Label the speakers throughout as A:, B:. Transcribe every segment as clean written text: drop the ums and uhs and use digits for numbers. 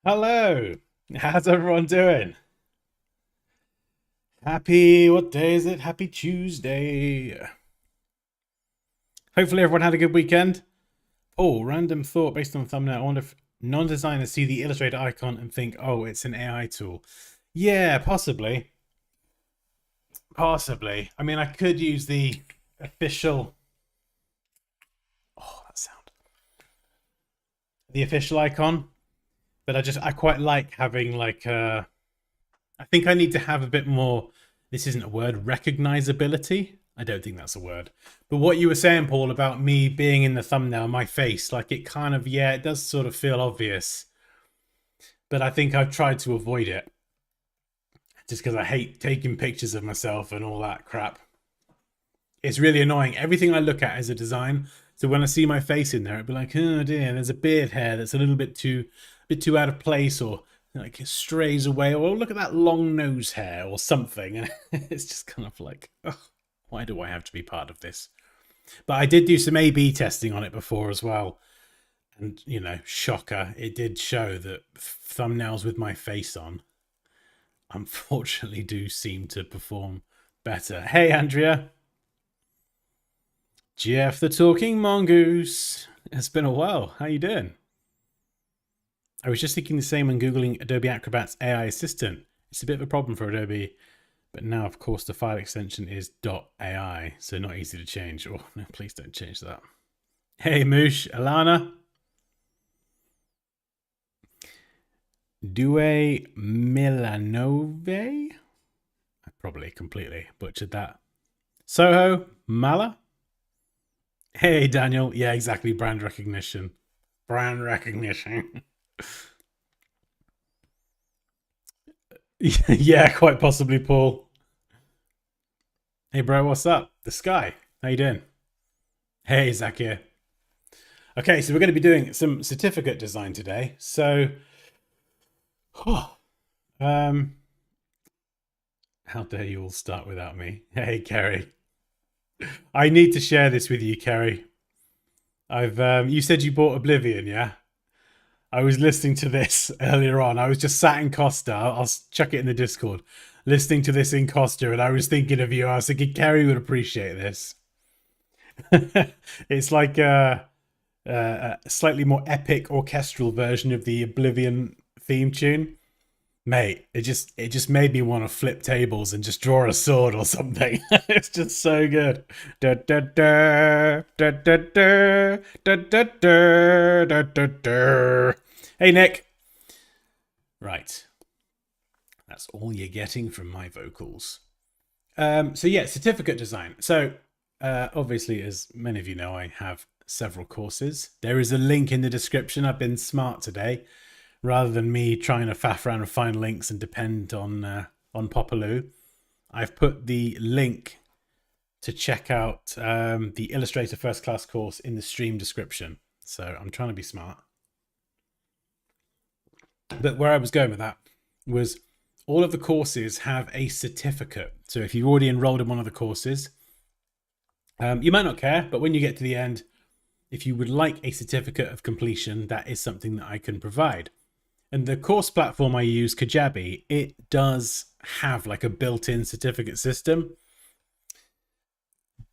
A: Hello. How's everyone doing? What day is it? Happy Tuesday. Hopefully everyone had a good weekend. Oh, random thought based on thumbnail. I wonder if non-designers see the Illustrator icon and think, oh, it's an AI tool. Yeah, possibly. Possibly. I mean, I could use the official. Oh, that sound. The official icon. But I quite like having I think I need to have a bit more. This isn't a word, recognizability. I don't think that's a word. But what you were saying, Paul, about me being in the thumbnail, my face, like it kind of, yeah, it does sort of feel obvious. But I think I've tried to avoid it just because I hate taking pictures of myself and all that crap. It's really annoying. Everything I look at is a design. So when I see my face in there, it'd be like, oh dear, there's a beard hair that's a little bit too out of place, or like it strays away, or look at that long nose hair, or something. And it's just kind of like, oh, why do I have to be part of this? But I did do some A/B testing on it before as well, and shocker, it did show that thumbnails with my face on, unfortunately, do seem to perform better. Hey, Andrea. Jeff the Talking Mongoose. It's been a while. How you doing? I was just thinking the same when Googling Adobe Acrobat's AI assistant. It's a bit of a problem for Adobe, but now, of course, the file extension is .ai, so not easy to change. Oh, no, please don't change that. Hey, Moosh, Alana. Due Milanove? I probably completely butchered that. Soho, Mala. Hey, Daniel. Yeah, exactly. Brand recognition. Brand recognition. Yeah, quite possibly, Paul. Hey, bro, what's up? The sky. How you doing? Hey, Zach here. Okay, so we're going to be doing some certificate design today. So, um, how dare you all start without me? Hey, Kerry. I need to share this with you, Kerry. You said you bought Oblivion, yeah? I was listening to this earlier on. I was just sat in Costa. I'll chuck it in the Discord. Listening to this in Costa, and I was thinking of you. I was thinking Kerry would appreciate this. It's like a slightly more epic orchestral version of the Oblivion theme tune. Mate, it just made me want to flip tables and just draw a sword or something. It's just so good. Da, da, da, da, da, da, da, da, da, da, da, da. Hey Nick. Right. That's all you're getting from my vocals. So yeah, certificate design. So obviously, as many of you know, I have several courses. There is a link in the description. I've been smart today, rather than me trying to faff around and find links and depend on Popaloo. I've put the link to check out the Illustrator First Class course in the stream description. So I'm trying to be smart. But where I was going with that was all of the courses have a certificate. So if you've already enrolled in one of the courses, you might not care, but when you get to the end, if you would like a certificate of completion, that is something that I can provide. And the course platform I use, Kajabi, it does have like a built-in certificate system.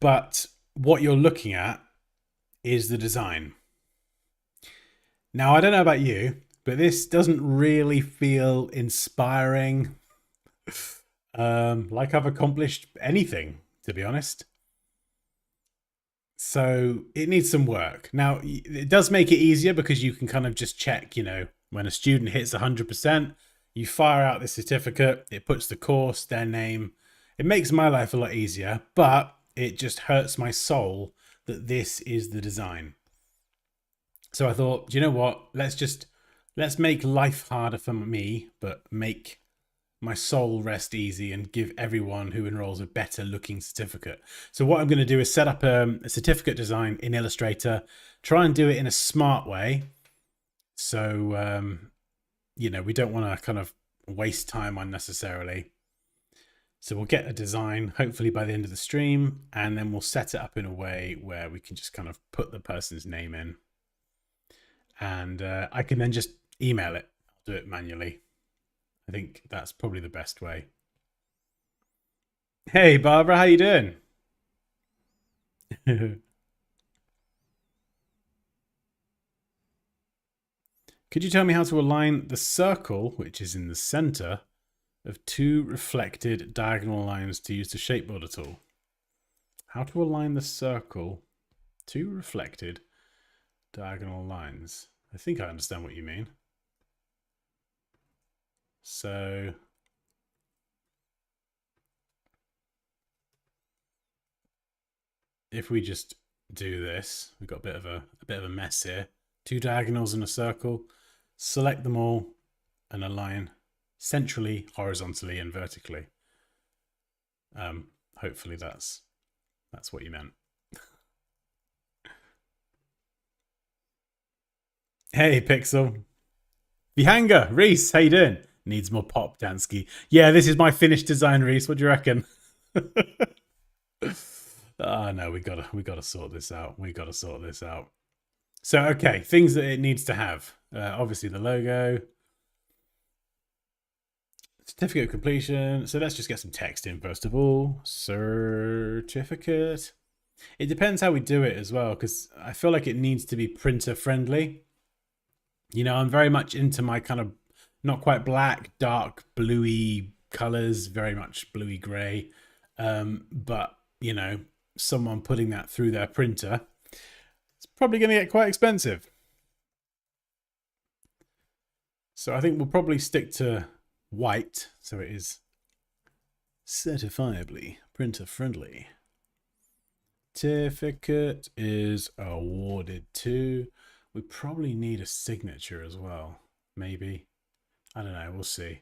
A: But what you're looking at is the design. Now, I don't know about you, but this doesn't really feel inspiring, like I've accomplished anything, to be honest. So it needs some work. Now, it does make it easier because you can kind of just check, when a student hits 100%, you fire out the certificate, it puts the course, their name. It makes my life a lot easier, but it just hurts my soul that this is the design. So I thought, you know what? Let's make life harder for me, but make my soul rest easy and give everyone who enrolls a better looking certificate. So what I'm going to do is set up a certificate design in Illustrator, try and do it in a smart way. So, we don't want to kind of waste time unnecessarily. So we'll get a design hopefully by the end of the stream, and then we'll set it up in a way where we can just kind of put the person's name in, and I can then just email it. do it manually. I think that's probably the best way. Hey, Barbara, how you doing? Could you tell me how to align the circle, which is in the center, of two reflected diagonal lines to use the shape builder tool? How to align the circle, two reflected diagonal lines. I think I understand what you mean. So if we just do this, we've got a bit of a mess here. Two diagonals in a circle. Select them all and align centrally, horizontally, and vertically. Hopefully that's what you meant. Hey, Pixel. Vihanga, Reese, how you doing? Needs more pop, Dansky. Yeah, this is my finished design, Reese. What do you reckon? No, we gotta sort this out. We gotta sort this out. So, okay, things that it needs to have. Obviously, the logo, certificate of completion. So let's just get some text in first of all. Certificate. It depends how we do it as well, because I feel like it needs to be printer friendly. You know, I'm very much into my kind of not quite black, dark, bluey colors, very much bluey gray. But, you know, someone putting that through their printer, it's probably going to get quite expensive. So I think we'll probably stick to white, so it is certifiably printer friendly. Certificate is awarded to. We probably need a signature as well. Maybe. I don't know. We'll see.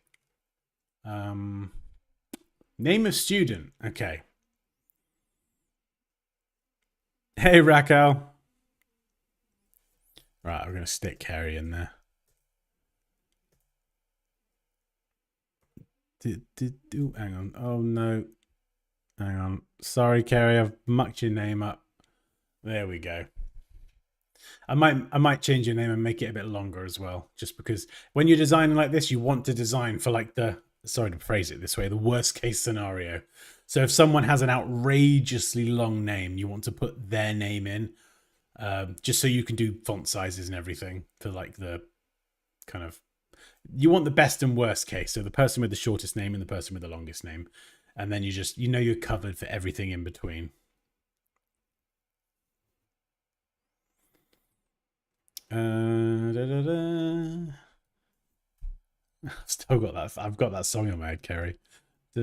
A: Name of student. Okay. Hey, Raquel. Right, we're going to stick Carrie in there. Hang on. Oh, no. Hang on. Sorry, Carrie. I've mucked your name up. There we go. I might change your name and make it a bit longer as well, just because when you're designing like this, you want to design for like sorry to phrase it this way, the worst case scenario. So if someone has an outrageously long name, you want to put their name in, just so you can do font sizes and everything for like the kind of, you want the best and worst case. So the person with the shortest name and the person with the longest name. And then you know you're covered for everything in between. Still got that. I've got that song in my head, Kerry. I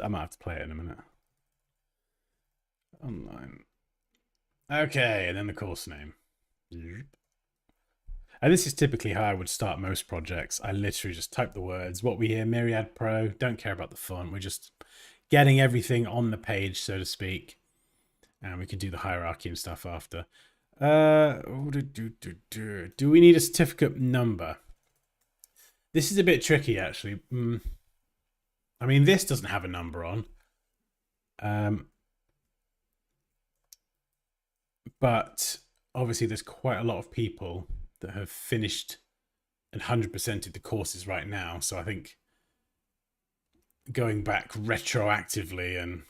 A: might have to play it in a minute. Online. Okay, and then the course name. And this is typically how I would start most projects. I literally just type the words. What we hear, Myriad Pro. Don't care about the font. We're just getting everything on the page, so to speak. And we can do the hierarchy and stuff after. Do we need a certificate number? This is a bit tricky, actually. I mean, this doesn't have a number on. But obviously there's quite a lot of people that have finished and 100%ed the courses right now. So I think going back retroactively and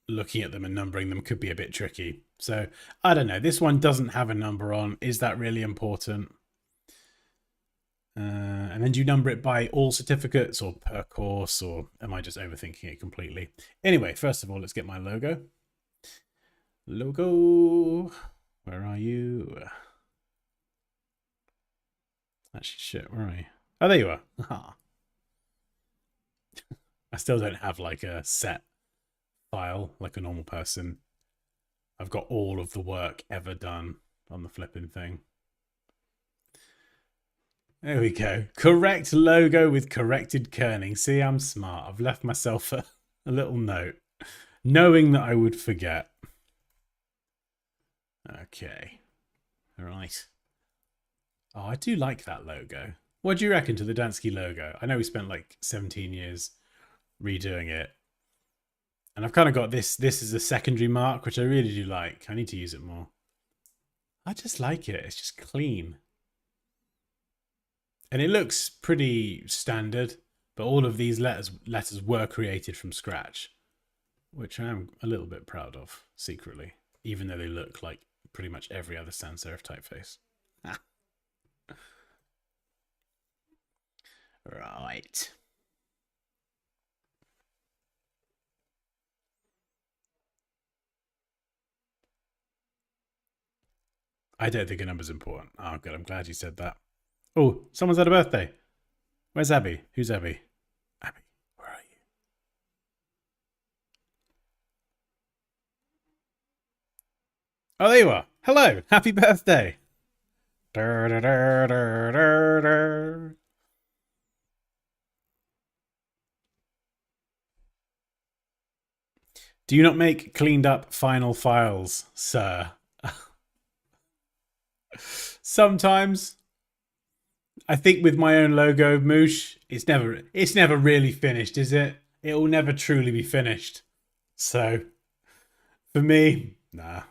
A: looking at them and numbering them could be a bit tricky. So I don't know. This one doesn't have a number on. Is that really important? And then do you number it by all certificates or per course, or am I just overthinking it completely? Anyway, first of all, let's get my logo. Logo, where are you? Actually, shit, where are you? Oh, there you are. I still don't have like a set file like a normal person. I've got all of the work ever done on the flipping thing. There we go. Correct logo with corrected kerning. See, I'm smart. I've left myself a little note, knowing that I would forget. Okay. All right. Oh, I do like that logo. What do you reckon to the Dansky logo? I know we spent like 17 years redoing it. And I've kind of got this. This is a secondary mark, which I really do like. I need to use it more. I just like it. It's just clean. And it looks pretty standard, but all of these letters were created from scratch, which I'm a little bit proud of secretly, even though they look like pretty much every other sans serif typeface. Right. I don't think a number's important. Oh, good. I'm glad you said that. Oh, someone's had a birthday. Where's Abby? Who's Abby? Abby, where are you? Oh, there you are. Hello. Happy birthday. Dur, dur, dur, dur, dur, dur. Do you not make cleaned up final files, sir? Sometimes. I think with my own logo, Moosh, it's never really finished, is it? It will never truly be finished. So for me, nah.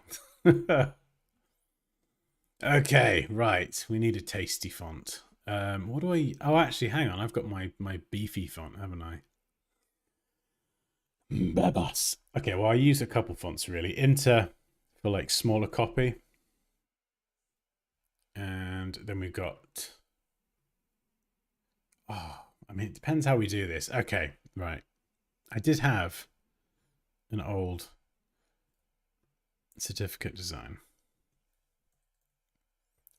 A: Okay, right. We need a tasty font. What do I? Oh, actually, hang on. I've got my beefy font, haven't I? Bebas. Okay, well, I use a couple fonts really. Inter for like smaller copy, and then we've got. Oh, I mean, it depends how we do this. Okay, right. I did have an old certificate design,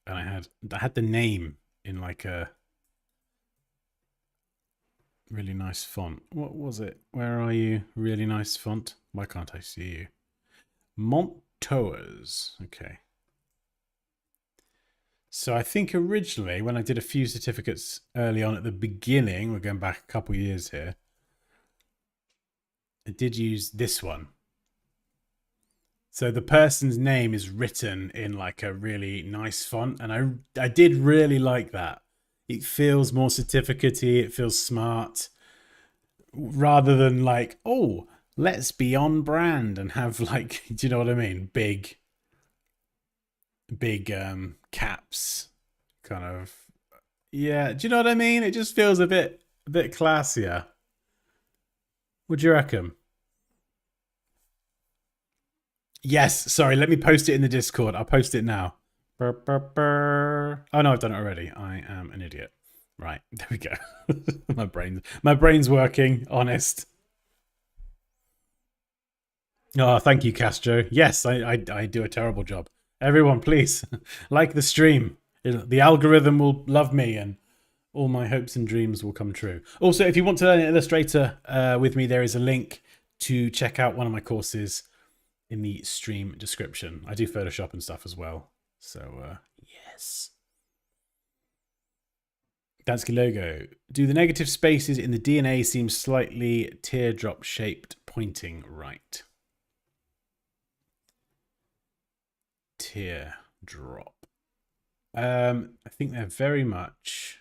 A: and I had the name in like a really nice font. What was it? Where are you? Really nice font. Why can't I see you? Montours. Okay. So I think originally when I did a few certificates early on at the beginning, we're going back a couple years here, I did use this one. So the person's name is written in like a really nice font, and I did really like that. It feels more certificatey, it feels smart, rather than like, oh, let's be on brand and have like, do you know what I mean? Big caps, kind of. Yeah, do you know what I mean? It just feels a bit classier. What do you reckon? Yes, sorry, let me post it in the Discord. I'll post it now. Burr, burr, burr. Oh no, I've done it already. I am an idiot. Right, there we go. My brain's working, honest. Oh, thank you, Castro. Yes, I do a terrible job. Everyone, please like the stream. The algorithm will love me, and all my hopes and dreams will come true. Also, if you want to learn Illustrator with me, there is a link to check out one of my courses in the stream description. I do Photoshop and stuff as well. So, yes. Dansky logo. Do the negative spaces in the DNA seem slightly teardrop shaped, pointing right? Teardrop. I think they're very much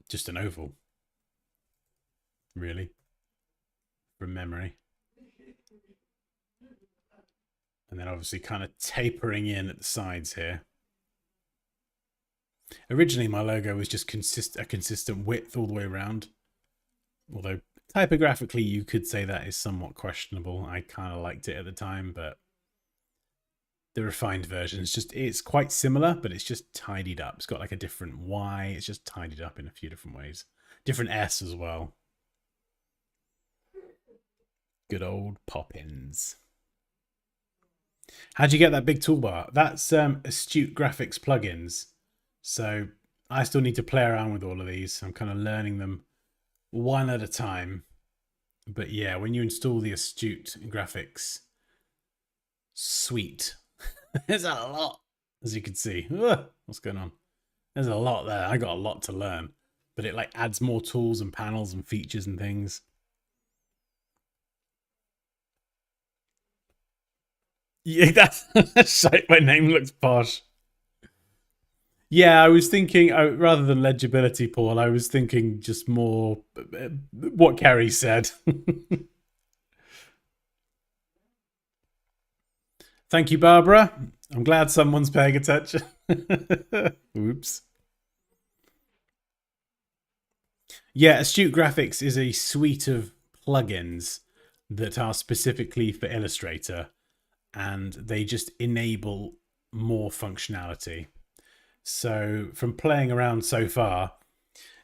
A: just an oval, really, from memory. And then obviously kind of tapering in at the sides here. Originally, my logo was just a consistent width all the way around. Although typographically, you could say that is somewhat questionable. I kind of liked it at the time, but the refined version is just, it's quite similar, but it's just tidied up. It's got like a different Y. It's just tidied up in a few different ways. Different S as well. Good old Poppins. How'd you get that big toolbar? That's Astute Graphics plugins. So I still need to play around with all of these. I'm kind of learning them one at a time. But yeah, when you install the Astute Graphics suite, there's a lot, as you can see. Ugh, what's going on? There's a lot there. I got a lot to learn. But it like adds more tools and panels and features and things. Yeah, that's right. My name looks posh. Yeah, I was thinking rather than legibility, Paul. I was thinking just more what Kerry said. Thank you, Barbara. I'm glad someone's paying attention. Oops. Yeah, Astute Graphics is a suite of plugins that are specifically for Illustrator, and they just enable more functionality. So from playing around so far,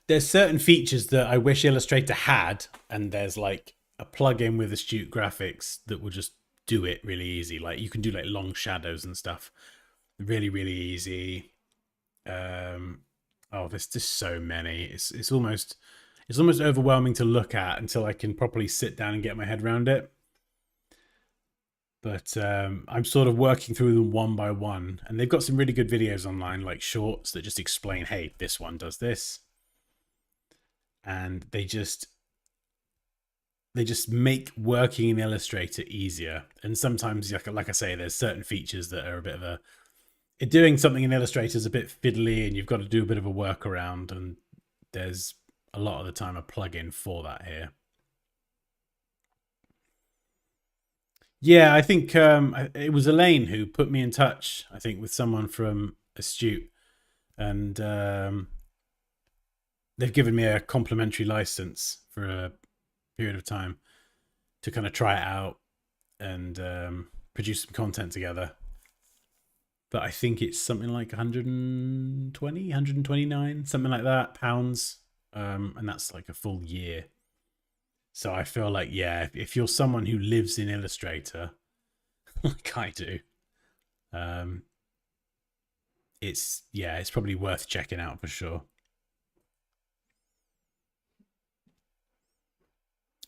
A: there's certain features that I wish Illustrator had, and there's like a plugin with Astute Graphics that will just do it really easy. Like you can do like long shadows and stuff really, really easy. Oh, there's just so many. It's almost overwhelming to look at until I can properly sit down and get my head around it. But I'm sort of working through them one by one, and they've got some really good videos online, like shorts that just explain, hey, this one does this, and they just make working in Illustrator easier. And sometimes, like I say, there's certain features that are a bit of a doing something in Illustrator is a bit fiddly, and you've got to do a bit of a workaround. And there's a lot of the time a plugin for that here. Yeah, I think it was Elaine who put me in touch, I think, with someone from Astute, and they've given me a complimentary license for a period of time to kind of try it out and produce some content together. But I think it's something like 120, 129, something like that, pounds. And that's like a full year. So I feel like, yeah, if you're someone who lives in Illustrator, like I do, it's probably worth checking out for sure.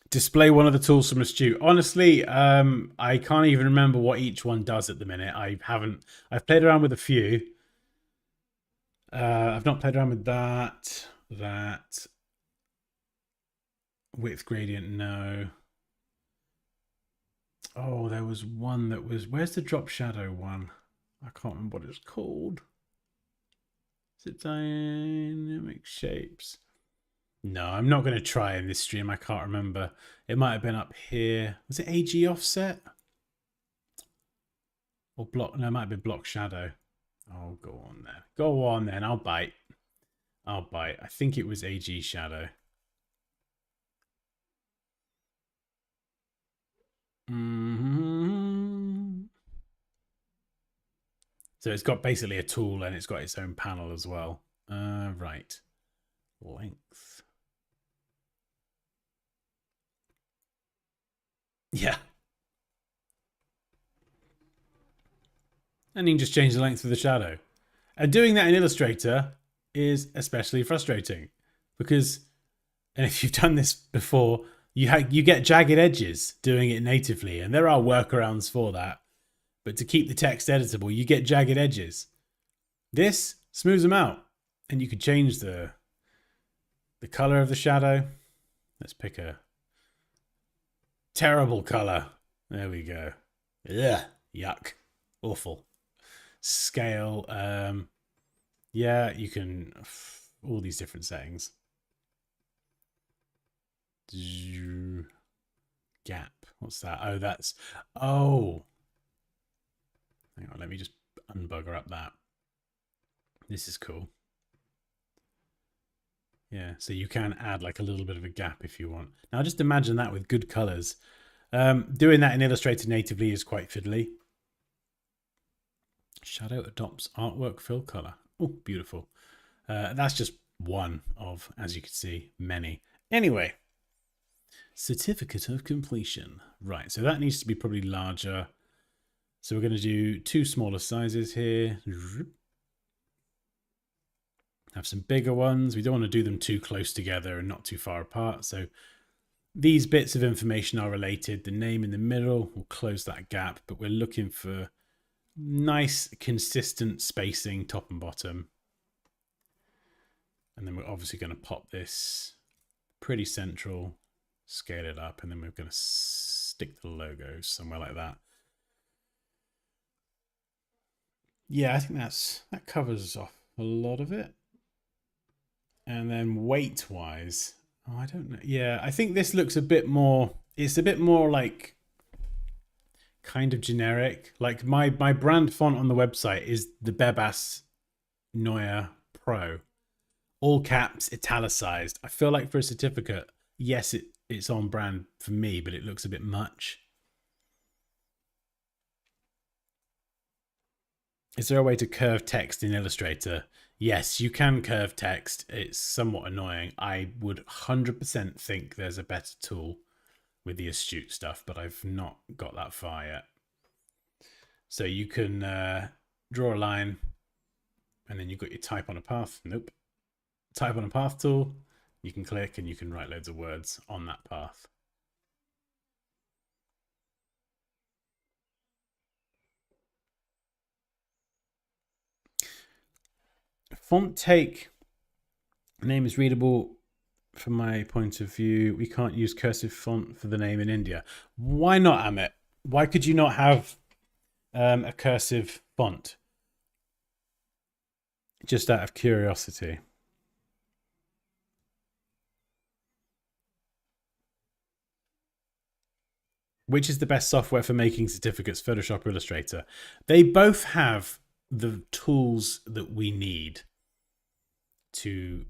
A: Display one of the tools from Astute. Honestly, I can't even remember what each one does at the minute. I've played around with a few. I've not played around with that width gradient, no. Oh, there was one that was, where's the drop shadow one? I can't remember what it's called. Is it dynamic shapes? No, I'm not going to try in this stream. I can't remember. It might have been up here. Was it AG offset? Or block? No, it might have been block shadow. Oh, go on then. Go on then. I'll bite. I think it was AG shadow. So it's got basically a tool and it's got its own panel as well. Right. Length. Yeah. And you can just change the length of the shadow. And doing that in Illustrator is especially frustrating because, and if you've done this before, you get jagged edges doing it natively, and there are workarounds for that. But to keep the text editable, you get jagged edges. This smooths them out, and you could change the color of the shadow. Let's pick a terrible color. There we go. Ugh, yuck, awful. Scale. Yeah, you can all these different settings. Gap. What's that? Oh, that's. Oh. Hang on, let me just unbugger up that. This is cool. Yeah, so you can add like a little bit of a gap if you want. Now just imagine that with good colors. Doing that in Illustrator natively is quite fiddly. Shadow adopts artwork fill color. Oh, beautiful. That's just one of, as you can see, many. Anyway, certificate of completion. Right, so that needs to be probably larger. So we're going to do two smaller sizes here. Have some bigger ones. We don't want to do them too close together and not too far apart. So these bits of information are related. The name in the middle will close that gap, but we're looking for nice, consistent spacing top and bottom. And then we're obviously going to pop this pretty central, scale it up, and then we're going to stick the logos somewhere like that. Yeah, I think that covers off a lot of it. And then weight-wise, oh, I don't know. Yeah, I think this looks a bit more, it's a bit more like kind of generic. Like my brand font on the website is the Bebas Neue Pro, all caps, italicized. I feel like for a certificate, yes, it's on brand for me, but it looks a bit much. Is there a way to curve text in Illustrator? Yes, you can curve text. It's somewhat annoying. I would 100% think there's a better tool with the astute stuff, but I've not got that far yet. So you can draw a line, and then you've got your type on a path. Nope. Type on a path tool. You can click and you can write loads of words on that path. Font take name is readable from my point of view. We can't use cursive font for the name in India. Why not, Amit? Why could you not have a cursive font? Just out of curiosity. Which is the best software for making certificates, Photoshop or Illustrator? They both have the tools that we need to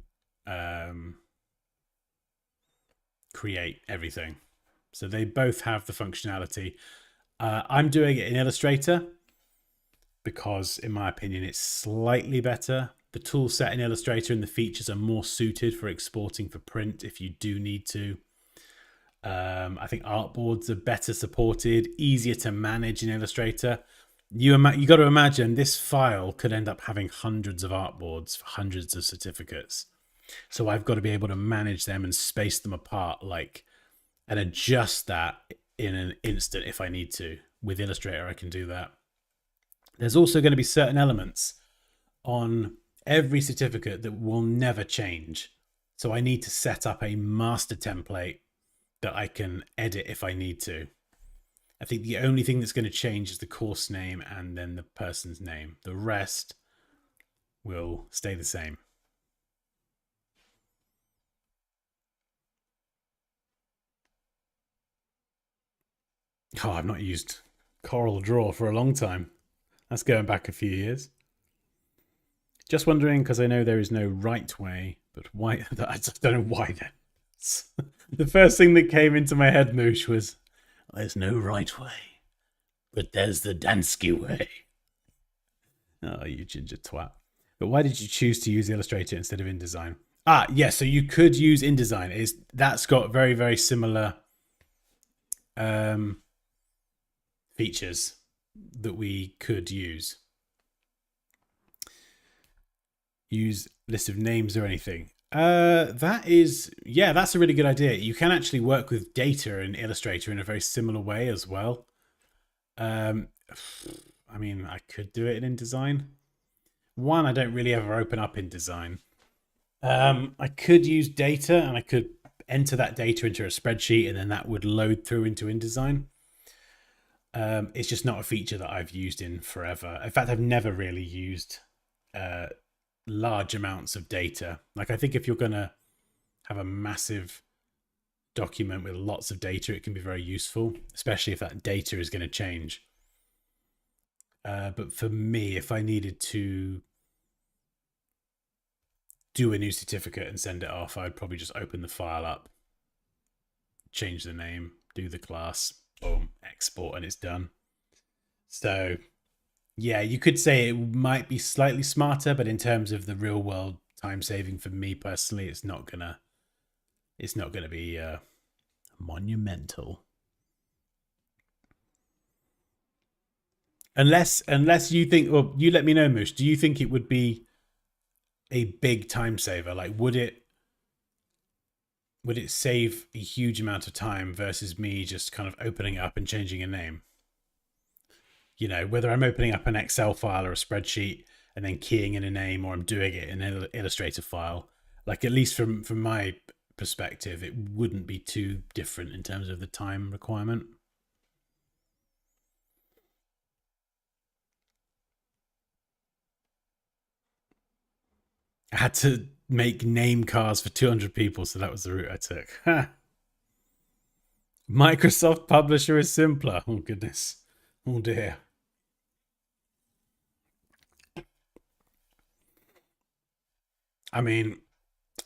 A: create everything. So they both have the functionality. I'm doing it in Illustrator because, in my opinion, it's slightly better. The tool set in Illustrator and the features are more suited for exporting for print if you do need to. I think artboards are better supported, easier to manage in Illustrator. You got to imagine this file could end up having hundreds of artboards for hundreds of certificates. So I've got to be able to manage them and space them apart, and adjust that in an instant if I need to. With Illustrator, I can do that. There's also going to be certain elements on every certificate that will never change. So I need to set up a master template that I can edit if I need to. I think the only thing that's going to change is the course name and then the person's name. The rest will stay the same. Oh, I've not used Coral Draw for a long time. That's going back a few years. Just wondering, because I know there is no right way, but why? I just don't know why then. The first thing that came into my head, Moosh, was there's no right way, but there's the Dansky way. Oh, you ginger twat. But why did you choose to use Illustrator instead of InDesign? Yeah, so you could use InDesign. That's got very, very similar features that we could use. Use list of names or anything. That's a really good idea. You can actually work with data in Illustrator in a very similar way as well. I mean, I could do it in InDesign. One, I don't really ever open up InDesign. I could use data and I could enter that data into a spreadsheet and then that would load through into InDesign. It's just not a feature that I've used in forever. In fact, I've never really used large amounts of data. Like, I think if you're going to have a massive document with lots of data, it can be very useful, especially if that data is going to change. But for me, if I needed to do a new certificate and send it off, I'd probably just open the file up, change the name, do the class, boom, export, and it's done. So yeah, you could say it might be slightly smarter, but in terms of the real world time saving for me personally, it's not gonna be monumental. Unless you think, well, you let me know, Moosh. Do you think it would be a big time saver? Like, would it save a huge amount of time versus me just kind of opening it up and changing a name? You know, whether I'm opening up an Excel file or a spreadsheet and then keying in a name, or I'm doing it in an Illustrator file, like, at least from my perspective, it wouldn't be too different in terms of the time requirement. I had to make name cards for 200 people, so that was the route I took. Microsoft Publisher is simpler. Oh, goodness. Oh dear. I mean,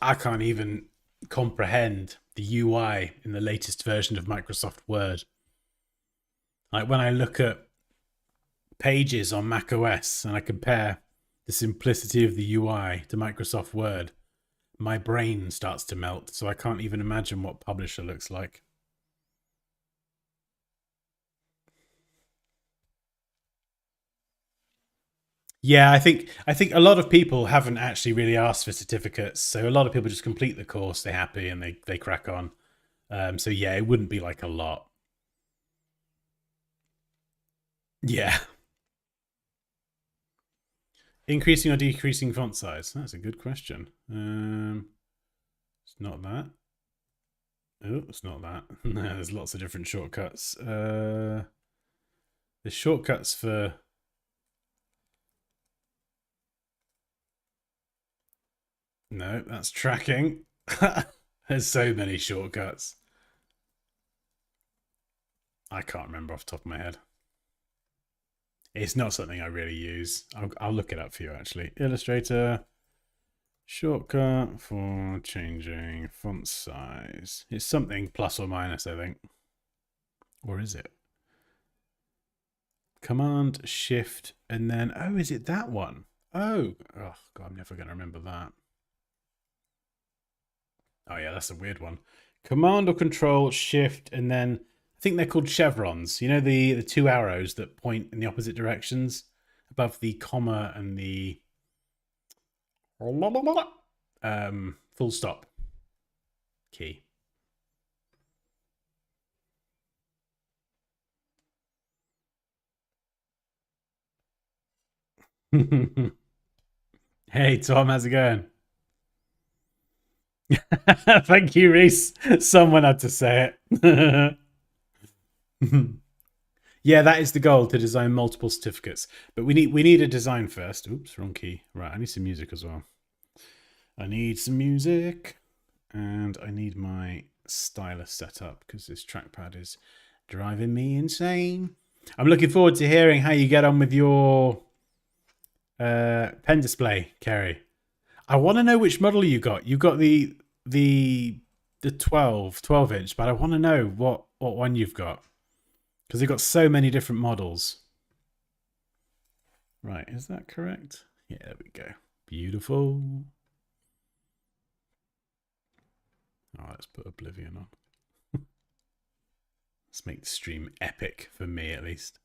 A: I can't even comprehend the UI in the latest version of Microsoft Word. Like when I look at pages on Mac OS and I compare the simplicity of the UI to Microsoft Word, my brain starts to melt. So I can't even imagine what Publisher looks like. Yeah, I think a lot of people haven't actually really asked for certificates, so a lot of people just complete the course, they're happy, and they crack on. So yeah, it wouldn't be like a lot. Yeah, increasing or decreasing font size? That's a good question. It's not that. Oh, it's not that. No, there's lots of different shortcuts. There's shortcuts for. No, that's tracking. There's so many shortcuts. I can't remember off the top of my head. It's not something I really use. I'll look it up for you actually. Illustrator shortcut for changing font size. It's something plus or minus, I think. Or is it? Command Shift and then oh, is it that one? Oh god, I'm never going to remember that. Oh yeah, that's a weird one. Command or Control Shift and then I think they're called chevrons. You know the two arrows that point in the opposite directions above the comma and the full stop key. Hey Tom, how's it going? Thank you, Reese. Someone had to say it. Yeah, that is the goal to design multiple certificates. But we need a design first. Oops, wrong key. Right, I need some music as well. I need some music, and I need my stylus set up because this trackpad is driving me insane. I'm looking forward to hearing how you get on with your pen display, Kerry. I want to know which model you got. You got the 12 inch, but I want to know what one you've got because they've got so many different models. Right, is that correct? Yeah, there we go. Beautiful. Oh, let's put Oblivion on. Let's make the stream epic for me at least.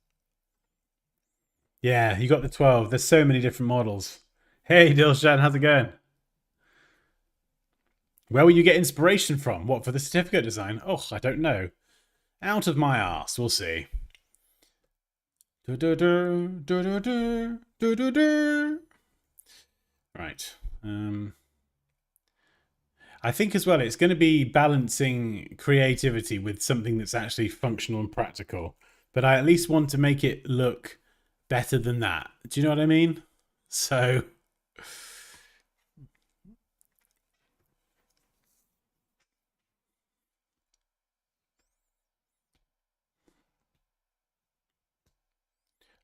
A: Yeah, you got the 12. There's so many different models. Hey, Dilshan, how's it going? Where will you get inspiration from? What, for the certificate design? Oh, I don't know. Out of my arse. We'll see. Right. I think as well, it's going to be balancing creativity with something that's actually functional and practical. But I at least want to make it look better than that. Do you know what I mean? So,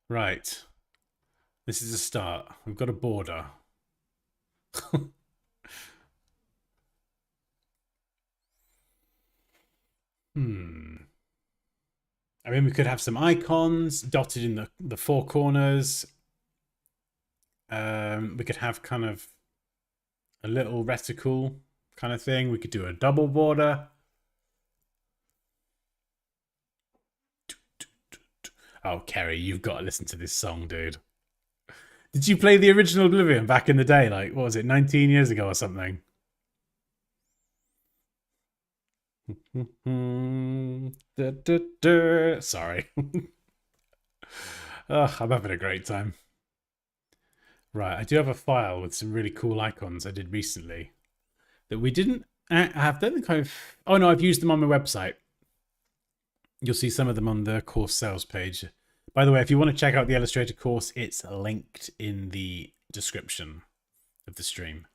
A: right. This is a start. We've got a border. Hmm. I mean, we could have some icons dotted in the four corners. We could have kind of a little reticle kind of thing. We could do a double border. Oh, Kerry, you've got to listen to this song, dude. Did you play the original Oblivion back in the day? Like, what was it, 19 years ago or something? Sorry. I'm having a great time. Right, I do have a file with some really cool icons I did recently that we didn't have. Don't think I've. Oh no, I've used them on my website. You'll see some of them on the course sales page. By the way, if you want to check out the Illustrator course, it's linked in the description of the stream.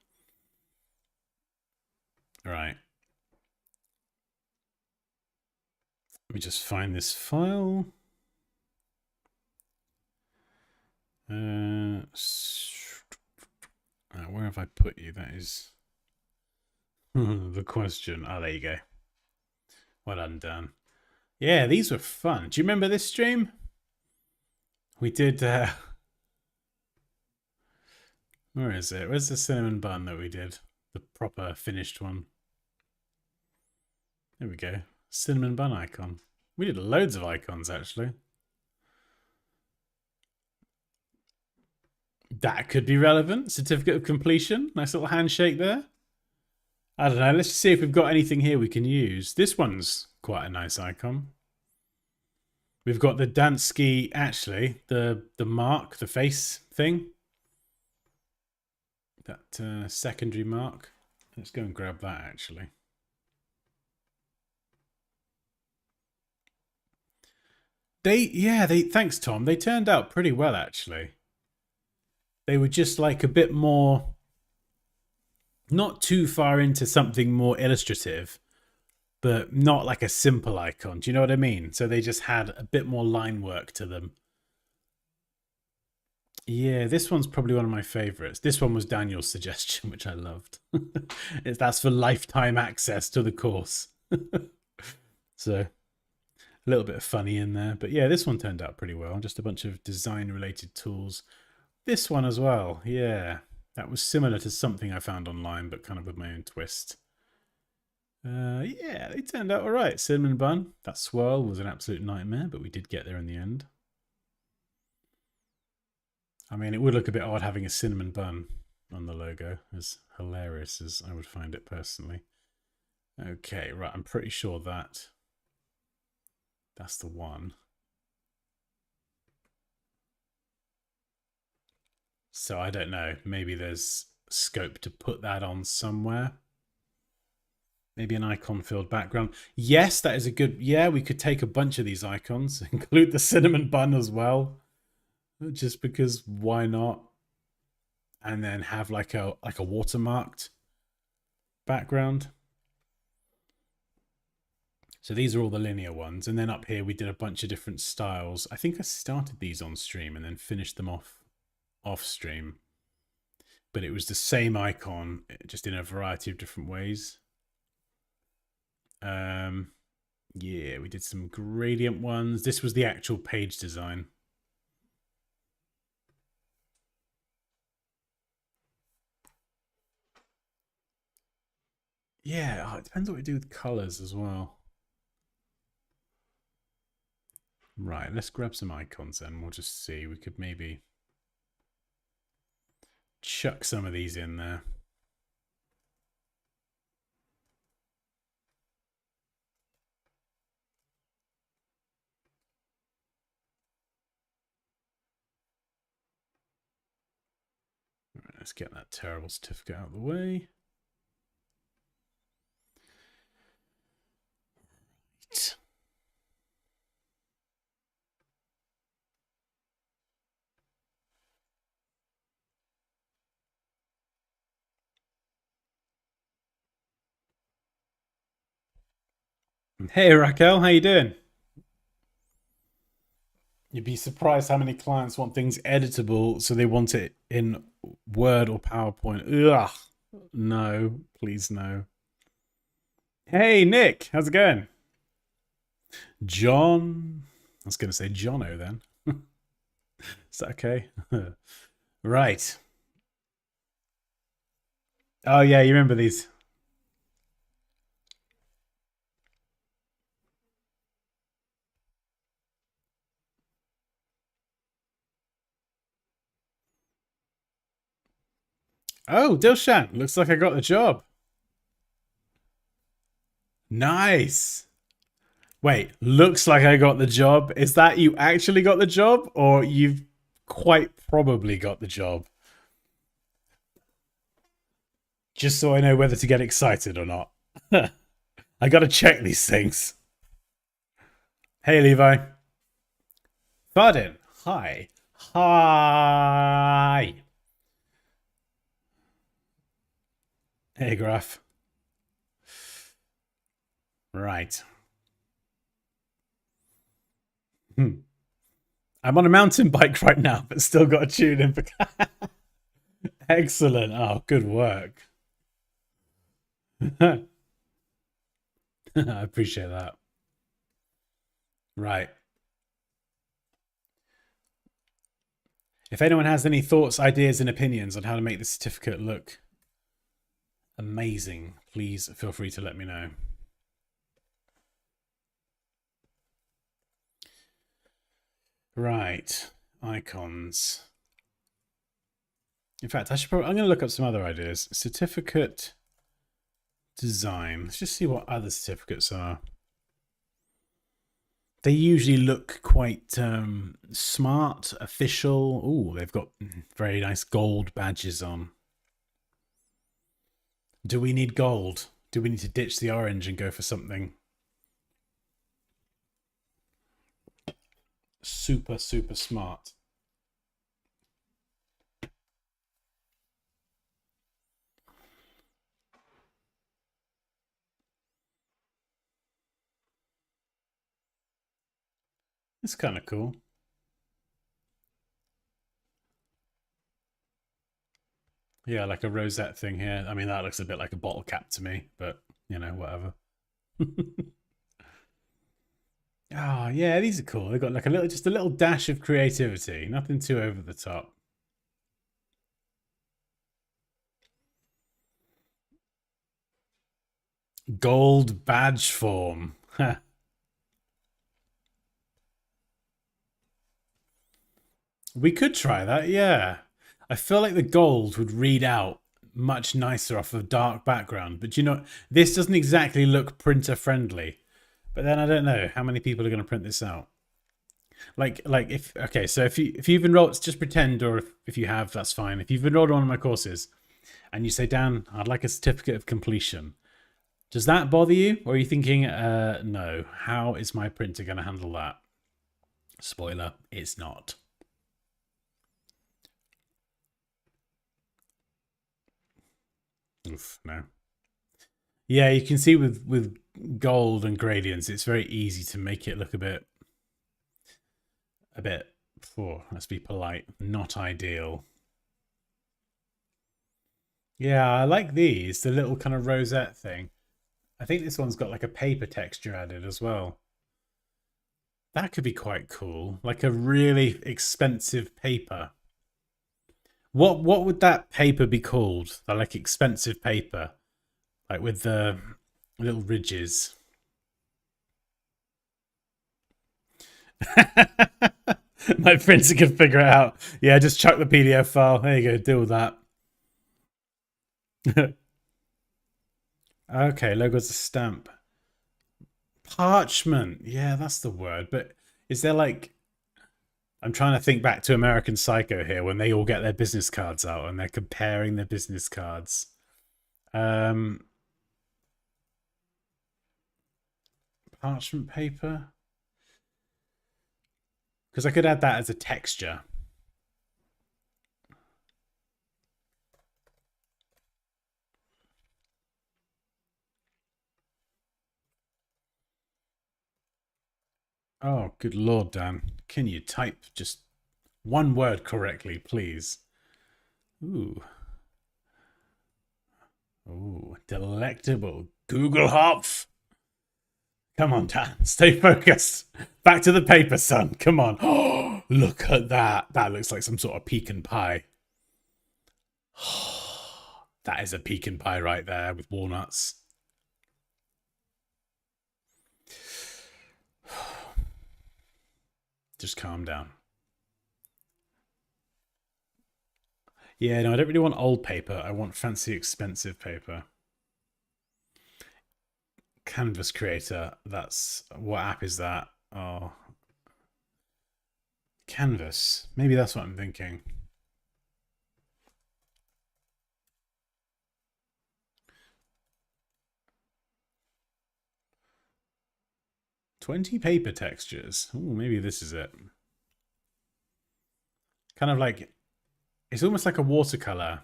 A: All right. Let me just find this file. Where have I put you? That is the question. Oh, there you go. Well done, Dan. Yeah, these were fun. Do you remember this stream? We did. Where is it? Where's the cinnamon bun that we did? The proper finished one. There we go. Cinnamon bun icon. We did loads of icons, actually. That could be relevant. Certificate of completion. Nice little handshake there. I don't know. Let's just see if we've got anything here we can use. This one's quite a nice icon. We've got the Dansky, actually, the mark, the face thing. That secondary mark. Let's go and grab that, actually. Thanks, Tom. They turned out pretty well, actually. They were just like a bit more, not too far into something more illustrative, but not like a simple icon. Do you know what I mean? So they just had a bit more line work to them. Yeah, this one's probably one of my favorites. This one was Daniel's suggestion, which I loved. That's for lifetime access to the course. So a little bit of funny in there. But yeah, this one turned out pretty well. Just a bunch of design related tools. This one as well. Yeah, that was similar to something I found online, but kind of with my own twist. Yeah, they turned out all right. Cinnamon bun. That swirl was an absolute nightmare, but we did get there in the end. I mean, it would look a bit odd having a cinnamon bun on the logo, as hilarious as I would find it personally. Okay, right, I'm pretty sure that's the one. So I don't know, maybe there's scope to put that on somewhere. Maybe an icon filled background. Yes, that is a good, yeah, we could take a bunch of these icons, include the cinnamon bun as well. Just because why not? And then have like a watermarked background. So these are all the linear ones. And then up here we did a bunch of different styles. I think I started these on stream and then finished them off stream. But it was the same icon, just in a variety of different ways. Yeah, we did some gradient ones. This was the actual page design. Yeah, it depends what we do with colors as well. Right, let's grab some icons then. We'll just see. We could maybe chuck some of these in there. Right, let's get that terrible certificate out of the way. Right. Hey Raquel, how you doing? You'd be surprised how many clients want things editable, so they want it in Word or PowerPoint. Ugh, no, please no. Hey Nick, how's it going? John, I was going to say Jono then. Is that okay? Right. Oh yeah, you remember these? Oh, Dilshan, looks like I got the job. Nice. Wait, looks like I got the job. Is that you actually got the job, or you've quite probably got the job? Just so I know whether to get excited or not. I gotta check these things. Hey, Levi. Fardin. Hi. Hi. Hey, Graph. Right. I'm on a mountain bike right now, but still got a tune in for. Excellent. Oh, good work. I appreciate that. Right. If anyone has any thoughts, ideas, and opinions on how to make the certificate look amazing, please feel free to let me know. Right. Icons. In fact, I'm going to look up some other ideas. Certificate design. Let's just see what other certificates are. They usually look quite smart, official. Oh, they've got very nice gold badges on. Do we need gold? Do we need to ditch the orange and go for something super, super smart? It's kind of cool. Yeah, like a rosette thing here. I mean, that looks a bit like a bottle cap to me, but you know, whatever. Oh, yeah, these are cool. They've got like just a little dash of creativity. Nothing too over the top. Gold badge form. We could try that, yeah. I feel like the gold would read out much nicer off a dark background, but you know, this doesn't exactly look printer friendly. But then I don't know how many people are going to print this out. Like if okay, so if you've enrolled, just pretend, or if you have, that's fine. If you've enrolled in one of my courses and you say, Dan, I'd like a certificate of completion. Does that bother you, or are you thinking, no? How is my printer going to handle that? Spoiler: it's not. Oof, no. Yeah, you can see with gold and gradients, it's very easy to make it look a bit. Oh, let's be polite, not ideal. Yeah, I like these, the little kind of rosette thing. I think this one's got like a paper texture added as well. That could be quite cool, like a really expensive paper. What would that paper be called? The like expensive paper, like with the little ridges. My printer can figure it out. Yeah, just chuck the PDF file. There you go. Deal with that. Okay, logo's a stamp. Parchment. Yeah, that's the word. But is there like I'm trying to think back to American Psycho here when they all get their business cards out and they're comparing their business cards. Um Parchment paper? Because I could add that as a texture. Oh, good lord, Dan. Can you type just one word correctly, please? Ooh. Ooh, delectable. Google Hopf. Come on, Dan. Stay focused. Back to the paper, son. Come on. Oh, look at that. That looks like some sort of pecan pie. That is a pecan pie right there with walnuts. Just calm down. Yeah, no, I don't really want old paper. I want fancy, expensive paper. Canvas Creator. That's what app is that? Oh, Canvas. Maybe that's what I'm thinking. 20 paper textures. Oh, maybe this is it. Kind of like it's almost like a watercolor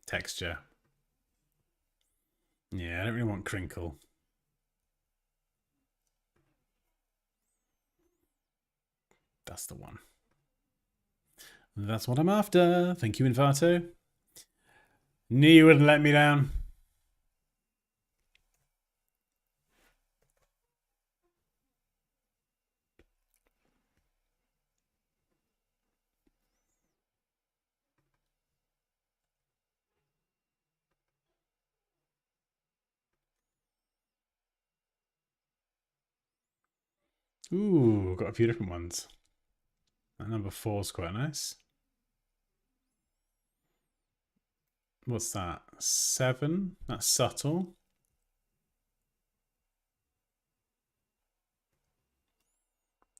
A: texture. Yeah, I don't really want crinkle. That's the one. That's what I'm after. Thank you, Invato. Knew you wouldn't let me down. Ooh, got a few different ones. That number 4 is quite nice. What's that? 7? That's subtle.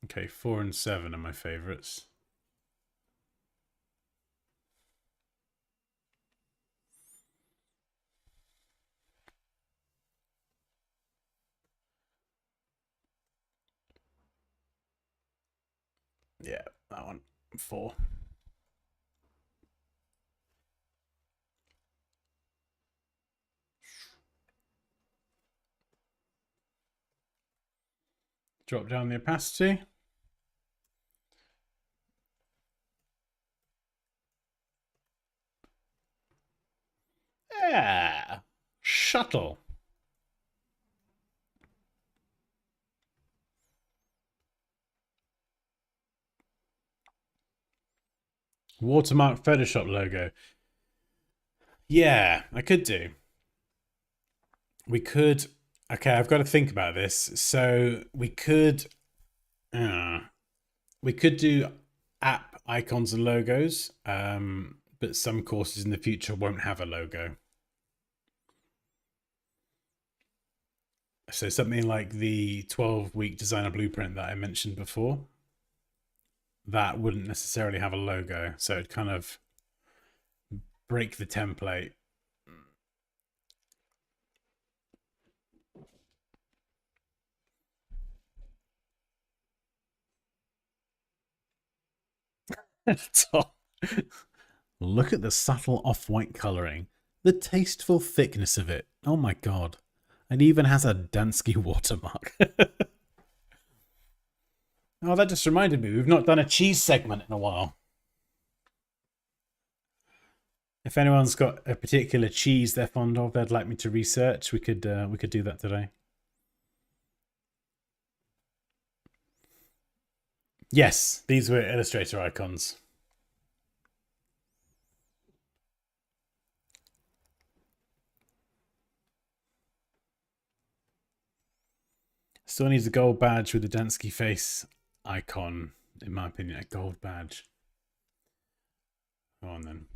A: Okay, 4 and 7 are my favourites. Yeah, that one. 4. Drop down the opacity. Yeah. Shuttle. Watermark Photoshop logo. Yeah, I could do. We could. Okay, I've got to think about this. So we could do app icons and logos, but some courses in the future won't have a logo. So something like the 12-week designer blueprint that I mentioned before, that wouldn't necessarily have a logo. So it'd kind of break the template. Look at the subtle off-white colouring. The tasteful thickness of it. Oh my god. It even has a Dansky watermark. Oh, that just reminded me. We've not done a cheese segment in a while. If anyone's got a particular cheese they're fond of, they'd like me to research, we could do that today. Yes, these were Illustrator icons. Still needs a gold badge with the Dansky face icon, in my opinion. A gold badge. Go on then.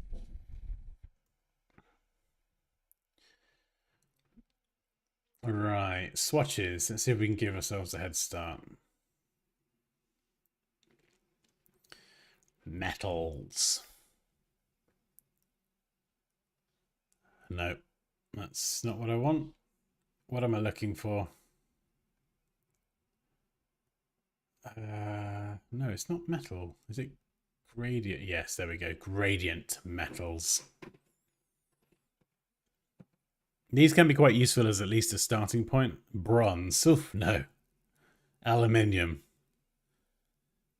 A: Right, swatches. Let's see if we can give ourselves a head start. Metals. No, that's not what I want. What am I looking for? No, it's not metal. Is it gradient? Yes, there we go. Gradient metals. These can be quite useful as at least a starting point. Bronze. Oof, no. Aluminium.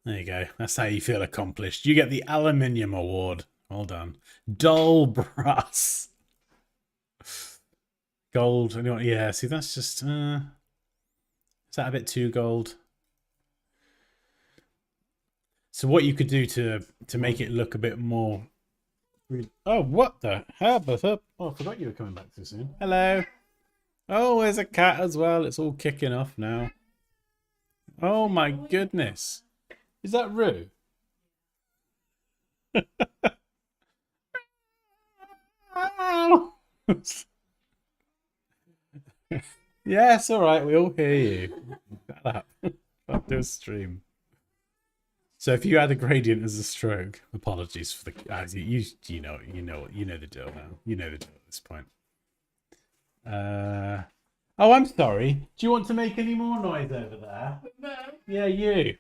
A: There you go. That's how you feel accomplished. You get the Aluminium Award. Well done. Dull brass. Gold. Yeah, see, that's just... is that a bit too gold? So what you could do to make it look a bit more... Oh, what the hell? Oh, I forgot you were coming back too soon. Hello. Oh, there's a cat as well. It's all kicking off now. Oh my goodness. Is that Rue? Yes, all right. We all hear you. Shut up. I'll do a stream. So if you had a gradient as a stroke, apologies for the you know the deal now. You know the deal at this point. Oh, I'm sorry. Do you want to make any more noise over there? No. Yeah, you.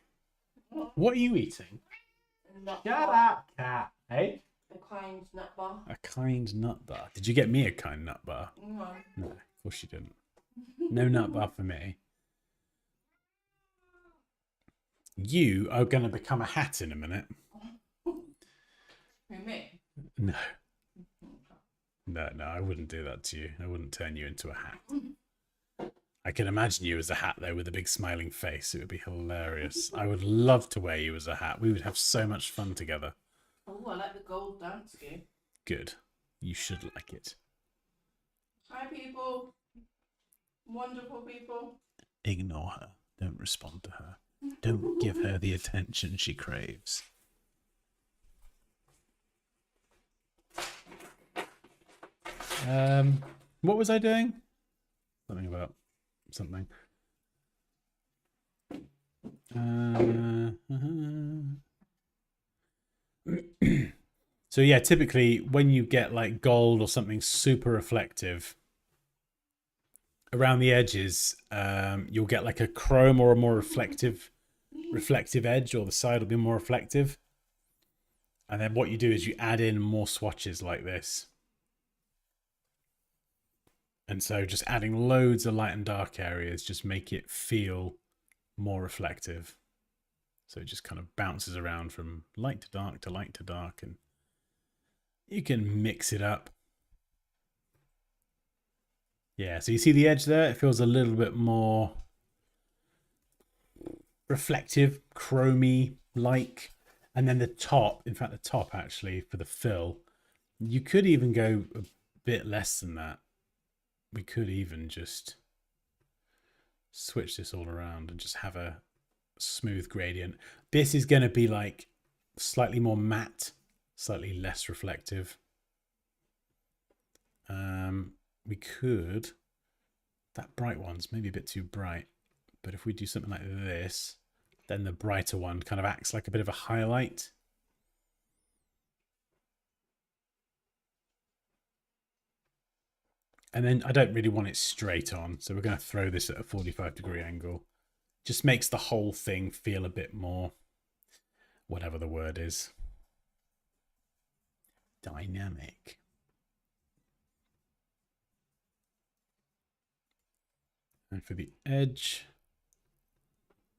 A: What are you eating? Shut up, cat. Hey?
B: A kind nut bar.
A: A kind nut bar. Did you get me a kind nut bar?
B: No.
A: No, of course you didn't. No nut bar for me. You are going to become a hat in a minute.
B: Who, me?
A: No. No, I wouldn't do that to you. I wouldn't turn you into a hat. I can imagine you as a hat, though, with a big smiling face. It would be hilarious. I would love to wear you as a hat. We would have so much fun together.
B: Oh, I like the gold dance game.
A: Good. You should like it.
B: Hi, people. Wonderful people.
A: Ignore her. Don't respond to her. Don't give her the attention she craves. What was I doing? Something about something. So yeah, typically when you get like gold or something super reflective around the edges, you'll get like a chrome or a more reflective edge, or the side will be more reflective. And then what you do is you add in more swatches like this. And so just adding loads of light and dark areas just make it feel more reflective. So it just kind of bounces around from light to dark to light to dark, and you can mix it up. Yeah, so you see the edge there? It feels a little bit more reflective, chromy like. And then the top, in fact, the top actually for the fill, you could even go a bit less than that. We could even just switch this all around and just have a smooth gradient. This is going to be like slightly more matte, slightly less reflective. We could, that bright one's maybe a bit too bright, but if we do something like this, then the brighter one kind of acts like a bit of a highlight. And then I don't really want it straight on, so we're going to throw this at a 45-degree angle. Just makes the whole thing feel a bit more, whatever the word is, dynamic. And for the edge,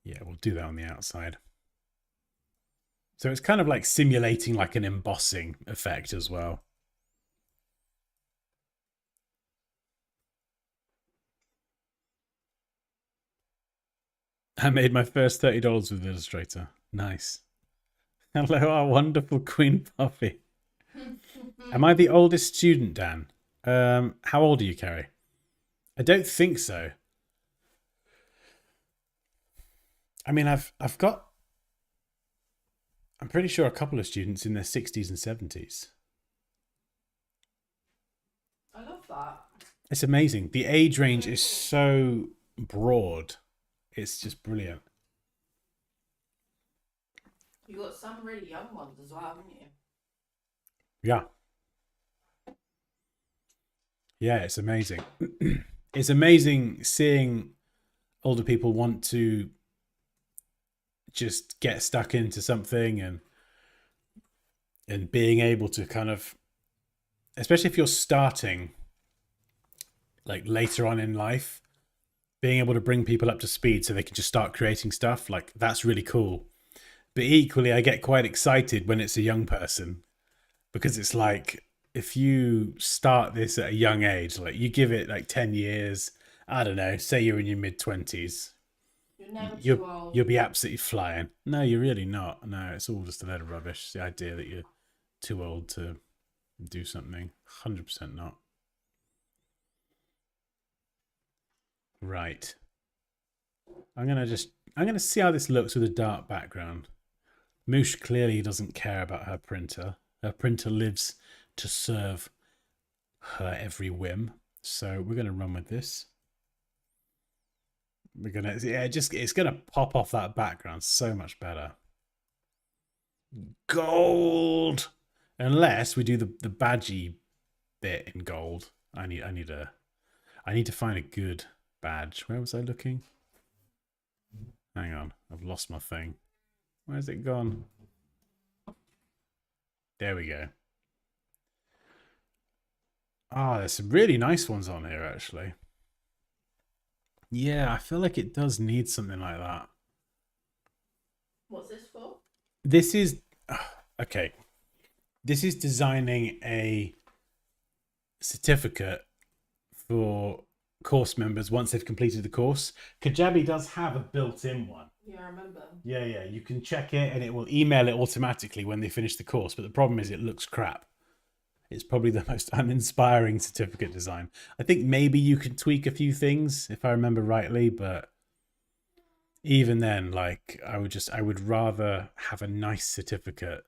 A: yeah, we'll do that on the outside. So it's kind of like simulating like an embossing effect as well. I made my first $30 with Illustrator. Nice. Hello, our wonderful Queen Puffy. Am I the oldest student, Dan? How old are you, Carrie? I don't think so. I mean, I've got, I'm pretty sure a couple of students in their 60s and 70s.
B: I love that.
A: It's amazing. The age range is so broad. It's just brilliant.
B: You got some really young ones as well, haven't you?
A: Yeah. Yeah, it's amazing. It's amazing seeing older people want to just get stuck into something, and being able to kind of, especially if you're starting like later on in life, being able to bring people up to speed so they can just start creating stuff, like that's really cool. But equally, I get quite excited when it's a young person, because it's like, if you start this at a young age, like you give it like 10 years, I don't know, say you're in your mid-20s,
B: You're never
A: you'll,
B: too old.
A: you'll be absolutely flying. No, you're really not. No, it's all just a load of rubbish. The idea that you're too old to do something, 100% not. Right. I'm gonna see how this looks with a dark background. Moosh clearly doesn't care about her printer. Her printer lives to serve her every whim. So we're gonna run with this. We're gonna, yeah, it's gonna pop off that background so much better. Gold, unless we do the badgy bit in gold. I need to find a good badge. Where was I looking? Hang on, I've lost my thing. Where's it gone? There we go. Ah, there's some really nice ones on here, actually. Yeah, I feel like it does need something like that.
B: What's this for?
A: This is okay. This is designing a certificate for course members once they've completed the course. Kajabi does have a built-in one.
B: Yeah, I remember.
A: Yeah. You can check it and it will email it automatically when they finish the course. But the problem is it looks crap. It's probably the most uninspiring certificate design. I think maybe you can tweak a few things if I remember rightly, but even then, like I would rather have a nice certificate.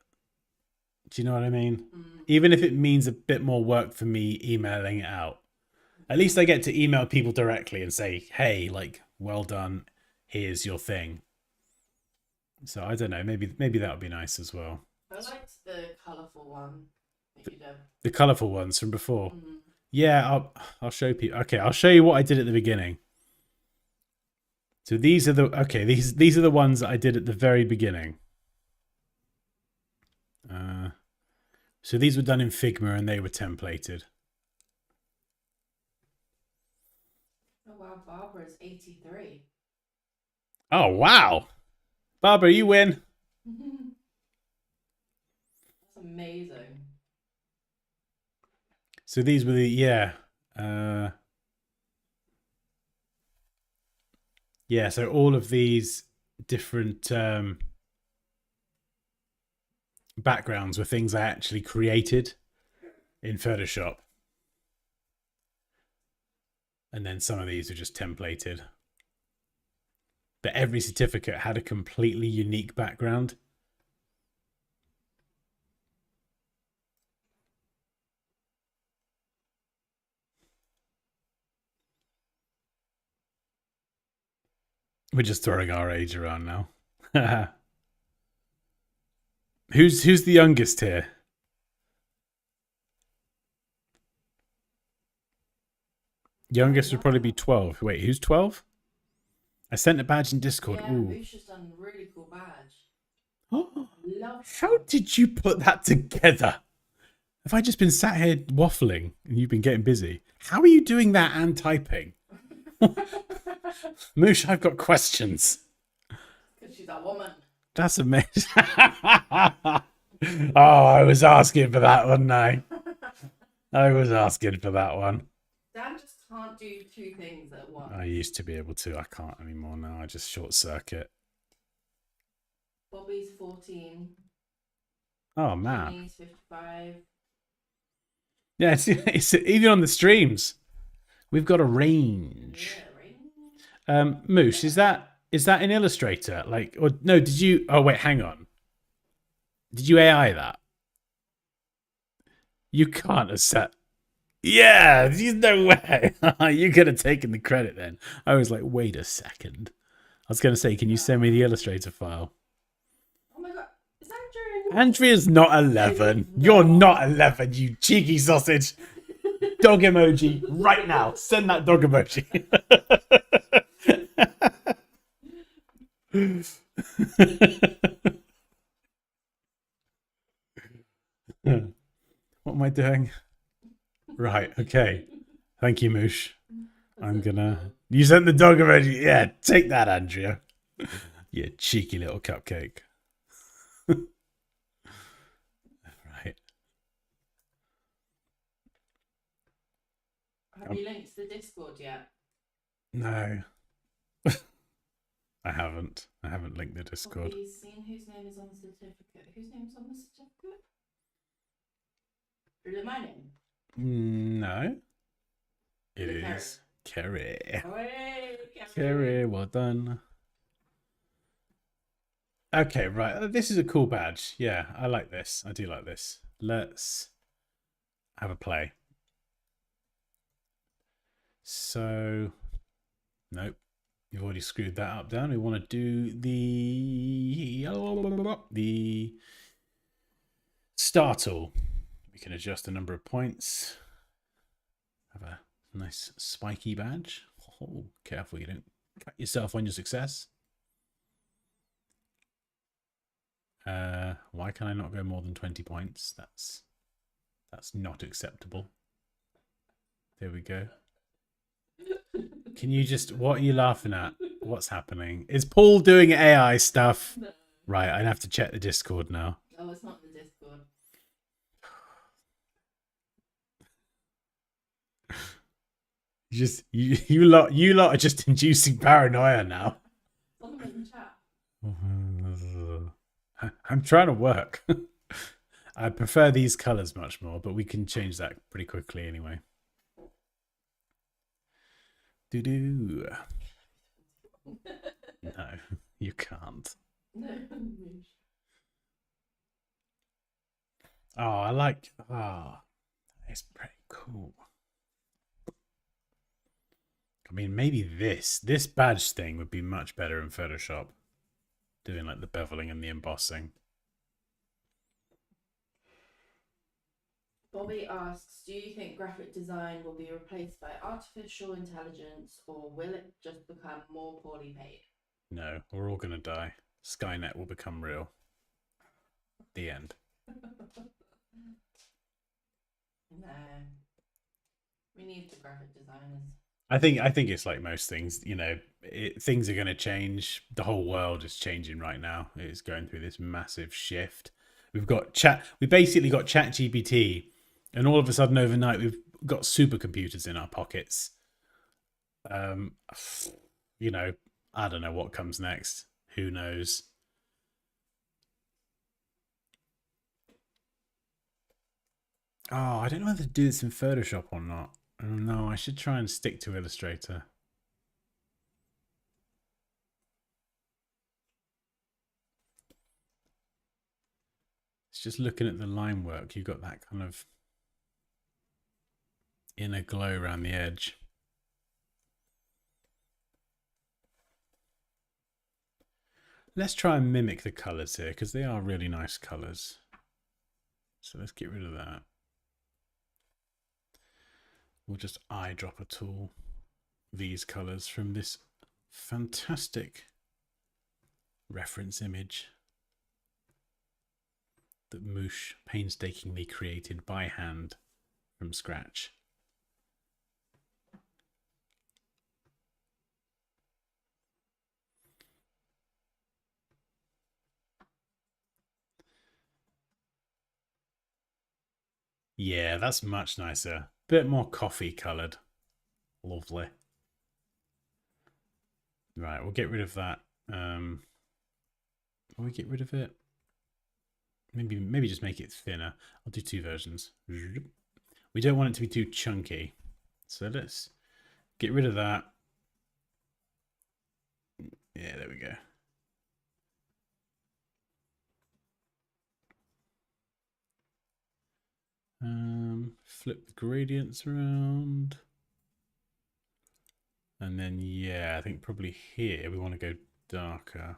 A: Do you know what I mean? Even if it means a bit more work for me emailing it out. At least I get to email people directly and say, hey, like, well done, here's your thing. So I don't know, maybe that would be nice as well.
B: I liked the colourful one that you did.
A: The colourful ones from before. Yeah, I'll show people. Okay, I'll show you what I did at the beginning. So these are these are the ones that I did at the very beginning. So these were done in Figma and they were templated.
B: Oh wow, Barbara's 83.
A: Oh wow, Barbara, you win.
B: That's amazing.
A: So these were the so all of these different backgrounds were things I actually created in Photoshop. And then some of these are just templated. But every certificate had a completely unique background. We're just throwing our age around now. Who's the youngest here? Youngest would probably be 12. Wait, who's 12? I sent a badge in Discord.
B: Yeah,
A: Ooh.
B: Lucia's done a really cool badge. Love
A: How did you put that together? Have I just been sat here waffling and you've been getting busy? How are you doing that and typing? Moosh, I've got questions.
B: Because she's a woman.
A: That's amazing. Oh, I was asking for that one, I was asking for that one.
B: Dan just can't do two things at once.
A: I used to be able to. I can't anymore now. I just short circuit.
B: Bobby's 14.
A: Oh, man.
B: Jenny's 55.
A: Yeah, it's even on the streams. We've got a range.
B: Yeah, right?
A: Moosh, is that in Illustrator? Like, or no? Did you? Oh wait, hang on. Did you AI that? You can't have set. Yeah, there's no way. You could have taken the credit then. I was like, wait a second. I was going to say, can you send me the Illustrator file?
B: Oh my god, is Andrew?
A: Andrea's not 11. You're not 11, you cheeky sausage. Dog emoji right now. Send that dog emoji. What am I doing? Right, okay. Thank you, Moosh. I'm gonna. You sent the dog emoji. Yeah, take that, Andrea. You cheeky little cupcake. Right.
B: Have you linked the Discord yet?
A: No. I haven't linked the Discord.
B: Have you seen whose name is on the certificate? Whose name's on the certificate? Is it my name?
A: No. It
B: Is it
A: is Kerry.
B: Hey,
A: Kerry, well done. Okay, right. This is a cool badge. Yeah, I like this. I do like this. Let's have a play. So, nope. You've already screwed that up down. We want to do the star tool. We can adjust the number of points. Have a nice spiky badge. Oh, careful you don't cut yourself on your success. Why can I not go more than 20 points? That's not acceptable. There we go. Can you just... What are you laughing at? What's happening? Is Paul doing AI stuff?
B: No.
A: Right, I'd have to check the Discord now.
B: Oh, it's not in the Discord.
A: You lot are just inducing paranoia now.
B: It's on the main chat.
A: I'm trying to work. I prefer these colors much more, but we can change that pretty quickly anyway. Do. No, you can't.
B: No.
A: Oh, I like. Oh, it's pretty cool. I mean, maybe this badge thing would be much better in Photoshop, doing like the beveling and the embossing.
B: Bobby asks, do you think graphic design will be replaced by artificial intelligence or will it just become more poorly paid?
A: No, we're all gonna die. Skynet will become real. The end.
B: No. We need the graphic designers.
A: I think it's like most things. Things are going to change. The whole world is changing right now. It's going through this massive shift. We've got chat. We basically got Chat GPT, and all of a sudden, overnight, we've got supercomputers in our pockets. You know, I don't know what comes next. Who knows? Oh, I don't know whether to do this in Photoshop or not. No, I should try and stick to Illustrator. It's just looking at the line work. You've got that kind of inner glow around the edge. Let's try and mimic the colors here because they are really nice colors. So let's get rid of that. We'll just eyedropper tool these colors from this fantastic reference image that Moosh painstakingly created by hand from scratch. Yeah, that's much nicer. Bit more coffee coloured. Lovely. Right, we'll get rid of that. Will we get rid of it? Maybe just make it thinner. I'll do two versions. We don't want it to be too chunky. So let's get rid of that. Yeah, there we go. Flip the gradients around. And then, yeah, I think probably here we want to go darker.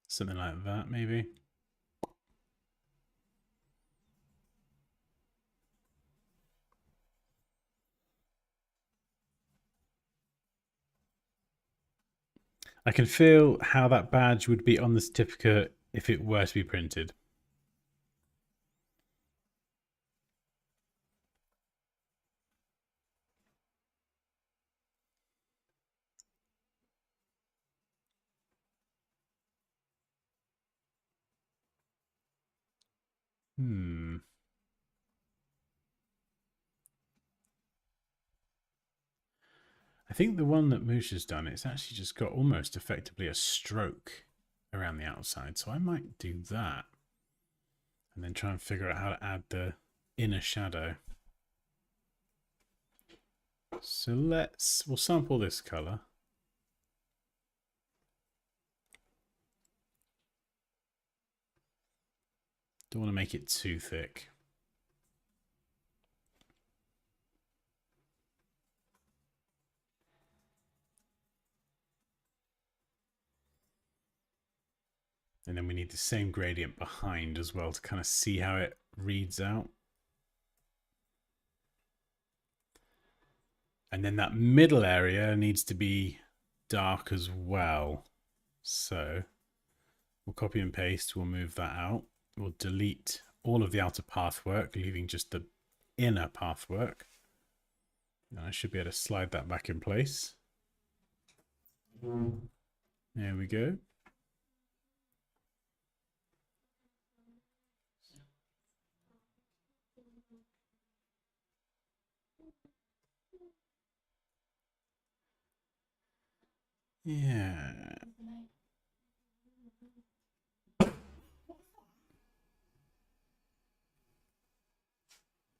A: Something like that, maybe. I can feel how that badge would be on the certificate if it were to be printed. I think the one that Moosh has done, it's actually just got almost effectively a stroke around the outside. So I might do that. And then try and figure out how to add the inner shadow. So we'll sample this color. Don't want to make it too thick. And then we need the same gradient behind as well to kind of see how it reads out. And then that middle area needs to be dark as well. So we'll copy and paste, we'll move that out. We'll delete all of the outer path work, leaving just the inner path work. And I should be able to slide that back in place. There we go. Yeah.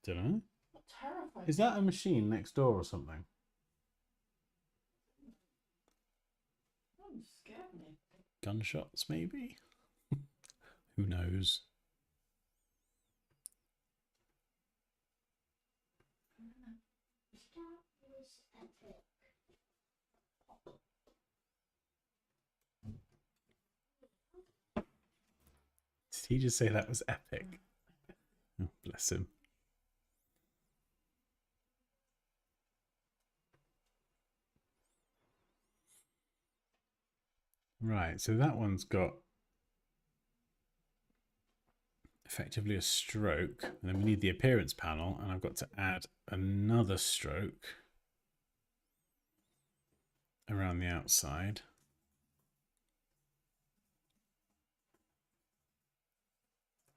A: Don't know.
B: Terrified.
A: Is that a machine next door or something?
B: Oh, you scared me.
A: Gunshots, maybe? Who knows? Did he just say that was epic? Oh, bless him. Right, so that one's got effectively a stroke, and then we need the appearance panel, and I've got to add another stroke around the outside.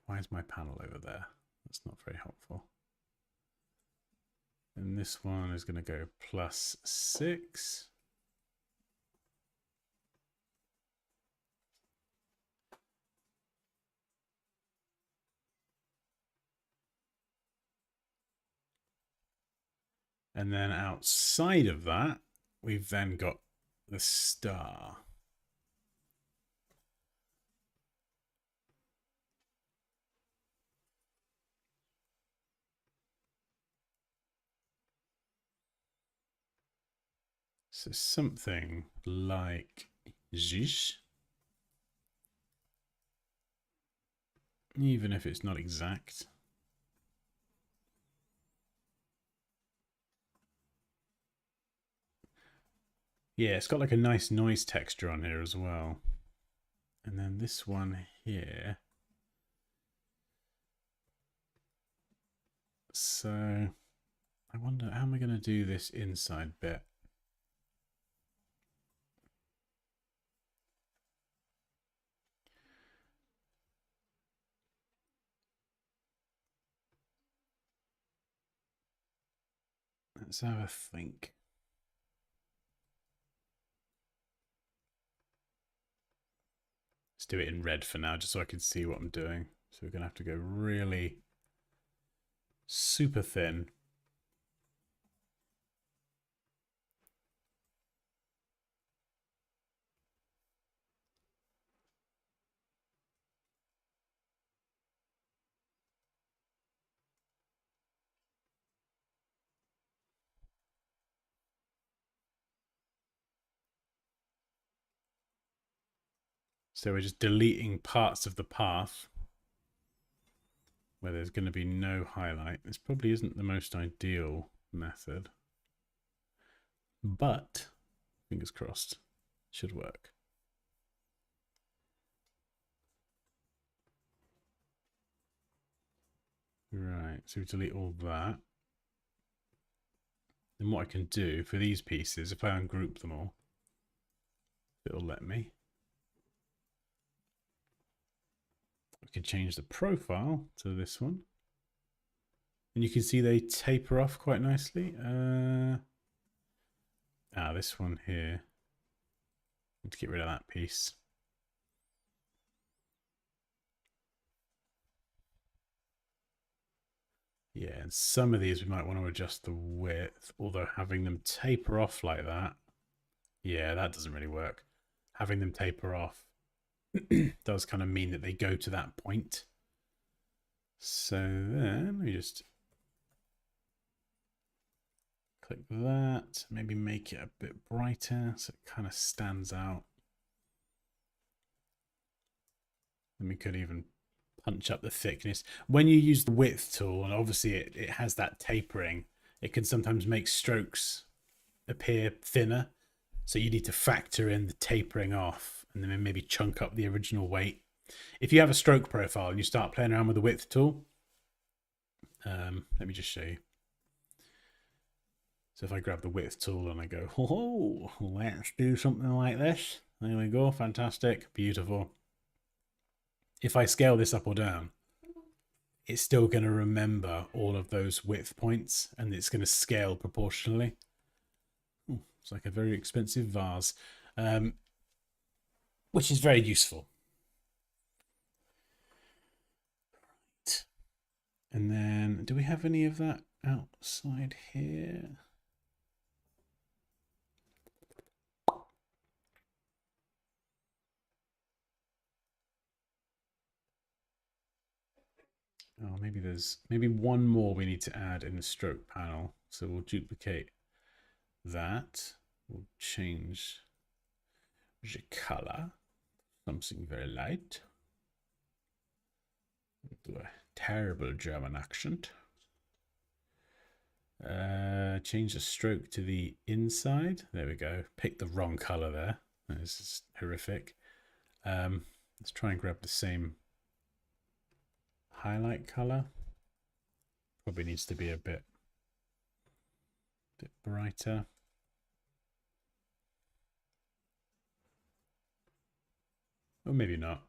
A: Why is my panel over there? That's not very helpful. And this one is going to go +6. And then outside of that, we've then got the star. So something like this, even if it's not exact. Yeah, it's got like a nice noise texture on here as well. And then this one here. So I wonder, how am I going to do this inside bit? Let's have a think. Let's do it in red for now, just so I can see what I'm doing. So we're going to have to go really super thin. So we're just deleting parts of the path where there's going to be no highlight. This probably isn't the most ideal method, but fingers crossed, should work. Right, so we delete all that. Then what I can do for these pieces, if I ungroup them all, it'll let me. I can change the profile to this one. And you can see they taper off quite nicely. This one here. Need to get rid of that piece. Yeah, and some of these we might want to adjust the width, although having them taper off like that, yeah, that doesn't really work. Having them taper off does kind of mean that they go to that point. So then we just click that, maybe make it a bit brighter so it kind of stands out. And we could even punch up the thickness. When you use the width tool, and obviously it has that tapering, it can sometimes make strokes appear thinner. So you need to factor in the tapering off and then maybe chunk up the original weight If you have a stroke profile and you start playing around with the width tool, let me just show you. So if I grab the width tool and I go, oh, let's do something like this. There we go. Fantastic. Beautiful. If I scale this up or down, it's still going to remember all of those width points and it's going to scale proportionally. Ooh, it's like a very expensive vase, which is very useful. And then, do we have any of that outside here? Oh, maybe one more we need to add in the stroke panel. So we'll duplicate that. We'll change the color, something very light. Do a terrible German accent. Change the stroke to the inside. There we go. Pick the wrong color there. This is horrific. Let's try and grab the same highlight color. Probably needs to be a bit brighter. Or maybe not.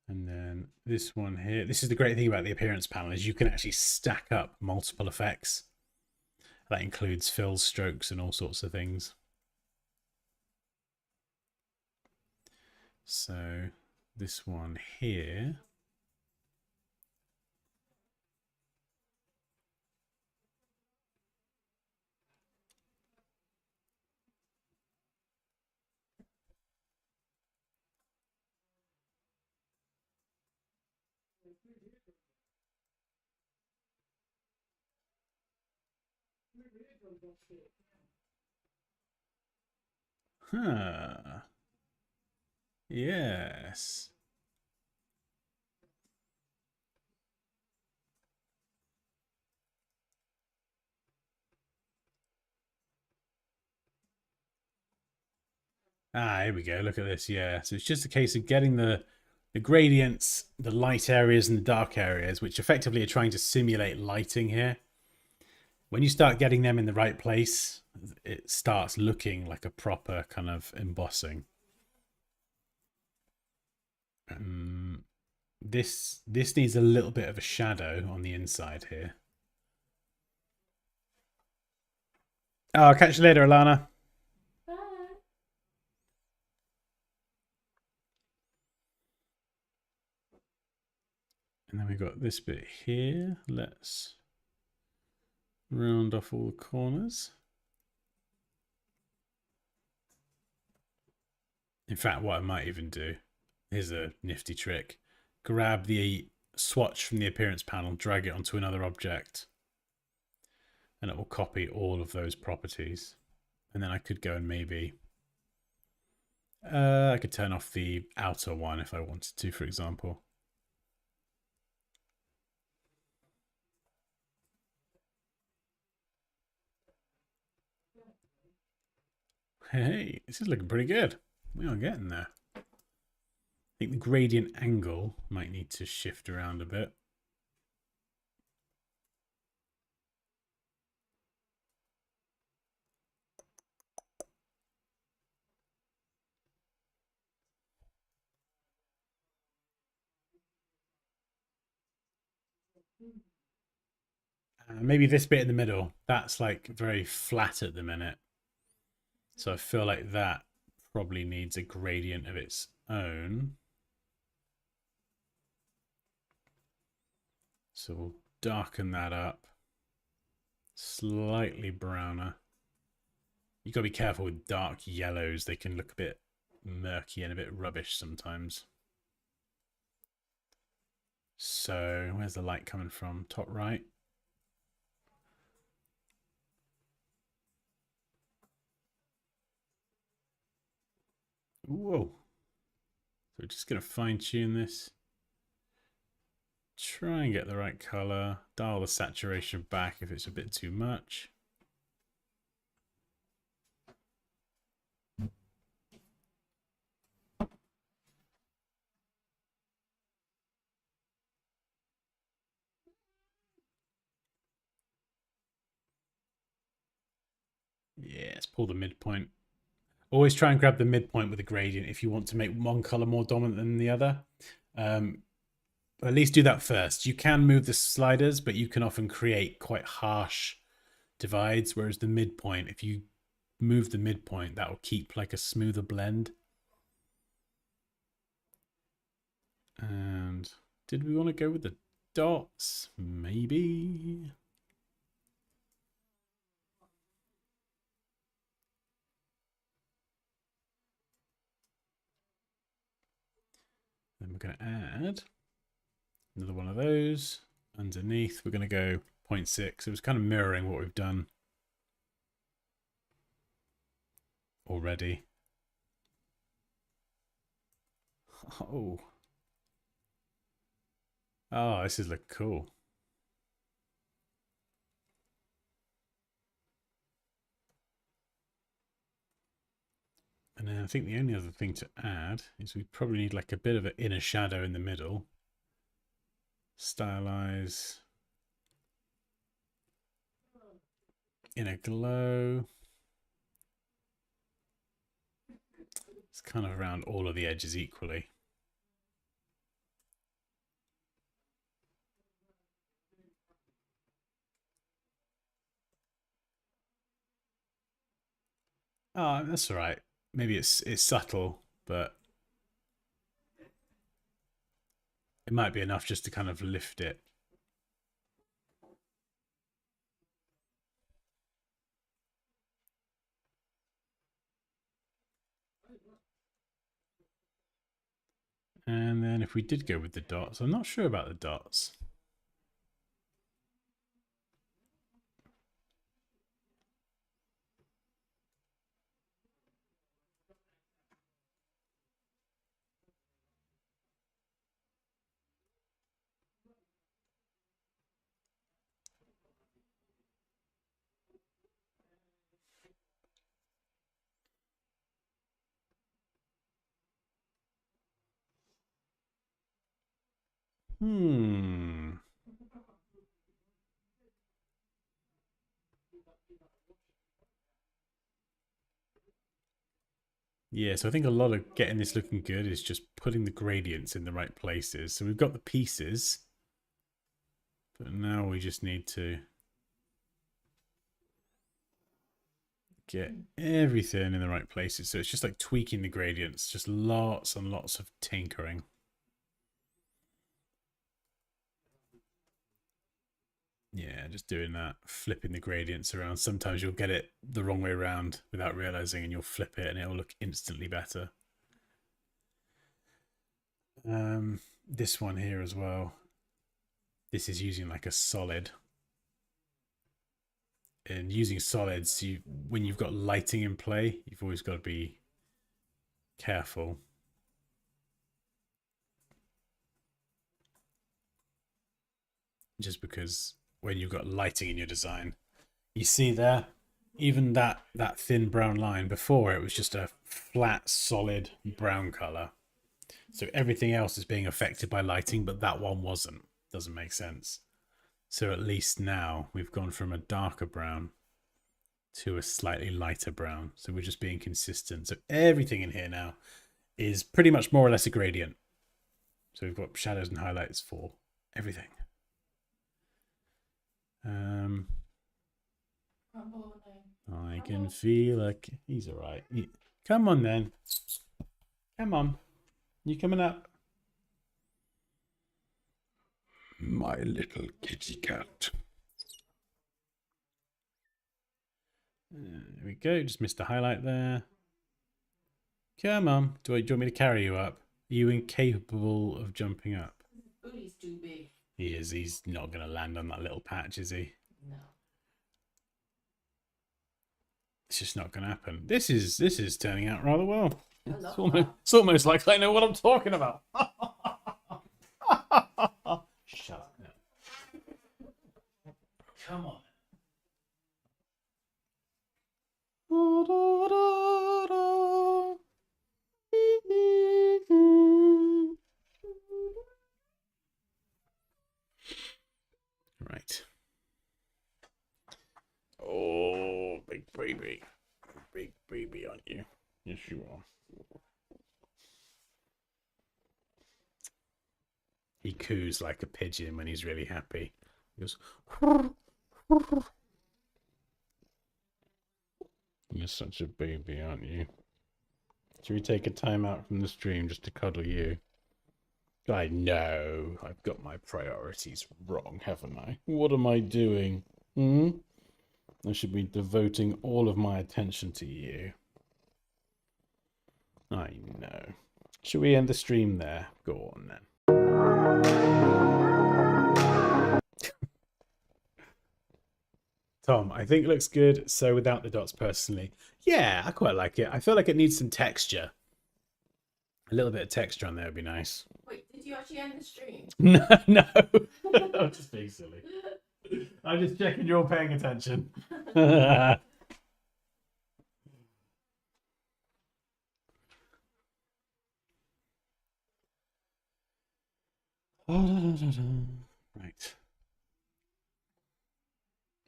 A: And then this one here. This is the great thing about the appearance panel is you can actually stack up multiple effects. That includes fills, strokes, and all sorts of things. So this one here. Huh. Yes. Ah, here we go. Look at this. Yeah. So it's just a case of getting the gradients, the light areas and the dark areas, which effectively are trying to simulate lighting here. When you start getting them in the right place, it starts looking like a proper kind of embossing. This needs a little bit of a shadow on the inside here. Oh, I'll catch you later, Alana.
B: Bye.
A: And then we've got this bit here. Let's round off all the corners. In fact, what I might even do, here's a nifty trick. Grab the swatch from the appearance panel, drag it onto another object, and it will copy all of those properties. And then I could go and maybe I could turn off the outer one if I wanted to, for example. Hey, this is looking pretty good. We are getting there. I think the gradient angle might need to shift around a bit. Maybe this bit in the middle, that's like very flat at the minute. So I feel like that probably needs a gradient of its own. So we'll darken that up. Slightly browner. You gotta be careful with dark yellows. They can look a bit murky and a bit rubbish sometimes. So where's the light coming from? Top right. Whoa. So we're just going to fine tune this try and get the right color. Dial the saturation back if it's a bit too much. Yeah, let's pull the midpoint. Always try and grab the midpoint with a gradient if you want to make one color more dominant than the other. At least do that first. You can move the sliders, but you can often create quite harsh divides, whereas the midpoint, if you move the midpoint, that will keep like a smoother blend. And did we want to go with the dots? Maybe. Then we're going to add another one of those. Underneath, we're going to go 0.6. It was kind of mirroring what we've done already. Oh. Oh, this is looking cool. And then I think the only other thing to add is we probably need like a bit of an inner shadow in the middle. Stylize. Inner glow. It's kind of around all of the edges equally. Oh, that's all right. Maybe it's subtle, but it might be enough just to kind of lift it. And then if we did go with the dots, I'm not sure about the dots. Yeah, so I think a lot of getting this looking good is just putting the gradients in the right places. So we've got the pieces, but now we just need to get everything in the right places. So it's just like tweaking the gradients, just lots and lots of tinkering. Yeah, just doing that, flipping the gradients around. Sometimes you'll get it the wrong way around without realizing, and you'll flip it and it'll look instantly better. This one here as well. This is using like a solid. And using solids, when you've got lighting in play, you've always got to be careful. Just because when you've got lighting in your design, you see there, even that thin brown line, before it was just a flat, solid brown color. So everything else is being affected by lighting, but that one wasn't. Doesn't make sense. So at least now we've gone from a darker brown to a slightly lighter brown. So we're just being consistent. So everything in here now is pretty much more or less a gradient. So we've got shadows and highlights for everything. I can feel like he's all right. Come on then. Come on. You coming up? My little kitty cat. There we go. Just missed a highlight there. Come on. Do you want me to carry you up? Are you incapable of jumping up?
B: His booty's too big.
A: He is. He's not going to land on that little patch, is he?
B: No.
A: It's just not going to happen. This is turning out rather well.
B: It's
A: almost like I know what I'm talking about. Shut baby. Big baby, aren't you? Yes, you are. He coos like a pigeon when he's really happy. He goes, you're such a baby, aren't you? Should we take a time out from the stream just to cuddle you? I know. I've got my priorities wrong, haven't I? What am I doing? I should be devoting all of my attention to you. I know. Should we end the stream there? Go on then. Tom, I think it looks good. So without the dots, personally, yeah, I quite like it. I feel like it needs some texture. A little bit of texture on there would be nice.
B: Wait, did you actually end the stream?
A: No, no. I'm just being silly. I'm just checking you're all paying attention. Right.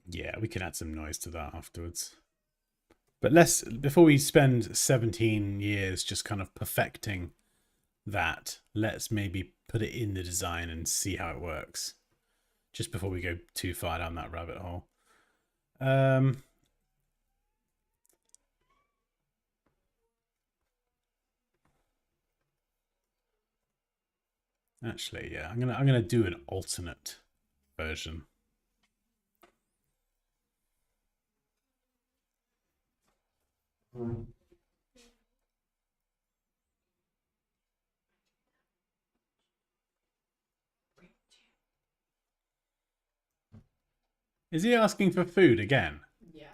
A: Yeah, we can add some noise to that afterwards. But let's, before we spend 17 years just kind of perfecting that, let's maybe put it in the design and see how it works. Just before we go too far down that rabbit hole. Actually, yeah, I'm gonna do an alternate version. Is he asking for food again?
B: Yeah.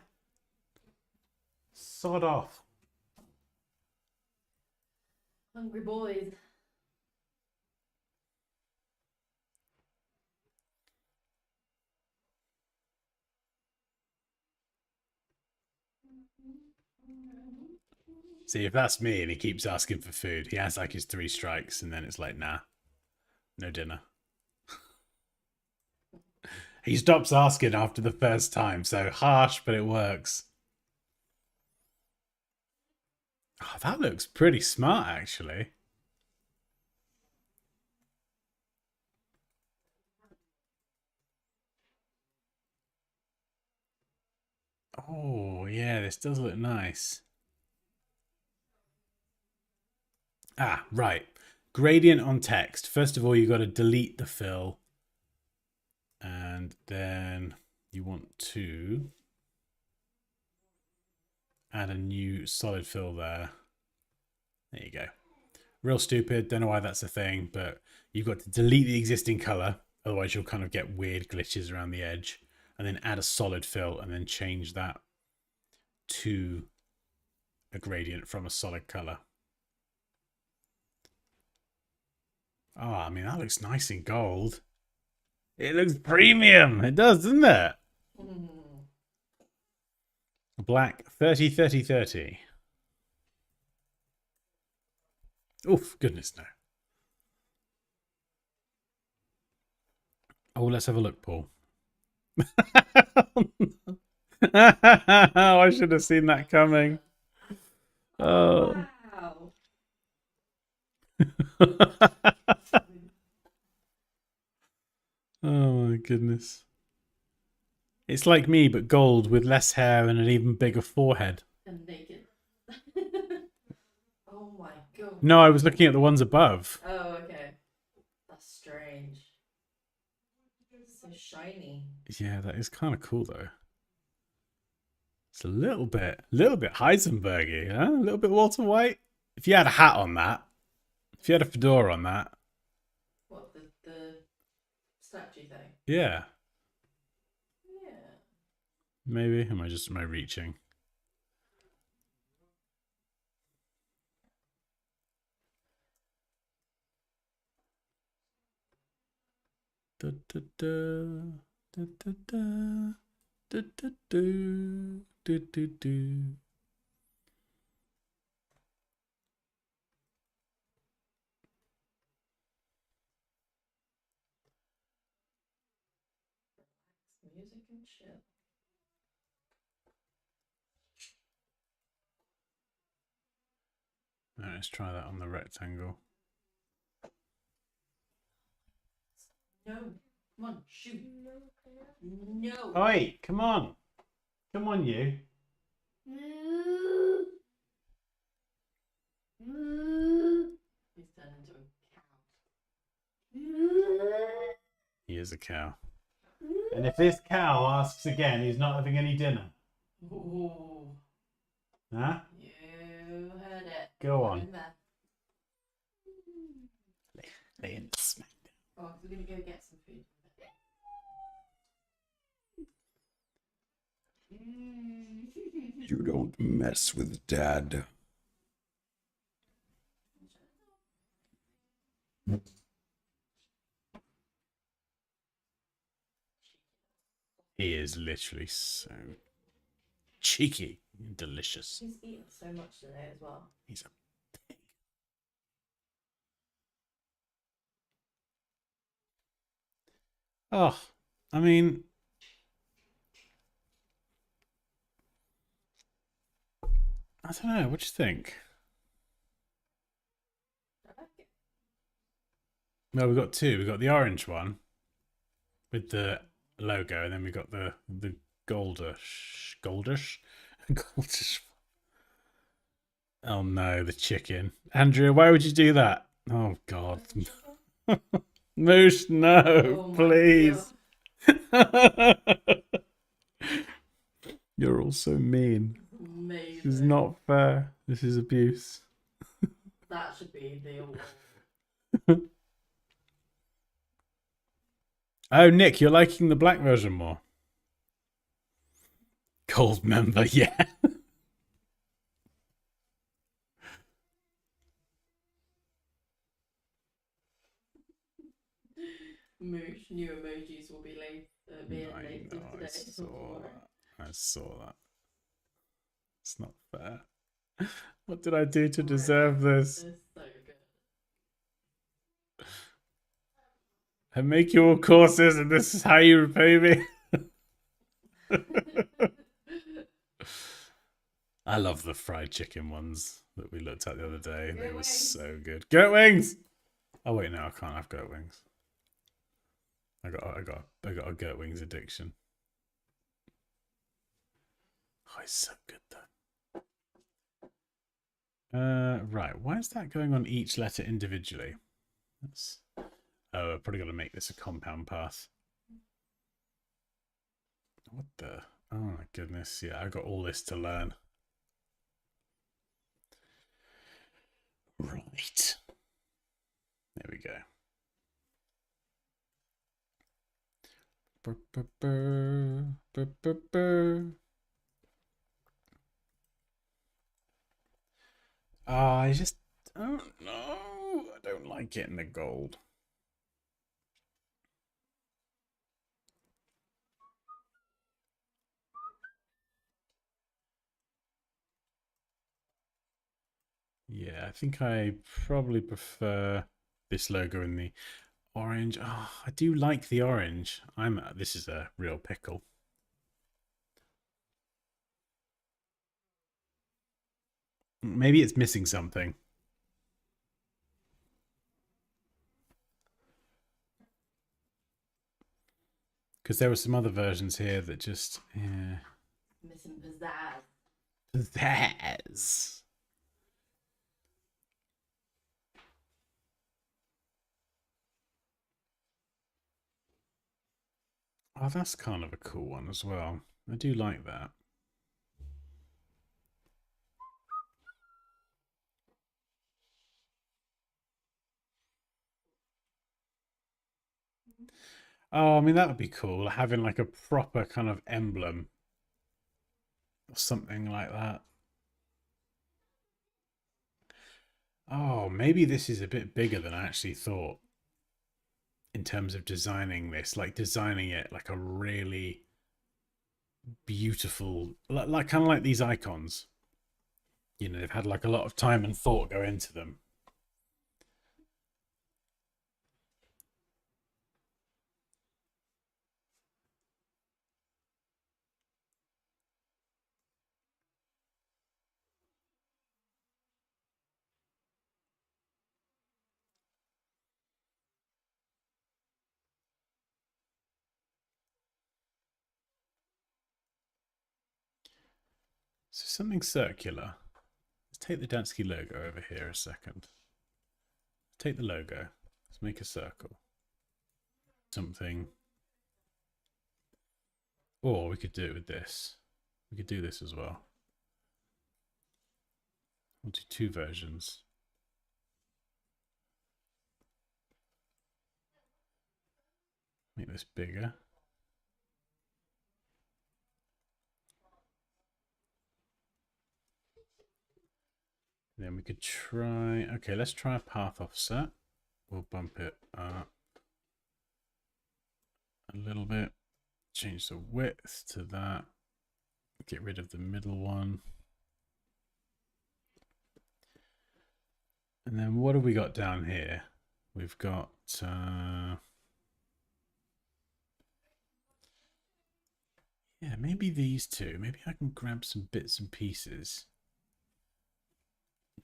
A: Sod off.
B: Hungry boys.
A: See, if that's me and he keeps asking for food, he has like his 3 strikes and then it's like, nah, no dinner. He stops asking after the first time, so harsh, but it works. Oh, that looks pretty smart, actually. Oh, yeah, this does look nice. Ah, right. Gradient on text. First of all, you got to delete the fill. And then you want to add a new solid fill there. There you go. Real stupid. Don't know why that's a thing, but you've got to delete the existing color. Otherwise, you'll kind of get weird glitches around the edge. And then add a solid fill and then change that to a gradient from a solid color. Oh, I mean, that looks nice in gold. It looks premium. It does, doesn't it? Black 30, 30, 30. Oof, goodness no. Oh, let's have a look, Paul. I should have seen that coming. Oh.
B: Wow.
A: Oh my goodness. It's like me, but gold with less hair and an even bigger forehead.
B: And naked. Oh my god.
A: No, I was looking at the ones above.
B: Oh, okay. That's strange. So shiny.
A: Yeah, that is kind of cool though. It's a little bit Heisenbergy, huh? A little bit Walter White. If you had a hat on that, if you had a fedora on that.
B: What, the statue thing?
A: Yeah.
B: Yeah.
A: Maybe. Am I reaching? Da, da, da, da, da, da, da, da, do, do, do, do.
B: Music and chill.
A: let's try that on the rectangle.
B: No. Come on, shoot. No.
A: Oi, come on. Come on, you.
B: He's turned into a cow.
A: He is a cow. And if this cow asks again, he's not having any dinner.
B: Ooh.
A: Huh?
B: You heard it.
A: Go
B: Put
A: on.
B: him in there.
A: Lay in the smack.
B: Oh, we're going to go get some food.
C: You don't mess with Dad.
A: He is literally so cheeky and delicious.
B: He's eaten so much today as well.
A: He's a pig. Oh, I mean, I don't know. What do you think?
B: I like it.
A: Well, we've got two. We've got the orange one with the logo, and then we got the goldish. Goldish. Oh no, the chicken. Andrea, why would you do that? Oh God. Moosh, no,
B: Oh my
A: please. You're all so mean.
B: Amazing.
A: This is not fair. This is abuse.
B: That should be the award.
A: Oh, Nick, you're liking the black version more. Gold member, yeah.
B: Moosh, new emojis will be being
A: I
B: later
A: know,
B: today.
A: I saw that. It's not fair. What did I do to deserve this?
B: It's so good.
A: I make you all courses and this is how you repay me? I love the fried chicken ones that we looked at the other day. They were so good. Goat wings! Oh wait, no, I can't have goat wings. I got a goat wings addiction. Oh, it's so good though. Right, why is that going on each letter individually? That's... Oh, I've probably got to make this a compound path. What the? Oh my goodness, yeah, I got all this to learn. Right. There we go. I just don't know. I don't like it in the gold. Yeah, I think I probably prefer this logo in the orange. Oh, I do like the orange. This is a real pickle. Maybe it's missing something. Because there were some other versions here that just, yeah.
B: Missing pizzazz.
A: Pizzazz. Oh, that's kind of a cool one as well. I do like that. Oh, I mean, that would be cool. Having like a proper kind of emblem or something like that. Oh, maybe this is a bit bigger than I actually thought in terms of designing this. Like designing it like a really beautiful, like kind of like these icons. You know, they've had like a lot of time and thought go into them. So something circular. Let's take the Dansky logo over here a second. Take the logo. Let's make a circle. Something. Or we could do it with this. We could do this as well. We'll do two versions. Make this bigger. Then we could try, okay, let's try a path offset. We'll bump it up a little bit. Change the width to that. Get rid of the middle one. And then what have we got down here? We've got, yeah, maybe these two. Maybe I can grab some bits and pieces.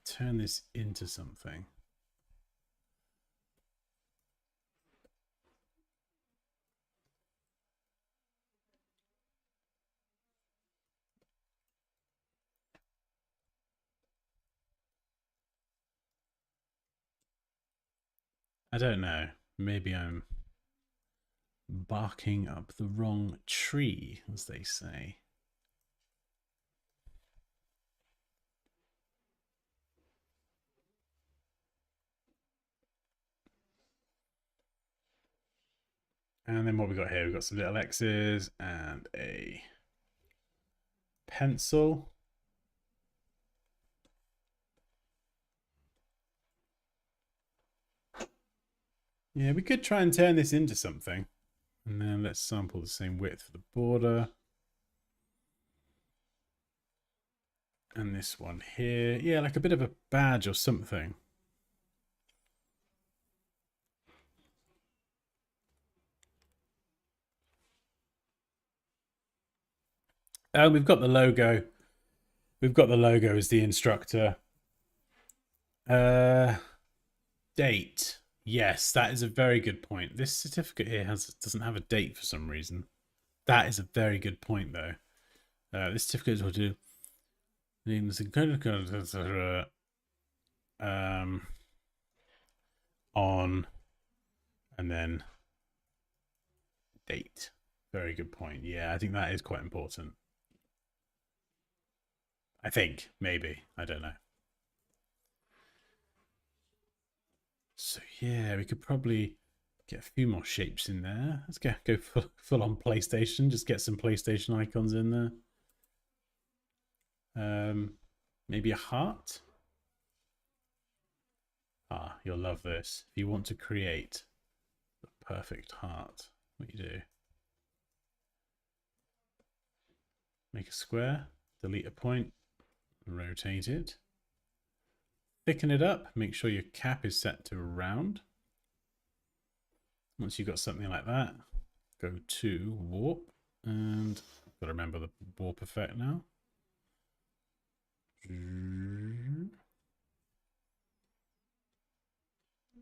A: Turn this into something. I don't know. Maybe I'm barking up the wrong tree, as they say. And then what we got here? We've got some little X's and a pencil. Yeah, we could try and turn this into something. And then let's sample the same width for the border. And this one here. Yeah, like a bit of a badge or something. We've got the logo. We've got the logo as the instructor. Date. Yes, that is a very good point. This certificate here doesn't have a date for some reason. That is a very good point, though. This certificate will do on and then date. Very good point. Yeah, I think that is quite important. I think, maybe. I don't know. So yeah, we could probably get a few more shapes in there. Let's go full on PlayStation. Just get some PlayStation icons in there. Maybe a heart. Ah, you'll love this. If you want to create the perfect heart, what you do? Make a square, delete a point, rotate it. Thicken it up, make sure your cap is set to round. Once you've got something like that, go to warp, and I've got to remember the warp effect now. There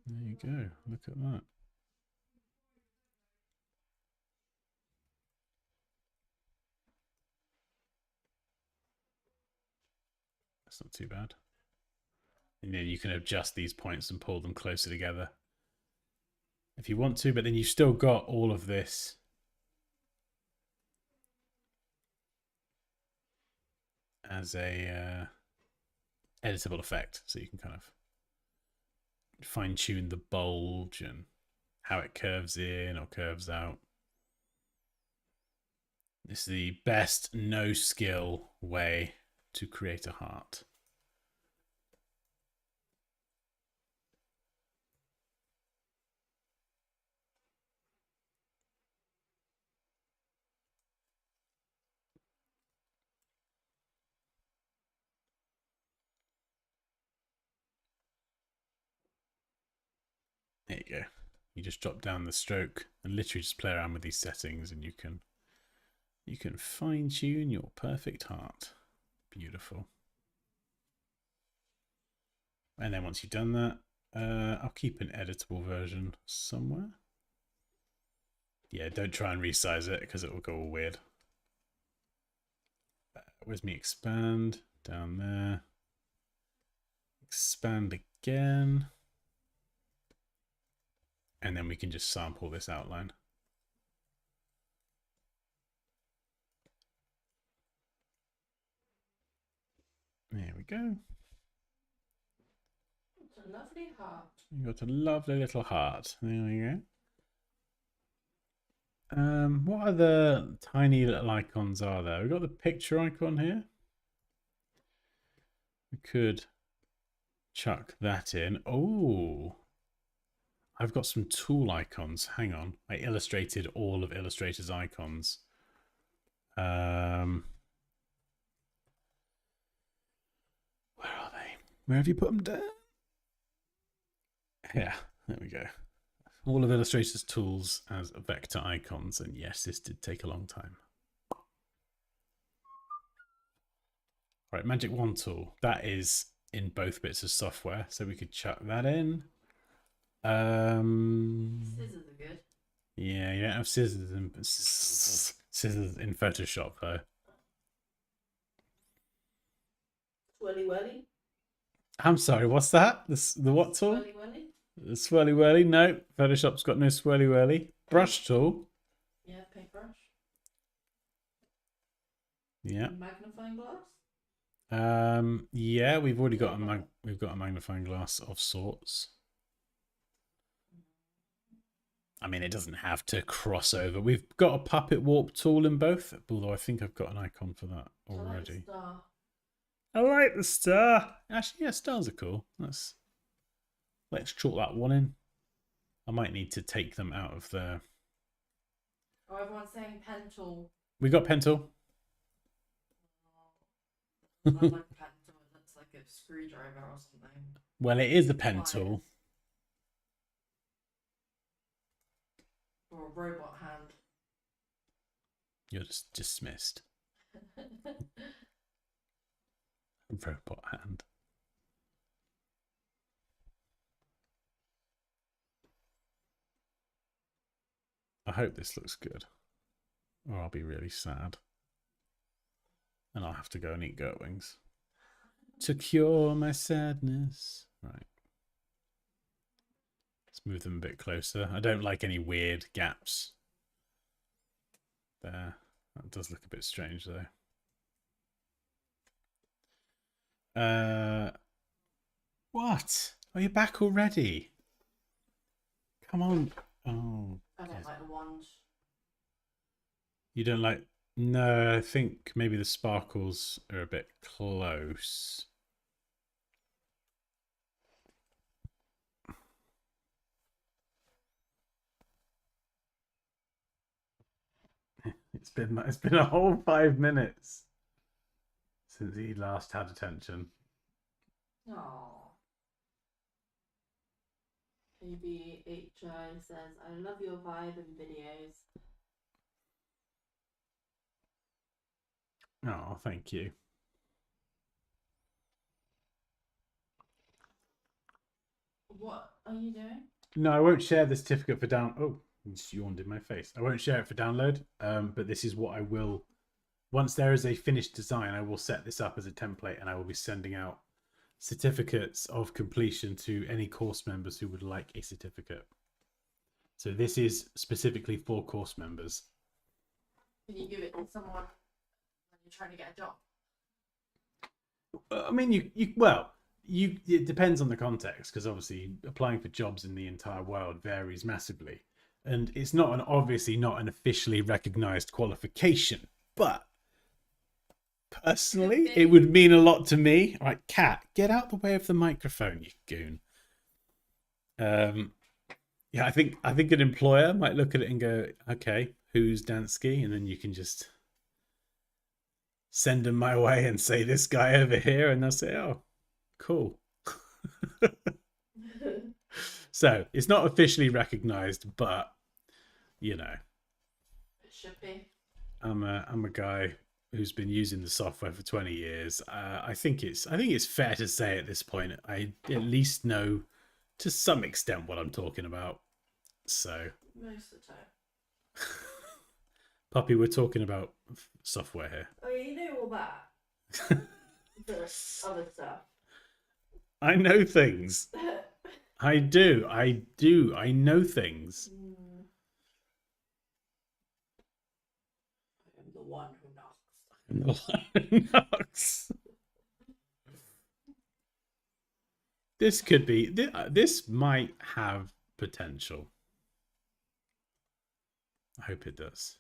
A: you go, look at that. That's not too bad. And then you can adjust these points and pull them closer together if you want to, but then you've still got all of this as a editable effect, so you can kind of fine tune the bulge and how it curves in or curves out. This is the best no skill way to create a heart. There you go. You just drop down the stroke and literally just play around with these settings, and you can fine tune your perfect heart. Beautiful. And then once you've done that, I'll keep an editable version somewhere. Yeah, don't try and resize it because it will go all weird. Where's me expand? Down there. Expand again. And then we can just sample this outline. There we go.
B: It's a lovely heart.
A: You got a lovely little heart. There we go. What other tiny little icons are there? We've got the picture icon here. We could chuck that in. Oh, I've got some tool icons. Hang on. I illustrated all of Illustrator's icons. Where are they? Where have you put them down? Yeah, there we go. All of Illustrator's tools as vector icons. And yes, this did take a long time. All right, Magic Wand tool. That is in both bits of software, so we could chuck that in.
B: Scissors are good.
A: Yeah, you don't have scissors in Photoshop though.
B: Swirly whirly.
A: I'm sorry, what's that? The what tool?
B: Swirly whirly.
A: The swirly whirly? No, Photoshop's got no swirly whirly. Brush tool.
B: Yeah, paintbrush.
A: Yeah.
B: Magnifying glass.
A: Yeah, we've already got we've got a magnifying glass of sorts. I mean, it doesn't have to cross over. We've got a puppet warp tool in both, although I think I've got an icon for that already. I like the star. Actually, yeah, stars are cool. Let's chalk that one in. I might need to take them out of there.
B: Oh, everyone's saying pen tool.
A: We got pen tool.
B: I like pen tool. It looks like a screwdriver or something.
A: Well, it is a pen tool.
B: Or a robot hand.
A: You're just dismissed. Robot hand. I hope this looks good, or I'll be really sad. And I'll have to go and eat goat wings to cure my sadness. Right. Let's move them a bit closer. I don't like any weird gaps there. That does look a bit strange though. What? Oh, you're back already? Come on. Oh.
B: I don't like the wand.
A: You don't like... No, I think maybe the sparkles are a bit close. It's been a whole 5 minutes since he last had attention.
B: Aww. KBHI says, I love your vibe and videos.
A: Oh, thank you.
B: What are you doing?
A: No, I won't share the certificate for down... Oh, you just yawned in my face. I won't share it for download, but this is what I will... Once there is a finished design, I will set this up as a template and I will be sending out certificates of completion to any course members who would like a certificate. So this is specifically for course members.
B: Can you give it to someone when you're trying to get a job?
A: I mean, it depends on the context, because obviously applying for jobs in the entire world varies massively. And it's obviously not an officially recognized qualification, but personally, it would mean a lot to me. All right, Kat, get out the way of the microphone, you goon. Yeah, I think an employer might look at it and go, okay, who's Dansky? And then you can just send them my way and say, this guy over here, and they'll say, oh, cool. So it's not officially recognized, but you know,
B: It should be.
A: I'm a guy who's been using the software for 20 years. I think it's fair to say at this point I at least know to some extent what I'm talking about. So
B: Most of the time.
A: Puppy, we're talking about software here.
B: Oh, you know all that. The other stuff.
A: I know things. I do. I know things.
B: I am the one who knocks.
A: I'm the one who knocks. This could be. This might have potential. I hope it does.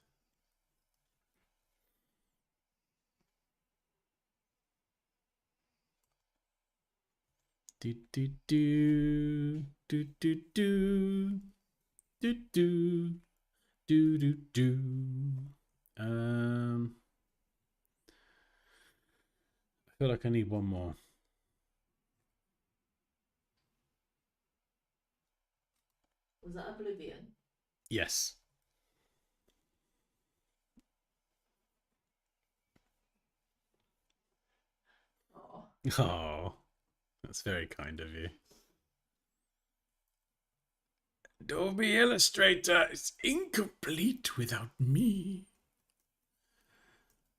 A: Do do do do do do do do do do do. I feel like I need one more.
B: Was that Oblivion?
A: Yes.
B: Oh.
A: Oh, that's very kind of you. Adobe Illustrator is incomplete without me.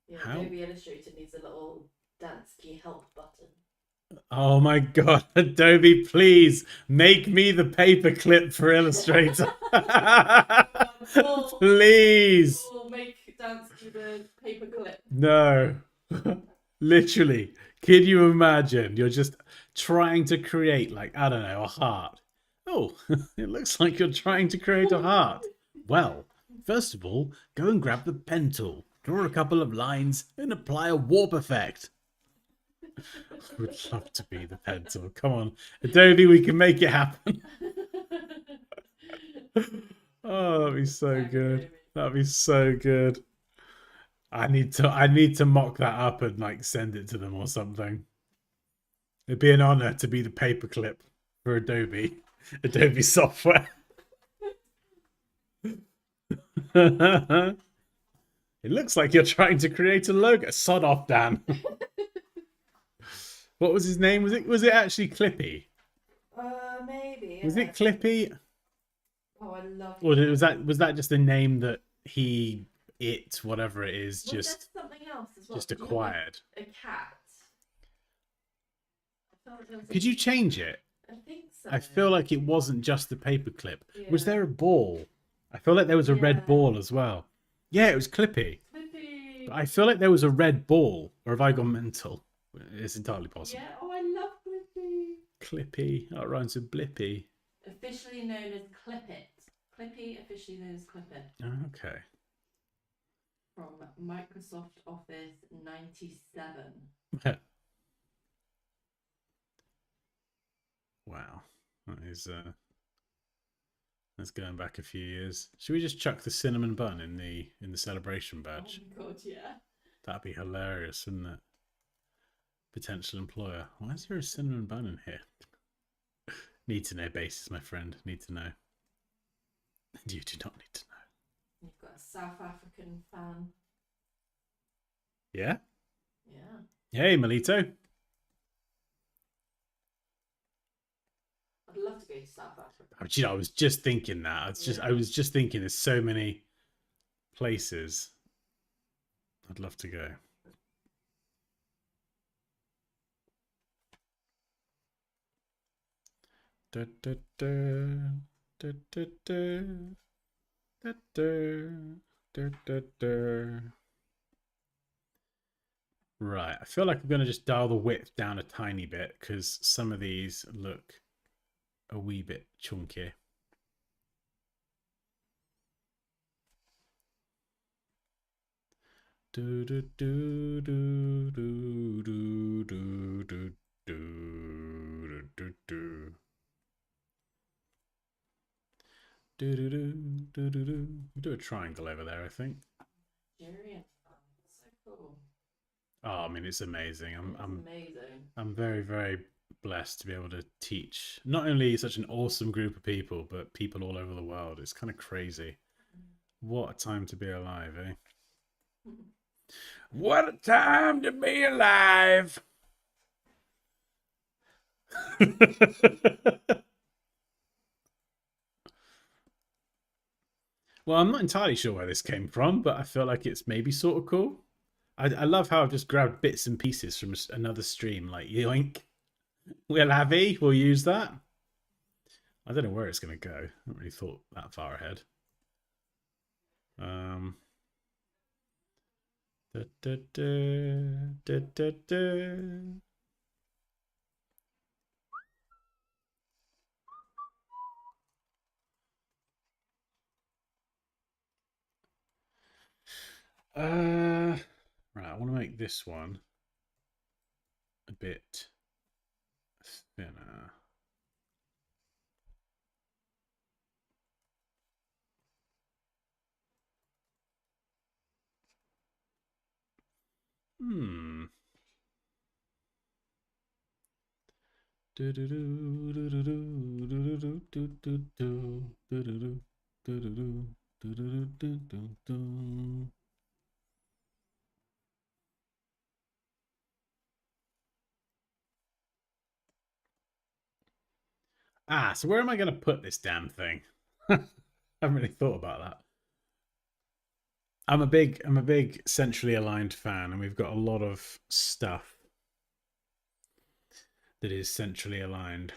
B: Yeah,
A: How?
B: Adobe Illustrator needs a little dance key help button.
A: Oh my god, Adobe, please make me the paperclip for Illustrator. Please.
B: We'll make dance key the paperclip.
A: No. Literally. Can you imagine? You're just trying to create, like, I don't know, a heart. Oh, it looks like you're trying to create a heart. Well, first of all, go and grab the pen tool, draw a couple of lines, and apply a warp effect. I would love to be the pen tool. Come on, Adobe, we can make it happen. Oh, that'd be so good. That'd be so good. I need to mock that up and like send it to them or something. It'd be an honor to be the paperclip for Adobe software. It looks like you're trying to create a logo. Sod off, Dan. What was his name? Was it actually Clippy?
B: Maybe.
A: Was it Clippy?
B: Oh, I love.
A: Or was that just a name that whatever it is,
B: Was
A: just
B: there something else as well?
A: just
B: Did you have
A: acquired?
B: a cat. I felt there was
A: Could you change it?
B: I think so.
A: I feel like it wasn't just the paperclip.
B: Yeah.
A: Was there a ball? I feel like there was a
B: Yeah.
A: red ball as well. Yeah, it was Clippy.
B: Clippy.
A: But I feel like there was a red ball. Or have I gone mental? It's entirely possible.
B: Yeah. Oh, I love Clippy.
A: Clippy. That rhymes with Blippy.
B: Officially known as Clippit. Clippy, officially known as Clippit.
A: Okay.
B: From Microsoft Office 97.
A: Wow. That's going back a few years. Should we just chuck the cinnamon bun in the celebration badge?
B: Oh my god, yeah.
A: That'd be hilarious, wouldn't it? Potential employer. Why is there a cinnamon bun in here? Need to know basis, my friend. Need to know. You do not need to know.
B: You've got a South African fan.
A: Yeah?
B: Yeah.
A: Hey, Melito.
B: I'd love to go to South Africa.
A: I was just thinking that. I was just thinking there's so many places I'd love to go. Da, da, da, da, da, da, da, da, da, da. Right, I feel like I'm going to just dial the width down a tiny bit because some of these look a wee bit chunky. Do do do do do do do do do do do. Do do do do do do. Do a triangle over there, I think.
B: Nigerian fan. So cool.
A: Oh, I mean, it's amazing.
B: It's amazing.
A: I'm very, very blessed to be able to teach not only such an awesome group of people, but people all over the world. It's kind of crazy. What a time to be alive, eh? What a time to be alive! Well, I'm not entirely sure where this came from, but I feel like it's maybe sort of cool. I love how I've just grabbed bits and pieces from another stream, like yoink. We'll have we'll use that. I don't know where it's going to go. I haven't really thought that far ahead. Da, da, da, da, da, da. Right, I want to make this one a bit thinner. Hmm. Ah, so where am I going to put this damn thing? I haven't really thought about that. I'm a big centrally aligned fan, and we've got a lot of stuff that is centrally aligned.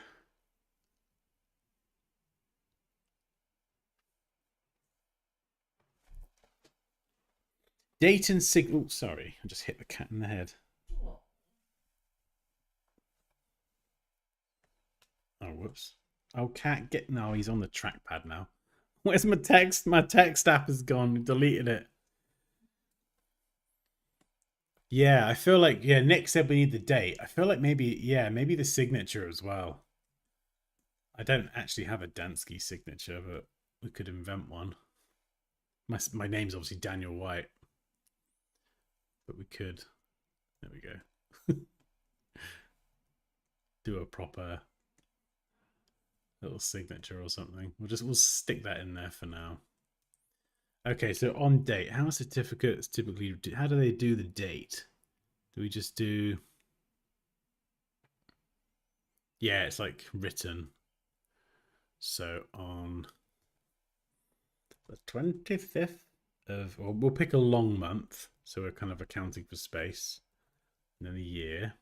A: Date and signal. Oh, sorry, I just hit the cat in the head. Oh, whoops. Oh, cat, get no. He's on the trackpad now. Where's my text? My text app has gone. Deleted it. Yeah, I feel like Nick said we need the date. I feel like maybe the signature as well. I don't actually have a Dansky signature, but we could invent one. My name's obviously Daniel White, but we could. There we go. Do a proper little signature or something. We'll stick that in there for now. Okay, so on date, how certificates typically how do they do the date? Do we just do? Yeah, it's like written. So on the 25th of, well, we'll pick a long month, so we're kind of accounting for space. And then a year.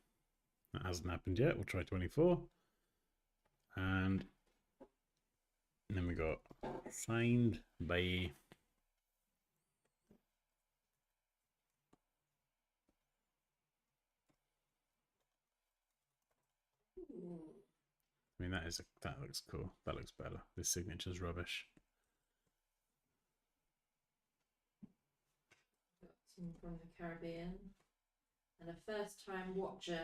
A: That hasn't happened yet. We'll try 24. And then we got signed by I mean, that looks cool. That looks better. This signature's rubbish.
B: Got some from the Caribbean. And a first-time watcher.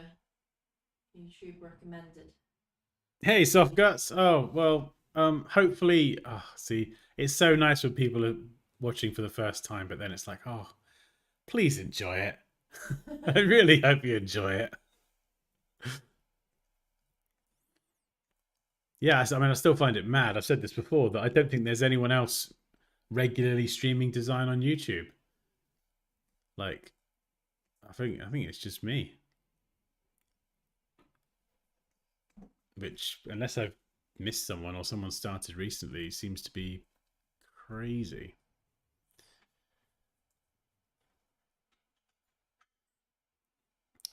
B: YouTube recommended.
A: Hey, soft guts. Oh well. Hopefully. Oh, see, it's so nice when people are watching for the first time, but then it's like, oh, please enjoy it. I really hope you enjoy it. Yeah, I mean, I still find it mad. I've said this before that I don't think there's anyone else regularly streaming design on YouTube. Like, I think it's just me. Which, unless I've missed someone or someone started recently, seems to be crazy.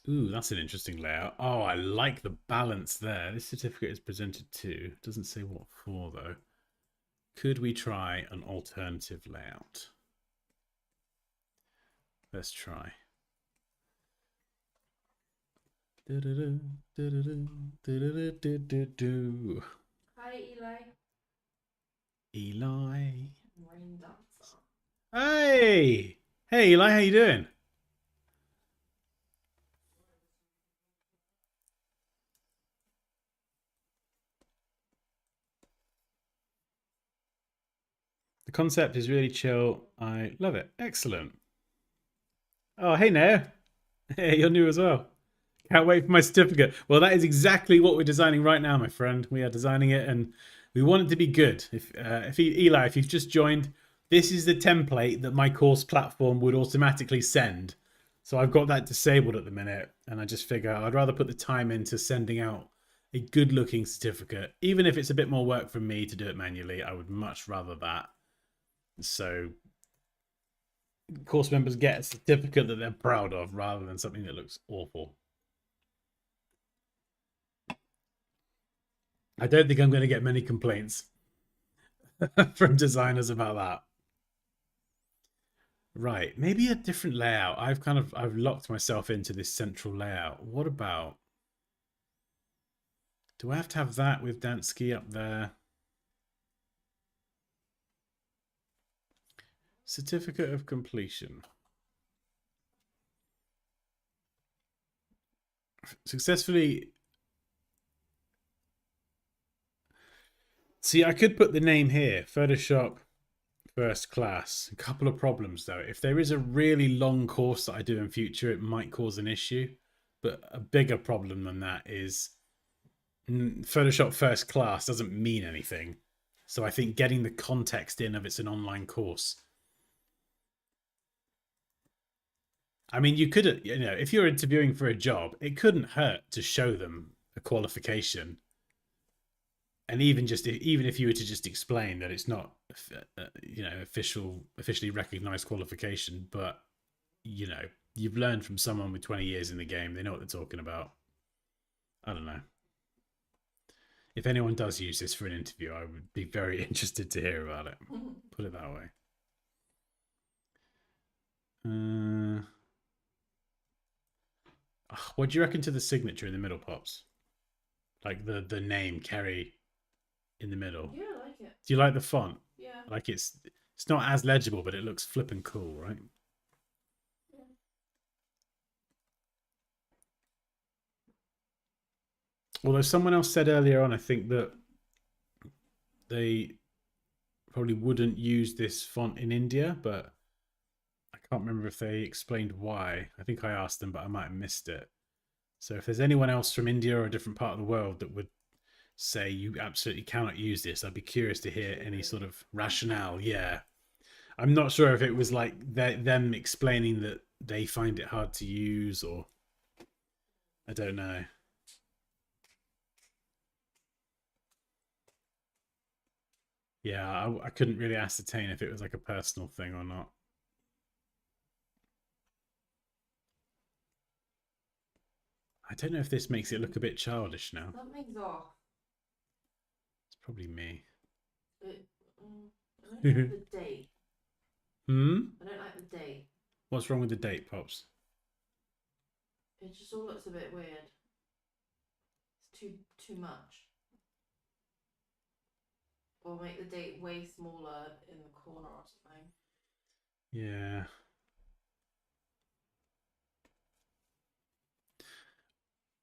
A: Ooh, that's an interesting layout. Oh, I like the balance there. This certificate is presented to. Doesn't say what for, though. Could we try an alternative layout? Let's try.
B: Hi, Eli.
A: Eli.
B: Rain dancer.
A: Hey! Hey, Eli, how you doing? The concept is really chill. I love it. Excellent. Oh, hey, now. Hey, you're new as well. Can't wait for my certificate. Well, that is exactly what we're designing right now, my friend. We are designing it, and we want it to be good. Eli, if you've just joined, this is the template that my course platform would automatically send. So I've got that disabled at the minute, and I just figure I'd rather put the time into sending out a good-looking certificate, even if it's a bit more work for me to do it manually. I would much rather that. So course members get a certificate that they're proud of rather than something that looks awful. I don't think I'm going to get many complaints from designers about that. Right, maybe a different layout. I've locked myself into this central layout. What about, do I have to have that with Dansky up there? Certificate of completion. Successfully. See, I could put the name here, Photoshop first class. A couple of problems though. If there is a really long course that I do in future, it might cause an issue. But a bigger problem than that is Photoshop first class doesn't mean anything. So I think getting the context in of it's an online course. I mean, you could, you know, if you're interviewing for a job, it couldn't hurt to show them a qualification. And even if you were to just explain that it's not, you know, officially recognized qualification, but you know, you've learned from someone with 20 years in the game, they know what they're talking about. I don't know. If anyone does use this for an interview, I would be very interested to hear about it. Put it that way. What do you reckon to the signature in the middle, Pops? Like the name Kerry in the middle.
B: Yeah, I like it.
A: Do you like the font?
B: Yeah.
A: Like it's not as legible, but it looks flippin' cool, right?
B: Yeah.
A: Although someone else said earlier on, I think that they probably wouldn't use this font in India, but I can't remember if they explained why. I think I asked them, but I might have missed it. So if there's anyone else from India or a different part of the world that would say you absolutely cannot use this, I'd be curious to hear any sort of rationale. Yeah. I'm not sure if it was like them explaining that they find it hard to use, or I don't know. Yeah, I couldn't really ascertain if it was like a personal thing or not. I don't know if this makes it look a bit childish now.
B: Something's off.
A: It's probably me.
B: I don't like the date. I don't like the date.
A: What's wrong with the date, Pops?
B: It just all looks a bit weird. It's too much. Or make the date way smaller in the corner or something.
A: Yeah.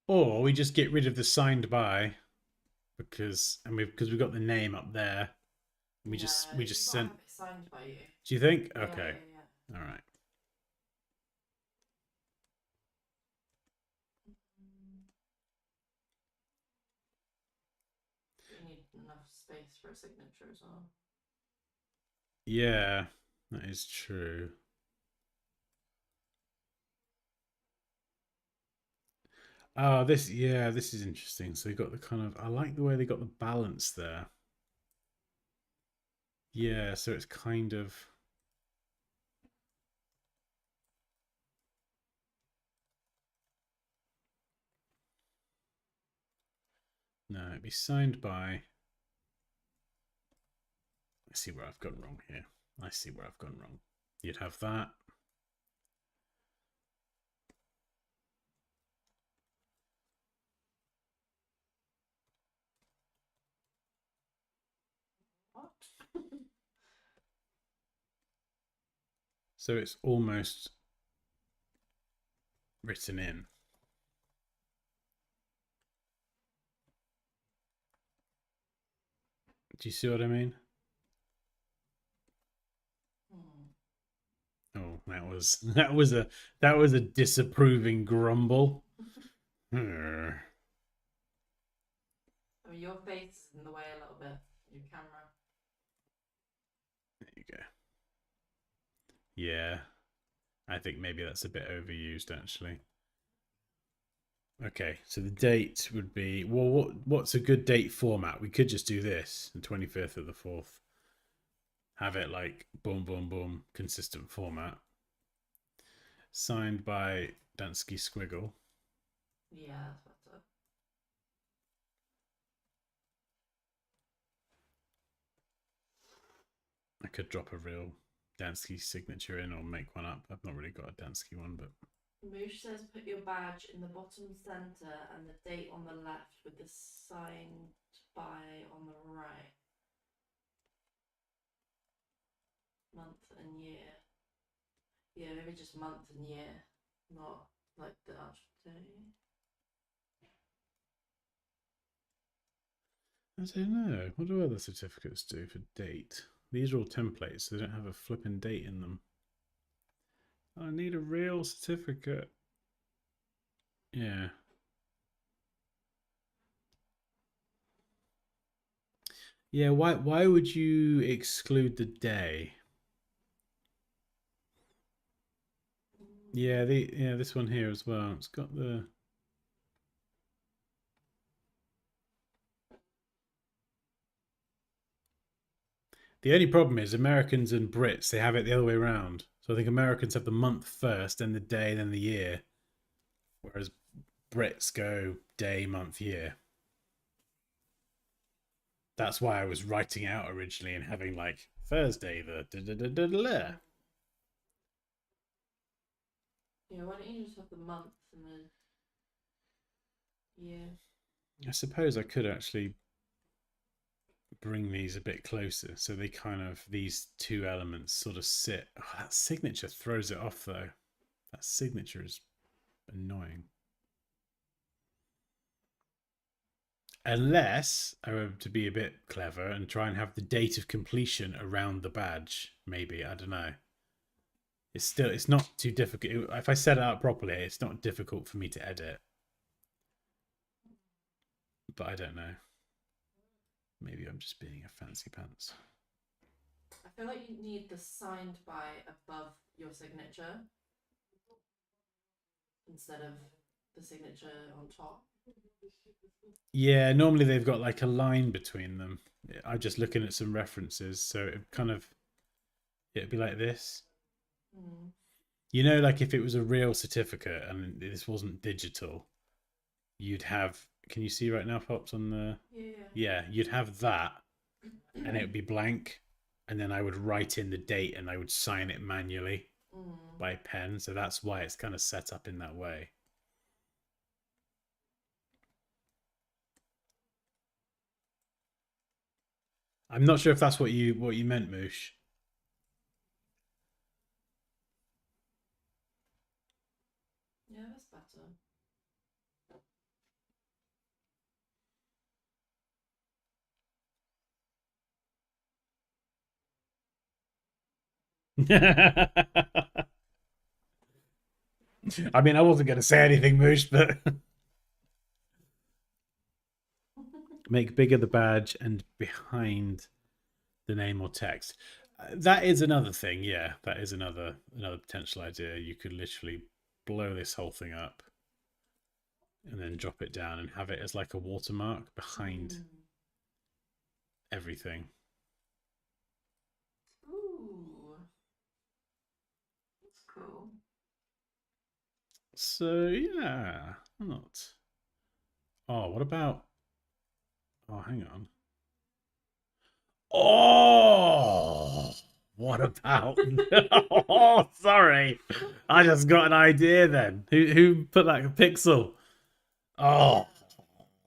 A: Or we just get rid of the signed by because we've got the name up there. We just sent.
B: Have it signed by you.
A: Do you think?
B: Yeah,
A: Okay.
B: Yeah.
A: All right.
B: You need enough space for a signature as well.
A: Yeah, that is true. Oh, this is interesting. So they got the kind of, I like the way they got the balance there. Yeah, so it's kind of, no, it'd be signed by. I see where I've gone wrong here. I see where I've gone wrong. You'd have that.
B: What?
A: So it's almost written in. Do you see what I mean? Oh, that was a disapproving grumble.
B: I mean, your face is in the way a little bit. Your camera.
A: There you go. Yeah, I think maybe that's a bit overused actually. Okay, so the date would be, what's a good date format? We could just do this, the 25th of the 4th. have it like boom, boom, boom, consistent format. Signed by Dansky Squiggle.
B: Yeah, that's better.
A: I could drop a real Dansky signature in or make one up. I've not really got a Dansky one, but
B: Moosh says put your badge in the bottom centre and the date on the left with the signed by on the right. Month and year. Yeah, maybe just month and year, not like the actual day.
A: I don't know. What do other certificates do for date? These are all templates, so they don't have a flipping date in them. I need a real certificate. Yeah. Yeah, why would you exclude the day? Yeah, this one here as well. It's got the only problem is Americans and Brits, they have it the other way around. So I think Americans have the month first, then the day, then the year. Whereas Brits go day, month, year. That's why I was writing out originally and having like Thursday the
B: Yeah, why don't you just have the month and the year?
A: I suppose I could actually bring these a bit closer so they kind of, these two elements sort of sit. Oh, that signature throws it off though. That signature is annoying. Unless I were to be a bit clever and try and have the date of completion around the badge, maybe. I don't know. It's not too difficult. If I set it up properly, it's not difficult for me to edit. But I don't know. Maybe I'm just being a fancy pants.
B: I feel like you need the signed by above your signature instead of the signature on top.
A: Yeah, normally they've got like a line between them. I'm just looking at some references, so it kind of, it'd be like this.
B: Mm.
A: You know, like if it was a real certificate and this wasn't digital, you'd have, can you see right now, Pops, on the, yeah, you'd have that and it would be blank, and then I would write in the date and I would sign it manually by pen. So that's why it's kind of set up in that way. I'm not sure if that's what you meant, Moosh.
B: Yeah, that's better.
A: I mean, I wasn't going to say anything, Moosh, but make bigger the badge and behind the name or text. That is another thing. Yeah, that is another potential idea. You could literally blow this whole thing up and then drop it down and have it as like a watermark behind everything.
B: Ooh, that's cool.
A: So yeah, I'm not. Oh, what about? Oh, hang on. Oh, what about? Oh, sorry, I just got an idea. Then who put that pixel? Oh,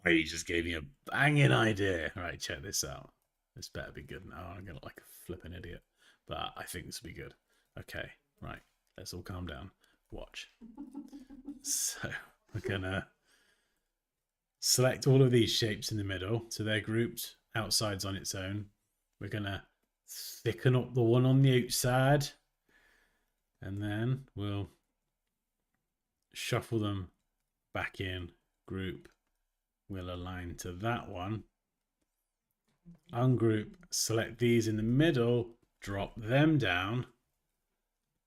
A: he just gave me a banging idea. Right, check this out. This better be good now. I'm gonna like a flipping idiot, but I think this will be good. Okay, right. Let's all calm down. Watch. So we're gonna select all of these shapes in the middle, so they're grouped. Outside's on its own. We're gonna thicken up the one on the outside, and then we'll shuffle them back in. Group. We'll align to that one. Ungroup, select these in the middle, drop them down.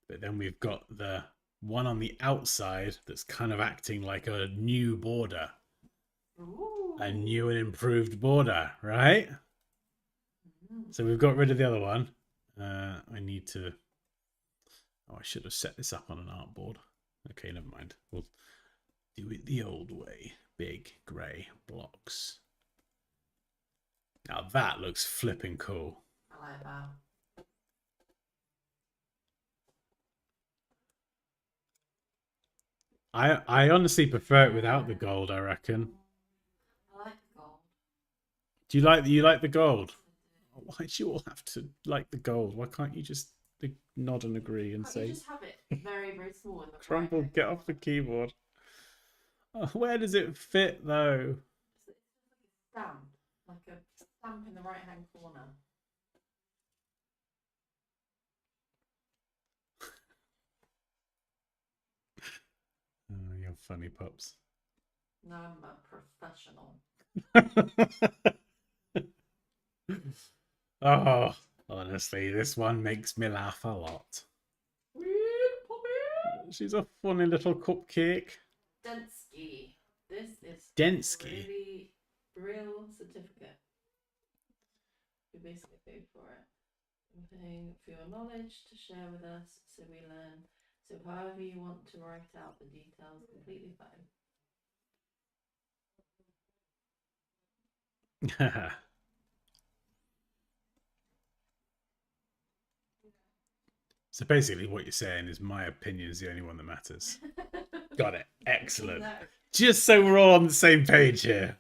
A: But then we've got the one on the outside that's kind of acting like a new border.
B: Ooh.
A: A new and improved border, right? So we've got rid of the other one. I need to... Oh, I should have set this up on an artboard. Okay, never mind. We'll do it the old way. Big grey blocks. Now that looks flipping cool.
B: I like that.
A: I honestly prefer it without the gold, I reckon.
B: I like the gold.
A: Do you like the gold? Why do you all have to like the gold? Why can't you just nod and agree and
B: Can't
A: say,
B: you just have it very, very small in the
A: Crumble,
B: right
A: get off the keyboard? Oh, where does it fit though?
B: It's like a stamp in the right hand corner.
A: Oh, you're funny, pups.
B: No, I'm a professional.
A: Oh, honestly, this one makes me laugh a lot. She's a funny little cupcake.
B: Densky. This is
A: Densky?
B: really real certificate. You basically paid for it. I'm paying for your knowledge to share with us so we learn. So however you want to write out the details, completely fine.
A: So basically what you're saying is my opinion is the only one that matters. Got it. Excellent.
B: No.
A: Just so we're all on the same page here.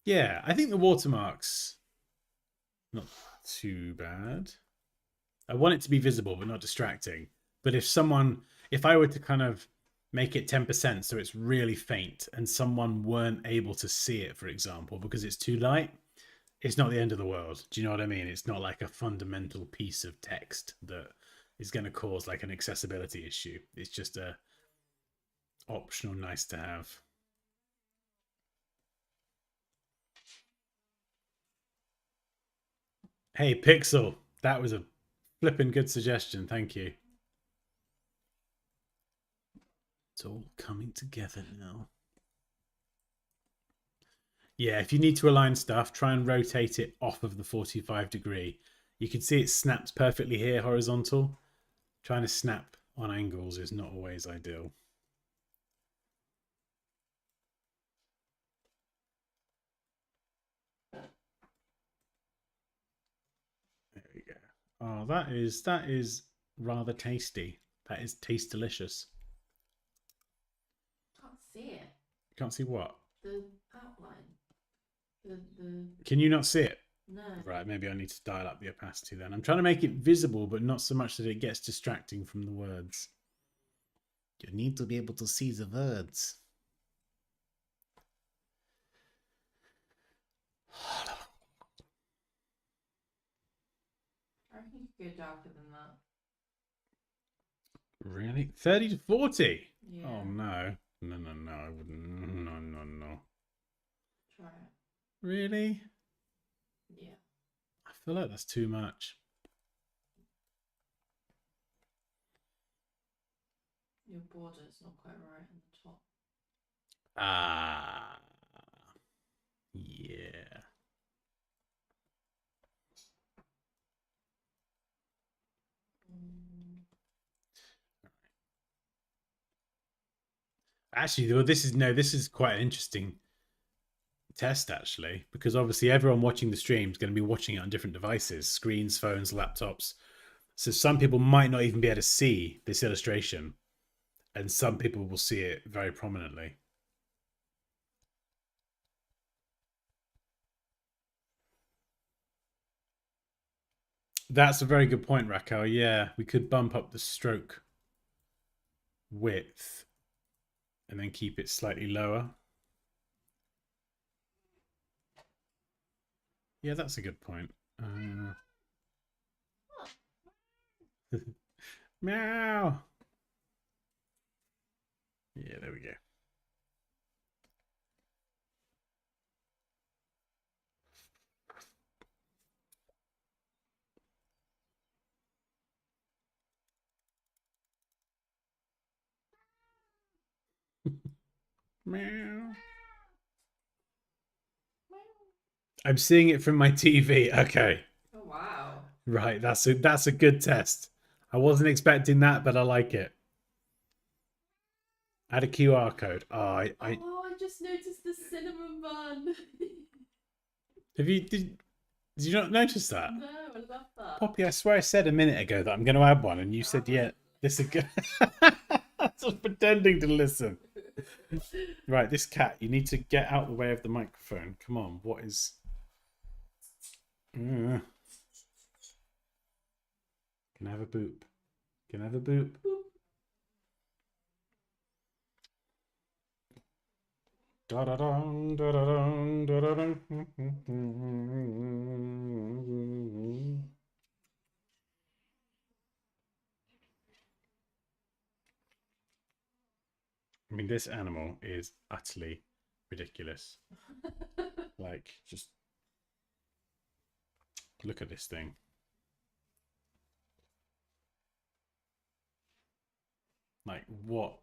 A: Yeah, I think the watermark's not too bad. I want it to be visible but not distracting. But if I were to kind of make it 10% so it's really faint and someone weren't able to see it, for example, because it's too light, it's not the end of the world. Do you know what I mean? It's not like a fundamental piece of text that is going to cause like an accessibility issue. It's just a optional nice to have. Hey, Pixel, that was a flipping good suggestion. Thank you. It's all coming together now. Yeah, if you need to align stuff, try and rotate it off of the 45 degree. You can see it snaps perfectly here, horizontal. Trying to snap on angles is not always ideal. There we go. Oh, that is rather tasty. That is taste delicious.
B: Can't see it.
A: Can't see what?
B: The outline. The
A: Can you not see it?
B: no.
A: Right, maybe I need to dial up the opacity then. I'm trying to make it visible, but not so much that it gets distracting from the words. You need to be able to see the words.
B: I reckon you could go darker than that.
A: Really? 30 to 40?
B: Yeah.
A: Oh, no. No, I wouldn't. No.
B: Try it.
A: Really?
B: Yeah.
A: I feel like that's too much.
B: Your border's not quite right in the top.
A: Ah. Yeah. Actually, well, this is quite an interesting test, actually, because obviously everyone watching the stream is going to be watching it on different devices, screens, phones, laptops. So some people might not even be able to see this illustration, and some people will see it very prominently. That's a very good point, Raquel. Yeah, we could bump up the stroke width and then keep it slightly lower. Yeah, that's a good point. Meow. Yeah, there we go. Meow. I'm seeing it from my TV. Okay.
B: Oh wow.
A: Right, that's a good test. I wasn't expecting that, but I like it. Add a QR code. Oh,
B: Oh, I just noticed the cinnamon bun.
A: have you did you not notice that?
B: No, I love that.
A: Poppy, I swear I said a minute ago that I'm going to add one, and you said, yeah, this is good. I was pretending to listen. Right, this cat, you need to get out the way of the microphone. Come on, what is... Can I have a boop? Can I have a boop? Da-da-dum, da-da-dum, da-da-dum. I mean, this animal is utterly ridiculous. Like, just look at this thing. Like, what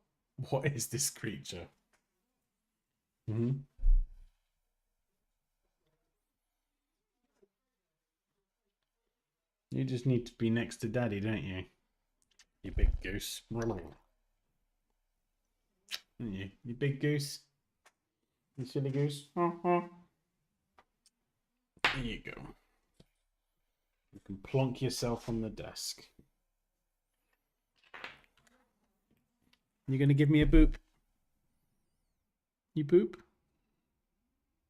A: is this creature? You just need to be next to Daddy, don't you? You big goose. Don't you? You big goose. You silly goose. There you go. You can plonk yourself on the desk. You gonna give me a boop? You boop?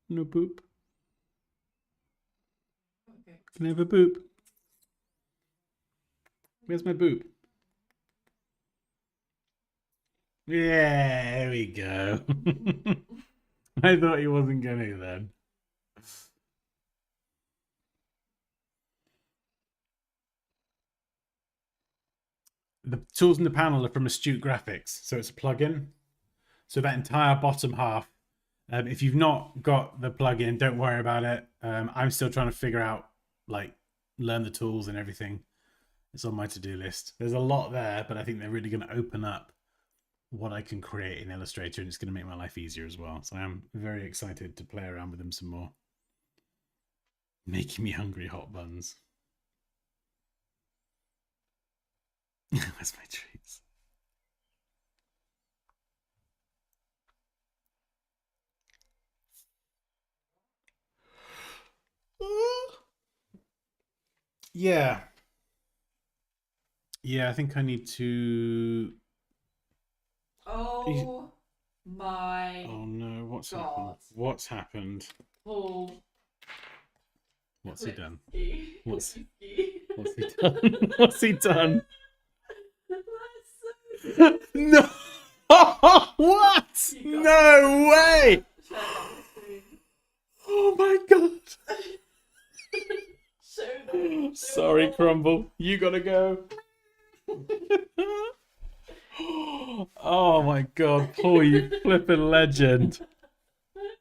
A: No boop?
B: Okay.
A: Can I have a boop? Where's my boop? Yeah, there we go. I thought he wasn't gonna then. The tools in the panel are from Astute Graphics, so it's a plugin. So that entire bottom half, if you've not got the plugin, don't worry about it. I'm still trying to figure out, like, learn the tools and everything. It's on my to-do list. There's a lot there, but I think they're really going to open up what I can create in Illustrator, and it's going to make my life easier as well. So I'm very excited to play around with them some more. Making me hungry, hot buns. Where's my treats? Yeah. Yeah, I think I need to...
B: Oh my
A: Oh no, what's
B: God.
A: happened? What's happened?
B: Paul.
A: What's he done?
B: Klitsky.
A: What's
B: Klitsky.
A: he done? What's he done?
B: That's so
A: No! What?
B: You got
A: No way!
B: Share that screen.
A: Oh my god!
B: Show them.
A: Sorry,
B: Show them.
A: Crumble. You gotta go. Oh my god, Paul, you flippin' legend.
B: Oh my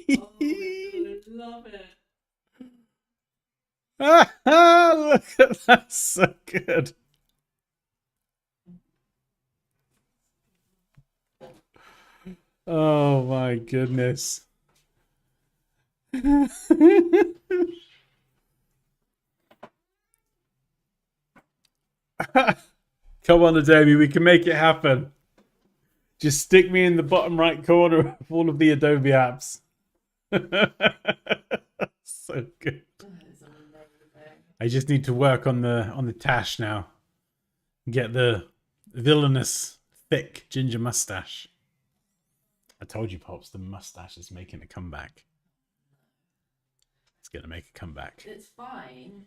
B: God, I love it.
A: Look at that, so good. Oh my goodness. Come on, Adobe, we can make it happen. Just stick me in the bottom right corner of all of the Adobe apps. So good.
B: That is amazing.
A: I just need to work on the tash now. Get the villainous, thick ginger mustache. I told you, Pops, the mustache is making a comeback. It's going to make a comeback.
B: It's fine.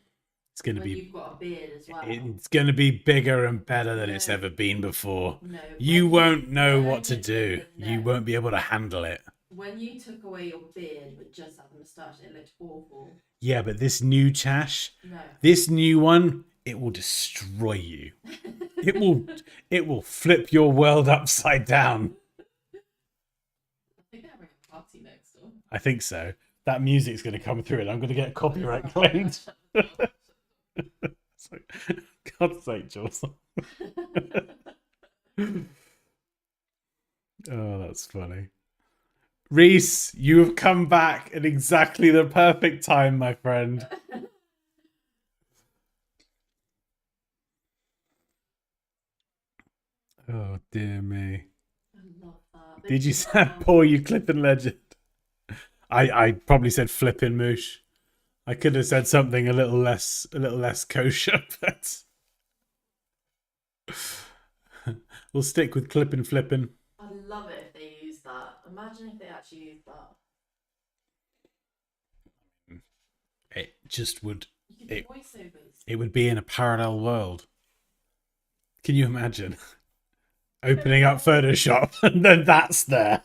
A: It's going to
B: When
A: be...
B: you've got a beard as well.
A: It's going to be bigger and better than it's
B: No.
A: ever been before.
B: No.
A: You
B: when
A: won't know
B: no,
A: what to
B: no,
A: do.
B: no.
A: You won't be able to handle it.
B: When you took away your beard but just had the moustache, it looked awful.
A: Yeah, but this new tash,
B: No.
A: this new one, it will destroy you. It will flip your world upside down.
B: I think they're having a party next door.
A: I think so. That music's going to come through and I'm going to get copyright claimed. So, God's sake, Jules. Oh, that's funny. Reese, you have come back at exactly the perfect time, my friend. Oh, dear me.
B: I love that.
A: Did you
B: They've
A: say
B: got,
A: poor you clipping legend? I probably said flipping moosh. I could have said something a little less kosher, but we'll stick with clipping flipping.
B: I love it if they use that. Imagine if they actually use that.
A: It just would.
B: You could do
A: It
B: voiceovers.
A: it would be in a parallel world. Can you imagine opening up Photoshop and then that's there?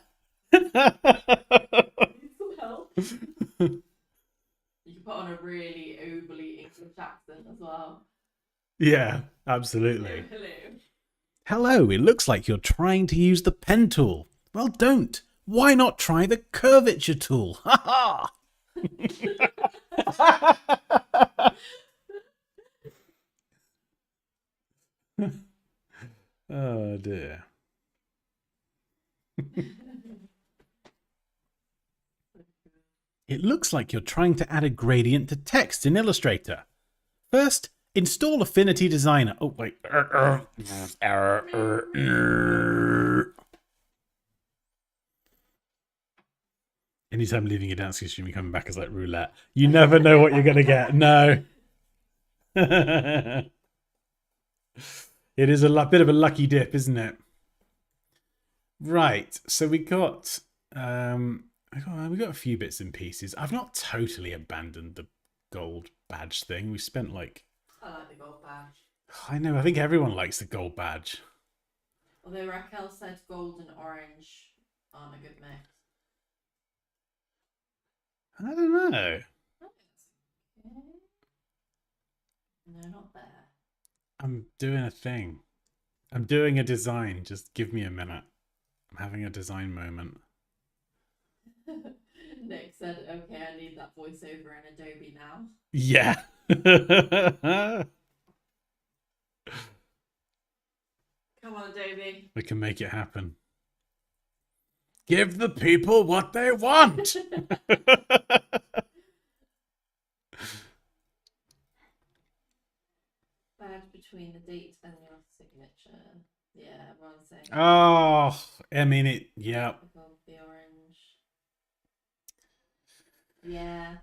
B: Need some help. You could put on a really overly English accent as well.
A: Yeah, absolutely.
B: Hello.
A: Hello, it looks like you're trying to use the pen tool. Well, don't. Why not try the curvature tool? Ha ha! Oh dear. It looks like you're trying to add a gradient to text in Illustrator. First, install Affinity Designer. Oh, wait. Anytime leaving a dance costume, you're coming back as like roulette. You never know what you're going to get. No. It is a bit of a lucky dip, isn't it? Right. So we got a few bits and pieces. I've not totally abandoned the gold badge thing. We spent like
B: I like the gold badge.
A: I know. I think everyone likes the gold badge.
B: Although Raquel said gold and orange aren't a good mix.
A: I don't know.
B: Okay. No, not there.
A: I'm doing a thing. I'm doing a design. Just give me a minute. I'm having a design moment.
B: Nick said, okay, I need that voiceover in Adobe now.
A: Yeah.
B: Come on, Adobe.
A: We can make it happen. Give the people what they want.
B: Badge between the date and your signature. Yeah, everyone's saying.
A: Oh, I mean it. Yeah.
B: The gold, the orange. Yeah.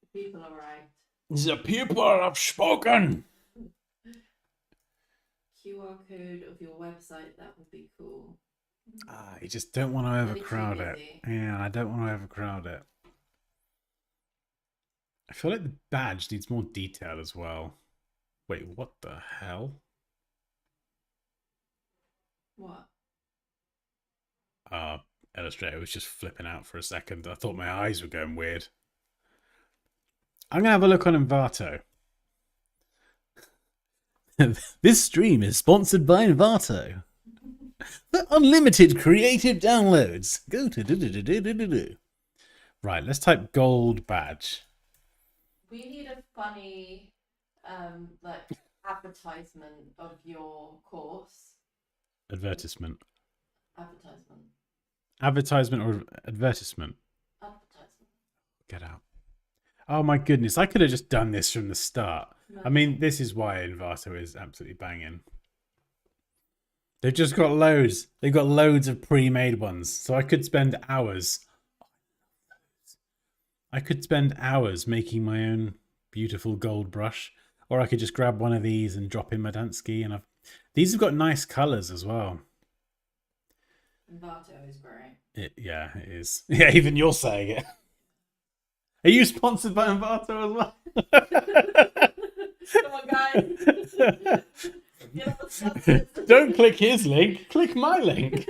B: The people are right.
A: The people have spoken.
B: QR code of your website, that would be cool.
A: You just don't want to
B: Really too
A: overcrowd it.
B: busy.
A: Yeah, I don't want to overcrowd it. I feel like the badge needs more detail as well. Wait, what the hell?
B: What?
A: Illustrator was just flipping out for a second. I thought my eyes were going weird. I'm going to have a look on Envato. This stream is sponsored by Envato. For unlimited creative downloads. Go to Right, let's type gold badge.
B: We need a funny, like advertisement of your course.
A: Advertisement.
B: Advertisement.
A: Advertisement or advertisement?
B: Advertisement.
A: Get out. Oh my goodness, I could have just done this from the start.
B: No.
A: I mean, this is why Envato is absolutely banging. They've just got loads. They've got loads of pre-made ones. So I could spend hours. I could spend hours making my own beautiful gold brush. Or I could just grab one of these and drop in my Dansky. And these have got nice colours as well.
B: Envato is great.
A: Yeah, it is. Yeah, even you're saying it. Are you sponsored by Envato as well?
B: Come on, guys. Get on the sponsors.
A: Don't click his link. Click my link.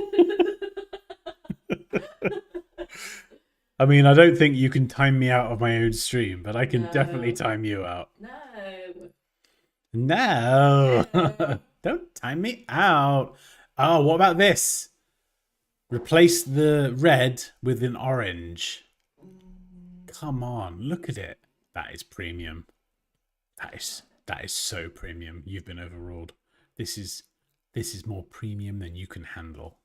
A: I mean, I don't think you can time me out of my own stream, but I can
B: No.
A: definitely time you out.
B: No.
A: No. Don't time me out. Oh, what about this? Replace the red with an orange. Come on, look at it. That is premium. That is so premium. You've been overruled. This is more premium than you can handle.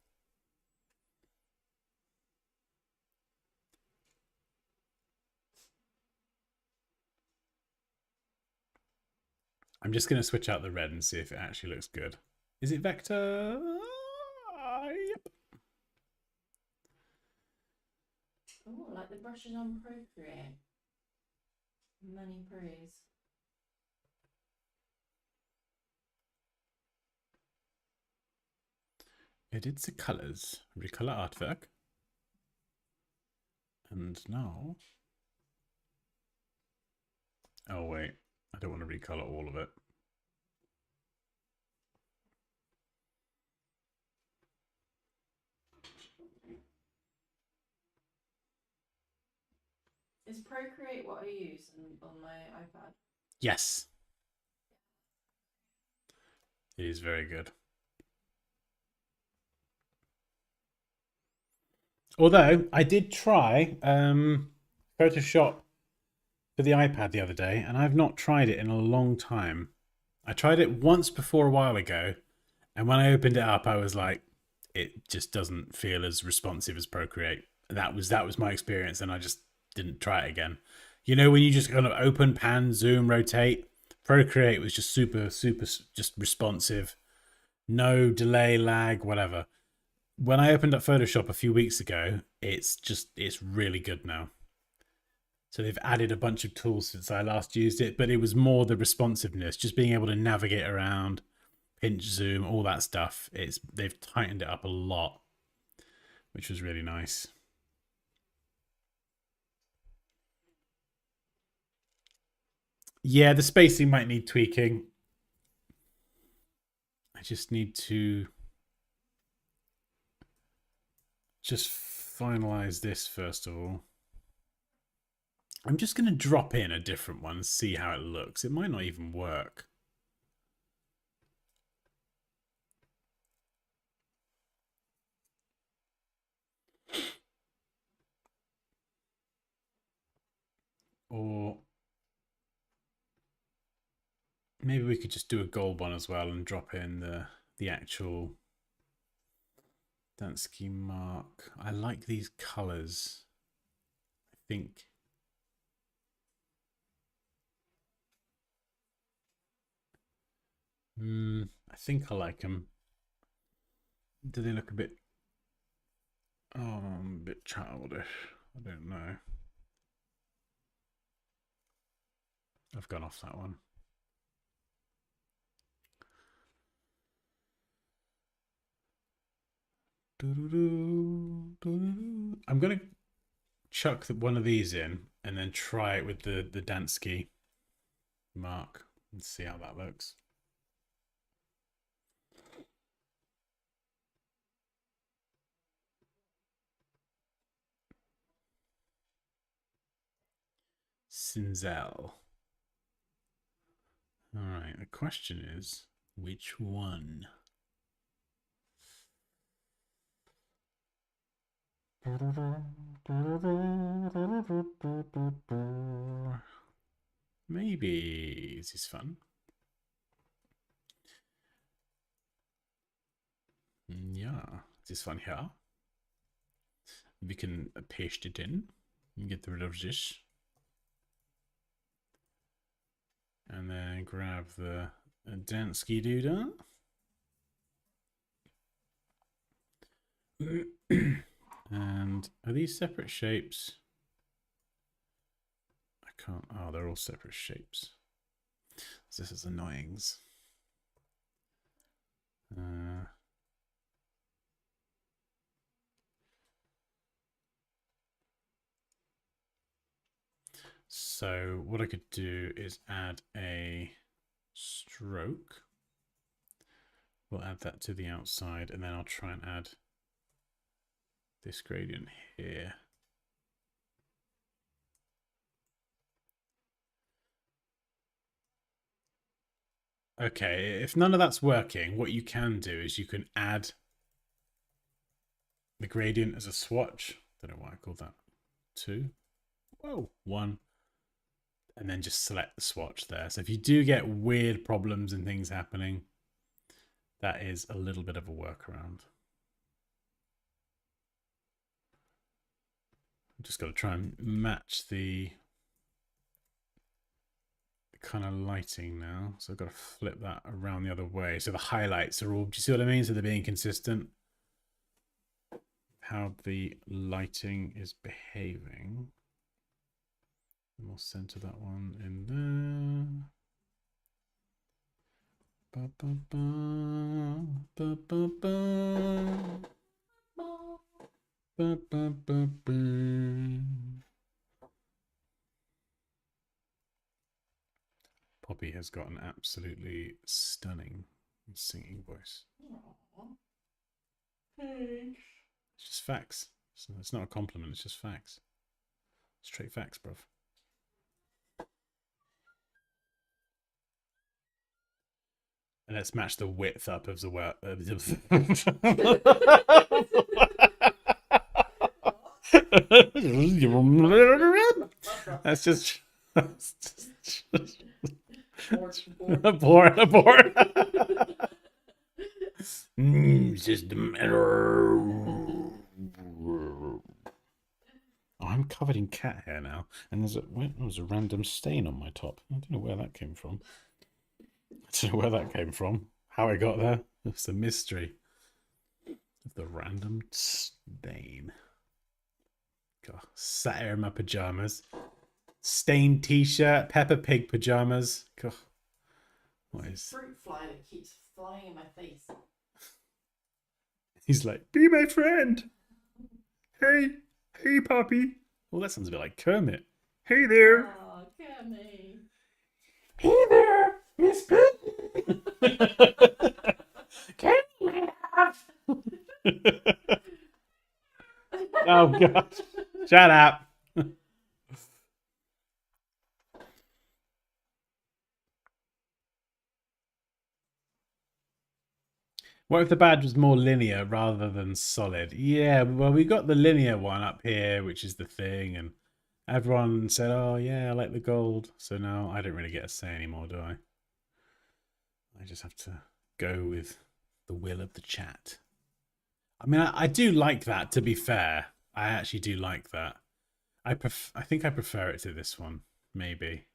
A: I'm just going to switch out the red and see if it actually looks good. Is it vector? Yep.
B: Oh, like the brushes on Procreate. Many praise.
A: Edit the colors. Recolor artwork. And now... Oh, wait. I don't want to recolor all of it.
B: Is Procreate what I use on my iPad?
A: Yes. It is very good. Although, I did try Photoshop for the iPad the other day, and I've not tried it in a long time. I tried it once before a while ago, and when I opened it up, I was like, it just doesn't feel as responsive as Procreate. That was my experience, and I just didn't try it again. You know, when you just kind of open, pan, zoom, rotate, Procreate was just super just responsive. No delay, lag, whatever. When I opened up Photoshop a few weeks ago, it's really good now. So they've added a bunch of tools since I last used it, but it was more the responsiveness, just being able to navigate around, pinch, zoom, all that stuff. They've tightened it up a lot, which was really nice. Yeah, the spacing might need tweaking. I just need to just finalize this first of all. I'm just going to drop in a different one and see how it looks. It might not even work. Or maybe we could just do a gold one as well and drop in the actual Dansky mark. I like these colors. I think I think I like them. Do they look a bit a bit childish? I don't know. I've gone off that one. I'm gonna chuck one of these in and then try it with the Dansky mark and see how that looks. Cinzel. All right, the question is, which one? Maybe this is fun. Yeah, this one here. We can paste it in and get rid of this. And then grab the Dansky doodah. And are these separate shapes? I can't. Oh, they're all separate shapes. This is annoyings. So what I could do is add a stroke. We'll add that to the outside, and then I'll try and add this gradient here. Okay, if none of that's working, what you can do is you can add the gradient as a swatch. Don't know why I called that 2. Whoa, 1. And then just select the swatch there. So if you do get weird problems and things happening, that is a little bit of a workaround. I'm just got to try and match the kind of lighting now. So I've got to flip that around the other way. So the highlights are all, do you see what I mean? So they're being consistent. How the lighting is behaving. And we'll center that one in there. Ba, ba, ba, ba, ba, ba. Ba, ba, ba, ba. Poppy has got an absolutely stunning singing voice.
B: Thanks.
A: It's just facts. So it's not a compliment, it's just facts. Straight facts, bruv. And let's match the width up of the well. That's just abort. System error. Oh, I'm covered in cat hair now, and there's a random stain on my top. I don't know where that came from. How I got there. It's a mystery of the random stain. God, sat here in my pajamas. Stained t-shirt, Peppa Pig pajamas. God, what is?
B: Fruit fly that keeps flying in my face.
A: He's like, be my friend. Hey, Poppy. Oh, that sounds a bit like Kermit. Hey there.
B: Oh, Kermit.
A: Hey there, Miss Piggy. Can you laugh? Oh, God. Shut up. What if the badge was more linear rather than solid? Yeah, well, we got the linear one up here, which is the thing, and everyone said, oh, yeah, I like the gold. So now I don't really get a say anymore, do I? I just have to go with the will of the chat. I mean, I do like that, to be fair. I actually do like that. I think I prefer it to this one, maybe.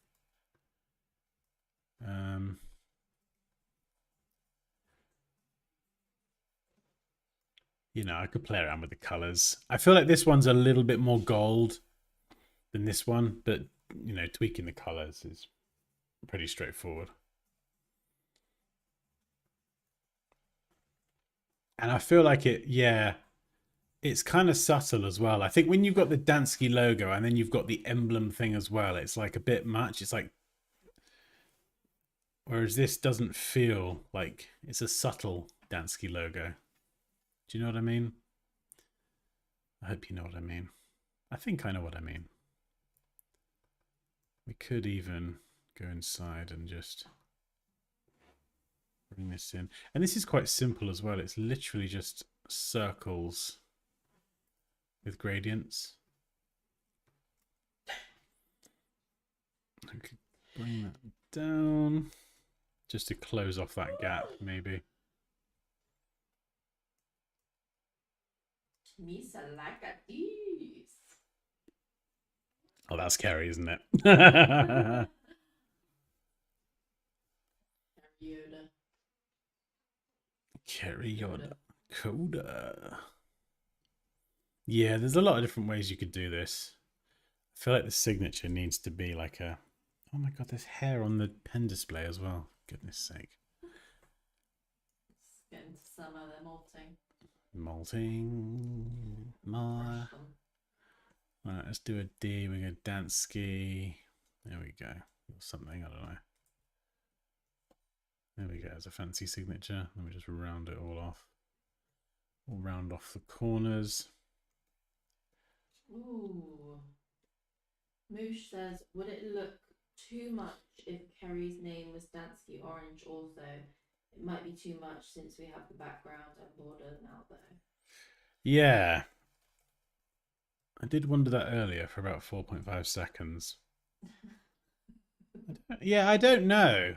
A: You know, I could play around with the colors. I feel like this one's a little bit more gold than this one, but, you know, tweaking the colors is pretty straightforward. And I feel like it's kind of subtle as well. I think when you've got the Dansky logo and then you've got the emblem thing as well, it's like a bit much. It's like, whereas this doesn't feel like it's a subtle Dansky logo. Do you know what I mean? I hope you know what I mean. I think I know what I mean. We could even go inside and just bring this in. And this is quite simple as well. It's literally just circles with gradients. I could bring that down just to close off that gap, maybe.
B: Misa like a tease.
A: Oh, that's Kerry, isn't it?
B: Yoda.
A: Kerry Yoda. Coda. Yeah, there's a lot of different ways you could do this. I feel like the signature needs to be like a... Oh my god, there's hair on the pen display as well. Goodness sake.
B: Let's get into some of the molting.
A: Molting. More. Alright, let's do a D. We go Dansky. There we go. Or something, I don't know. There we go. It's a fancy signature. Let me just round it all off. We'll round off the corners.
B: Ooh. Moosh says, would it look too much if Kerry's name was Dansky Orange also? It might be too much since we have the background and border now though.
A: Yeah. I did wonder that earlier for about 4.5 seconds. I don't know.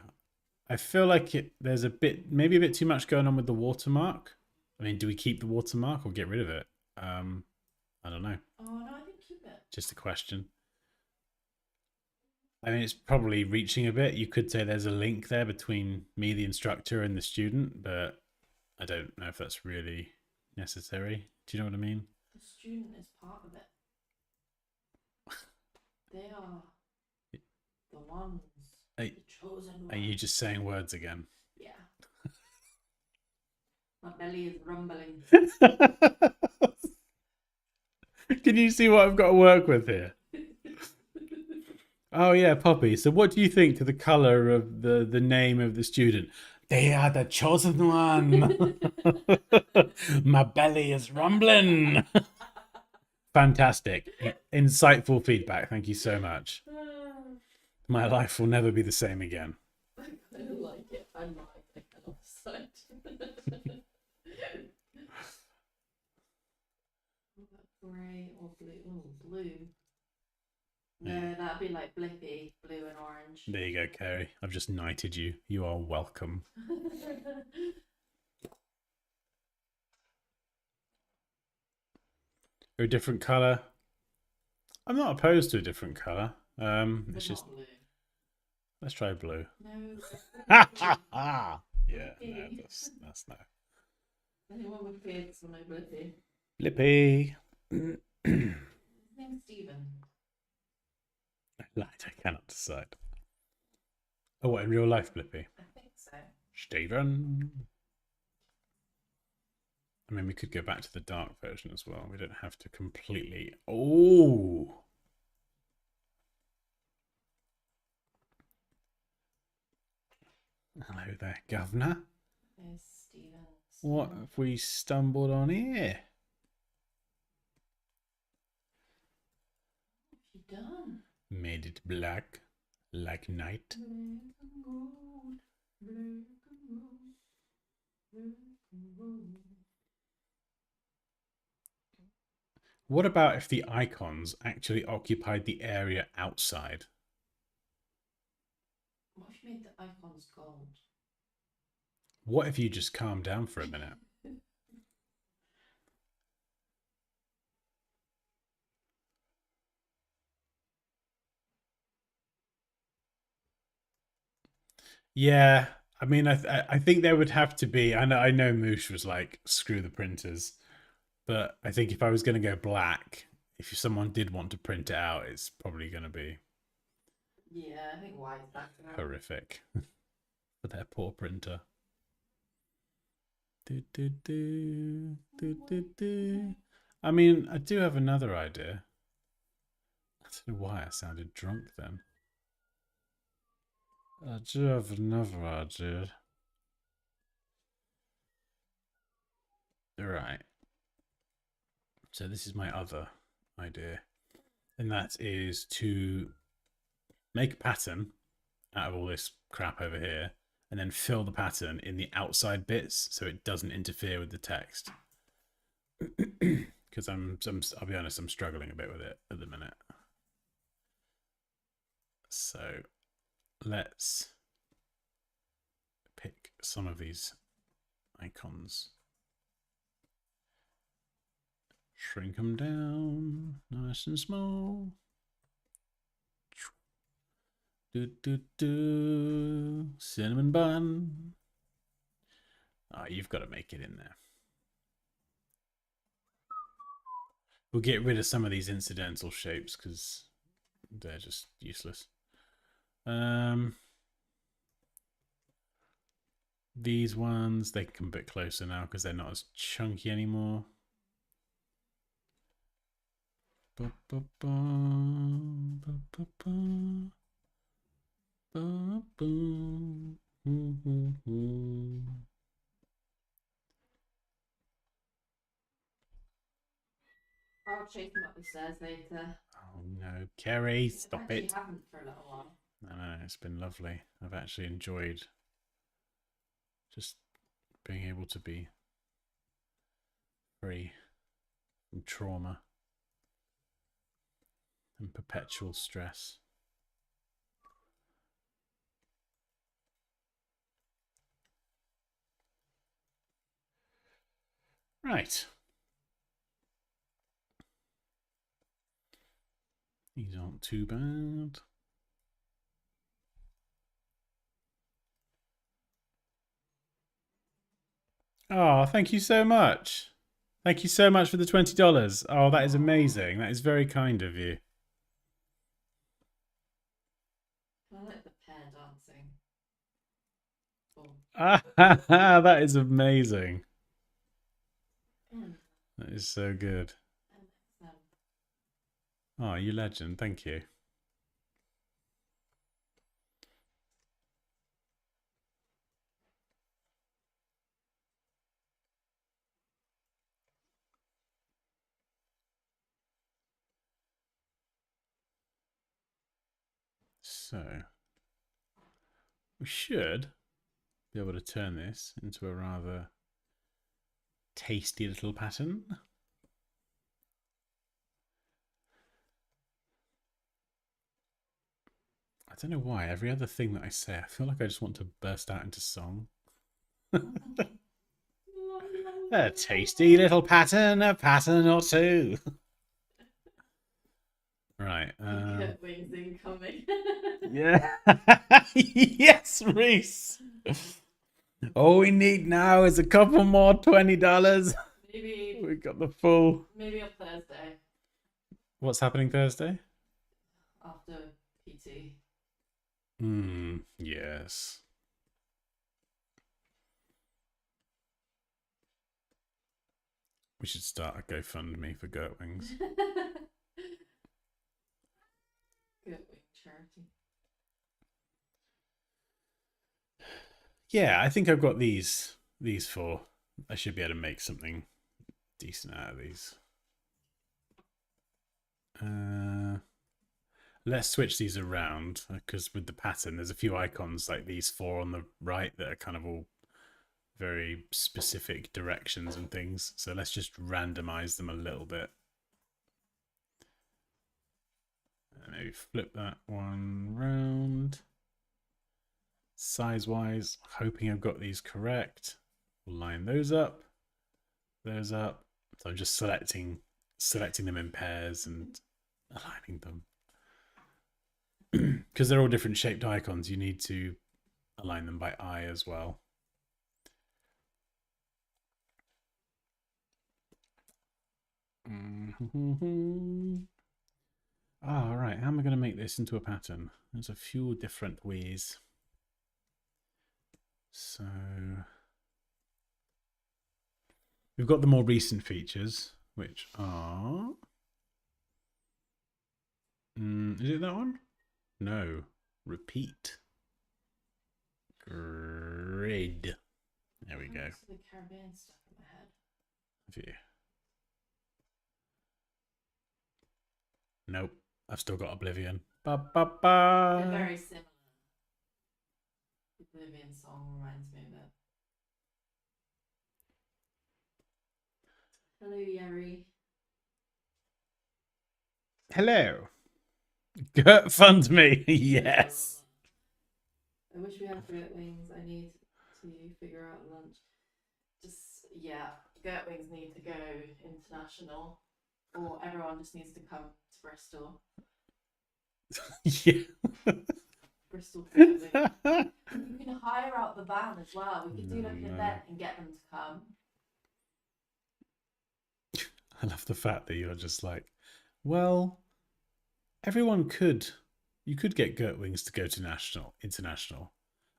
A: I feel like there's maybe a bit too much going on with the watermark. I mean, do we keep the watermark or get rid of it? I don't know.
B: Oh no, I think keep it.
A: Just a question. I mean, it's probably reaching a bit. You could say there's a link there between me, the instructor, and the student, but I don't know if that's really necessary. Do you know what I mean?
B: The student is part of it. They are the ones,
A: Are,
B: the chosen
A: are you
B: ones.
A: just saying words again?
B: Yeah. My belly is rumbling.
A: Can you see what I've got to work with here? Oh yeah, Poppy. So what do you think to the colour of the name of the student? They are the chosen one. My belly is rumbling. Fantastic. Insightful feedback. Thank you so much. My life will never be the same again.
B: I kind of like it. I'm not. I kind of side. Grey or blue? Oh, blue. No,
A: Yeah.
B: that'd be like Blippy, blue and orange.
A: There you go, Carrie. I've just knighted you. You are welcome. Or a different colour. I'm not opposed to a different colour. It's just
B: blue.
A: let's try blue.
B: No.
A: Yeah, no, that's no.
B: Anyone with kids will know Blippy.
A: Lippy.
B: His name's Stephen.
A: I lied. I cannot decide. Oh, what in real life, Blippy?
B: I think so.
A: Steven. I mean, we could go back to the dark version as well. We don't have to completely. Oh. Hello there, Governor.
B: There's Stephen.
A: What have we stumbled on here?
B: What have you done?
A: Made it black, like night.
B: Black and gold, black and gold, black and gold.
A: What about if the icons actually occupied the area outside?
B: What if you made the icons gold?
A: What if you just calm down for a minute? Yeah, I mean, I think there would have to be. I know Moosh was like, screw the printers, but I think if I was going to go black, if someone did want to print it out, it's probably going to be
B: Yeah, I think white's better.
A: horrific for their poor printer. Do, do, do, do, do, do. I mean, I do have another idea. I don't know why I sounded drunk then. I do have another idea. Right. So this is my other idea. And that is to make a pattern out of all this crap over here and then fill the pattern in the outside bits so it doesn't interfere with the text. Because I'll be honest, I'm struggling a bit with it at the minute. So let's pick some of these icons. Shrink them down nice and small. Do, do, do. Cinnamon bun. Oh, you've got to make it in there. We'll get rid of some of these incidental shapes because they're just useless. These ones, they can come a bit closer now because they're not as chunky anymore. Ba, ba, ba, ba, ba, ba. Ba, ba.
B: I'll chase him up the stairs later.
A: Oh no, Kerry, stop
B: I
A: it.
B: haven't for a little while.
A: No, it's been lovely. I've actually enjoyed just being able to be free from trauma and perpetual stress. Right. These aren't too bad. Oh, thank you so much. Thank you so much for the $20. Oh, that is amazing. That is very kind of you.
B: I like the pair dancing. Oh,
A: That is amazing.
B: and
A: That is so good.
B: MXM.
A: Oh, you legend. Thank you. So, we should be able to turn this into a rather tasty little pattern. I don't know why. Every other thing that I say, I feel like I just want to burst out into song. A tasty little pattern, a pattern or two. Right.
B: Get wings incoming.
A: Yeah. Yes, Reese. All we need now is a couple more $20.
B: Maybe
A: We got the full.
B: maybe on Thursday
A: What's happening Thursday?
B: after PT.
A: Yes. We should start a GoFundMe for Gertwings.
B: Get wing charity.
A: Yeah, I think I've got these four. I should be able to make something decent out of these. Let's switch these around because with the pattern, there's a few icons like these four on the right that are kind of all very specific directions and things. So let's just randomize them a little bit. And maybe flip that one round. Size-wise, hoping I've got these correct. We'll line those up. Those up. So I'm just selecting them in pairs and aligning them. Because they're all different shaped icons, you need to align them by eye as well. All right, how am I going to make this into a pattern? There's a few different ways. So we've got the more recent features, which are... is it that one? No. Repeat. Grid. There we go.
B: The Caribbean stuff in my head.
A: View. Nope. I've still got Oblivion. Ba, ba, ba.
B: They're very similar. The Oblivion song reminds me of it. Hello, Yeri.
A: Hello. Gert fund me. Yes.
B: I wish we had Gert wings. I need to figure out lunch. Just, yeah, Gert wings need to go international, or everyone just needs to come to Bristol.
A: Yeah.
B: Bristol. You can hire out the van as well. We could do like an event and get them to come.
A: I love the fact that you're just like, well, everyone could. You could get Gertwings to go to international,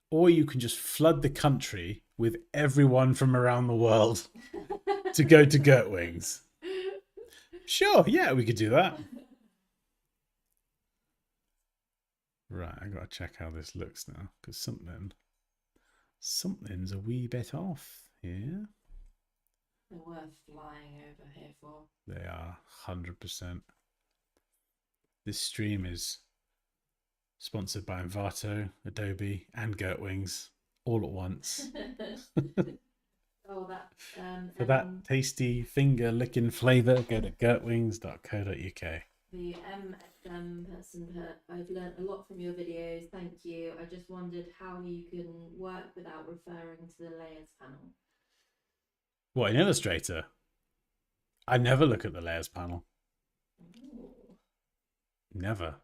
A: or you can just flood the country with everyone from around the world to go to Gertwings. Sure, yeah, we could do that. Right, I gotta check how this looks now because something's a wee bit off here.
B: They're worth flying over here for.
A: They are 100%. This stream is sponsored by Envato, Adobe, and Gertwings all at once.
B: Oh, that.
A: For that tasty finger licking flavour, go to gertwings.co.uk.
B: The MXM person put, I've learned a lot from your videos. Thank you. I just wondered how you can work without referring to the layers panel.
A: What, in Illustrator? I never look at the layers panel.
B: Ooh.
A: Never.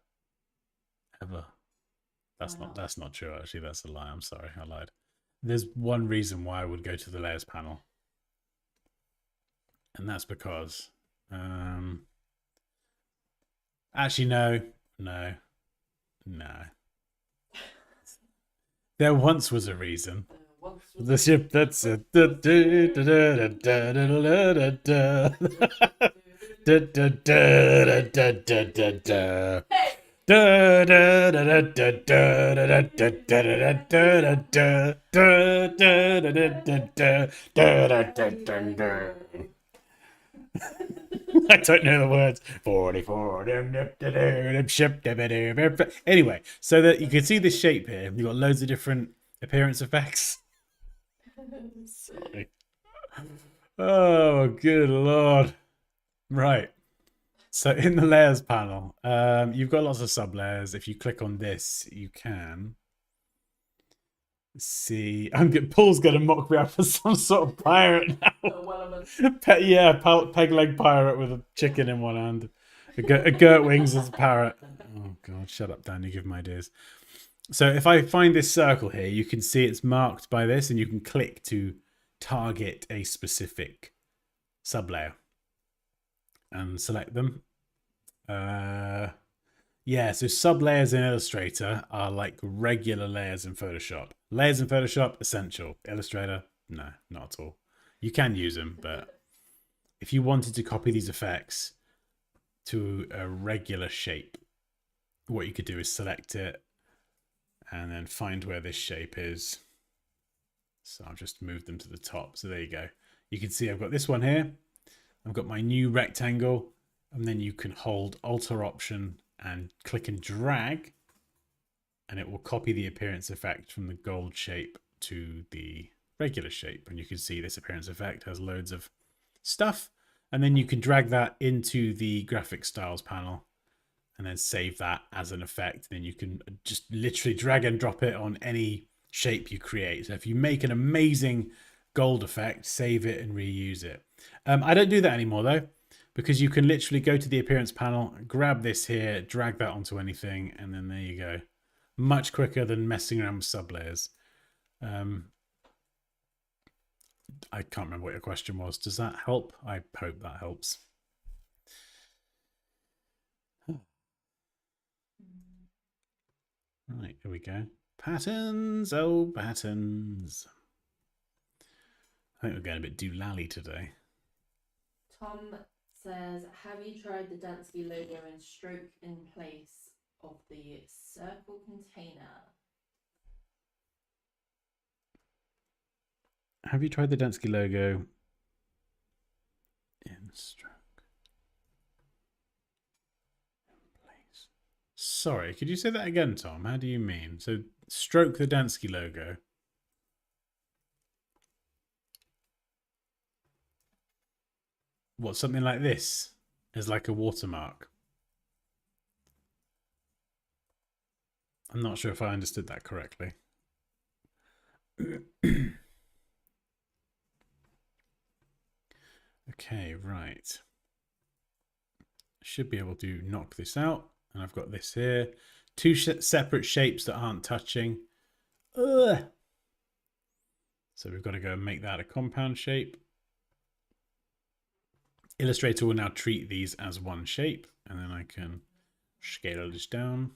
A: Ever.
B: Why not?
A: That's not true actually, that's a lie. I'm sorry, I lied. There's one reason why I would go to the layers panel. And that's because... actually, no. No. There once was a reason.
B: Once was
A: The
B: a-
A: ship that's it. I don't know the words. 44. Anyway, so that you can see this shape here. You've got loads of different appearance effects. Sorry. Oh, good lord. Right. So in the layers panel, you've got lots of sub layers. If you click on this, you can see. Paul's going to mock me up as some sort of pirate now.
B: Well,
A: Peg leg pirate with a chicken in one hand, a girt wings as a parrot. Oh god, shut up, Dan! You give me ideas. So if I find this circle here, you can see it's marked by this, and you can click to target a specific sublayer and select them. Yeah, so sublayers in Illustrator are like regular layers in Photoshop. Layers in Photoshop, essential. Illustrator, no, not at all. You can use them, but if you wanted to copy these effects to a regular shape, what you could do is select it and then find where this shape is. So I've just moved them to the top. So there you go. You can see I've got this one here. I've got my new rectangle, and then you can hold Alt Option and click and drag, and it will copy the appearance effect from the gold shape to the regular shape. And you can see this appearance effect has loads of stuff, and then you can drag that into the graphic styles panel and then save that as an effect. Then you can just literally drag and drop it on any shape you create. So if you make an amazing gold effect, save it and reuse it. I don't do that anymore though, because you can literally go to the appearance panel, grab this here, drag that onto anything, and then there you go. Much quicker than messing around with sublayers. I can't remember what your question was. Does that help? I hope that helps. Right, here we go. Patterns, oh patterns. I think we're going a bit doolally today.
B: Tom says, have you tried the Dansky logo and stroke in place of the circle container?
A: Have you tried the Dansky logo in stroke in place? Sorry, could you say that again, Tom? How do you mean? So stroke the Dansky logo. What, something like this is like a watermark? I'm not sure if I understood that correctly. Okay, right. Should be able to knock this out. And I've got this here. Two separate shapes that aren't touching. Ugh. So we've got to go and make that a compound shape. Illustrator will now treat these as one shape. And then I can scale this down.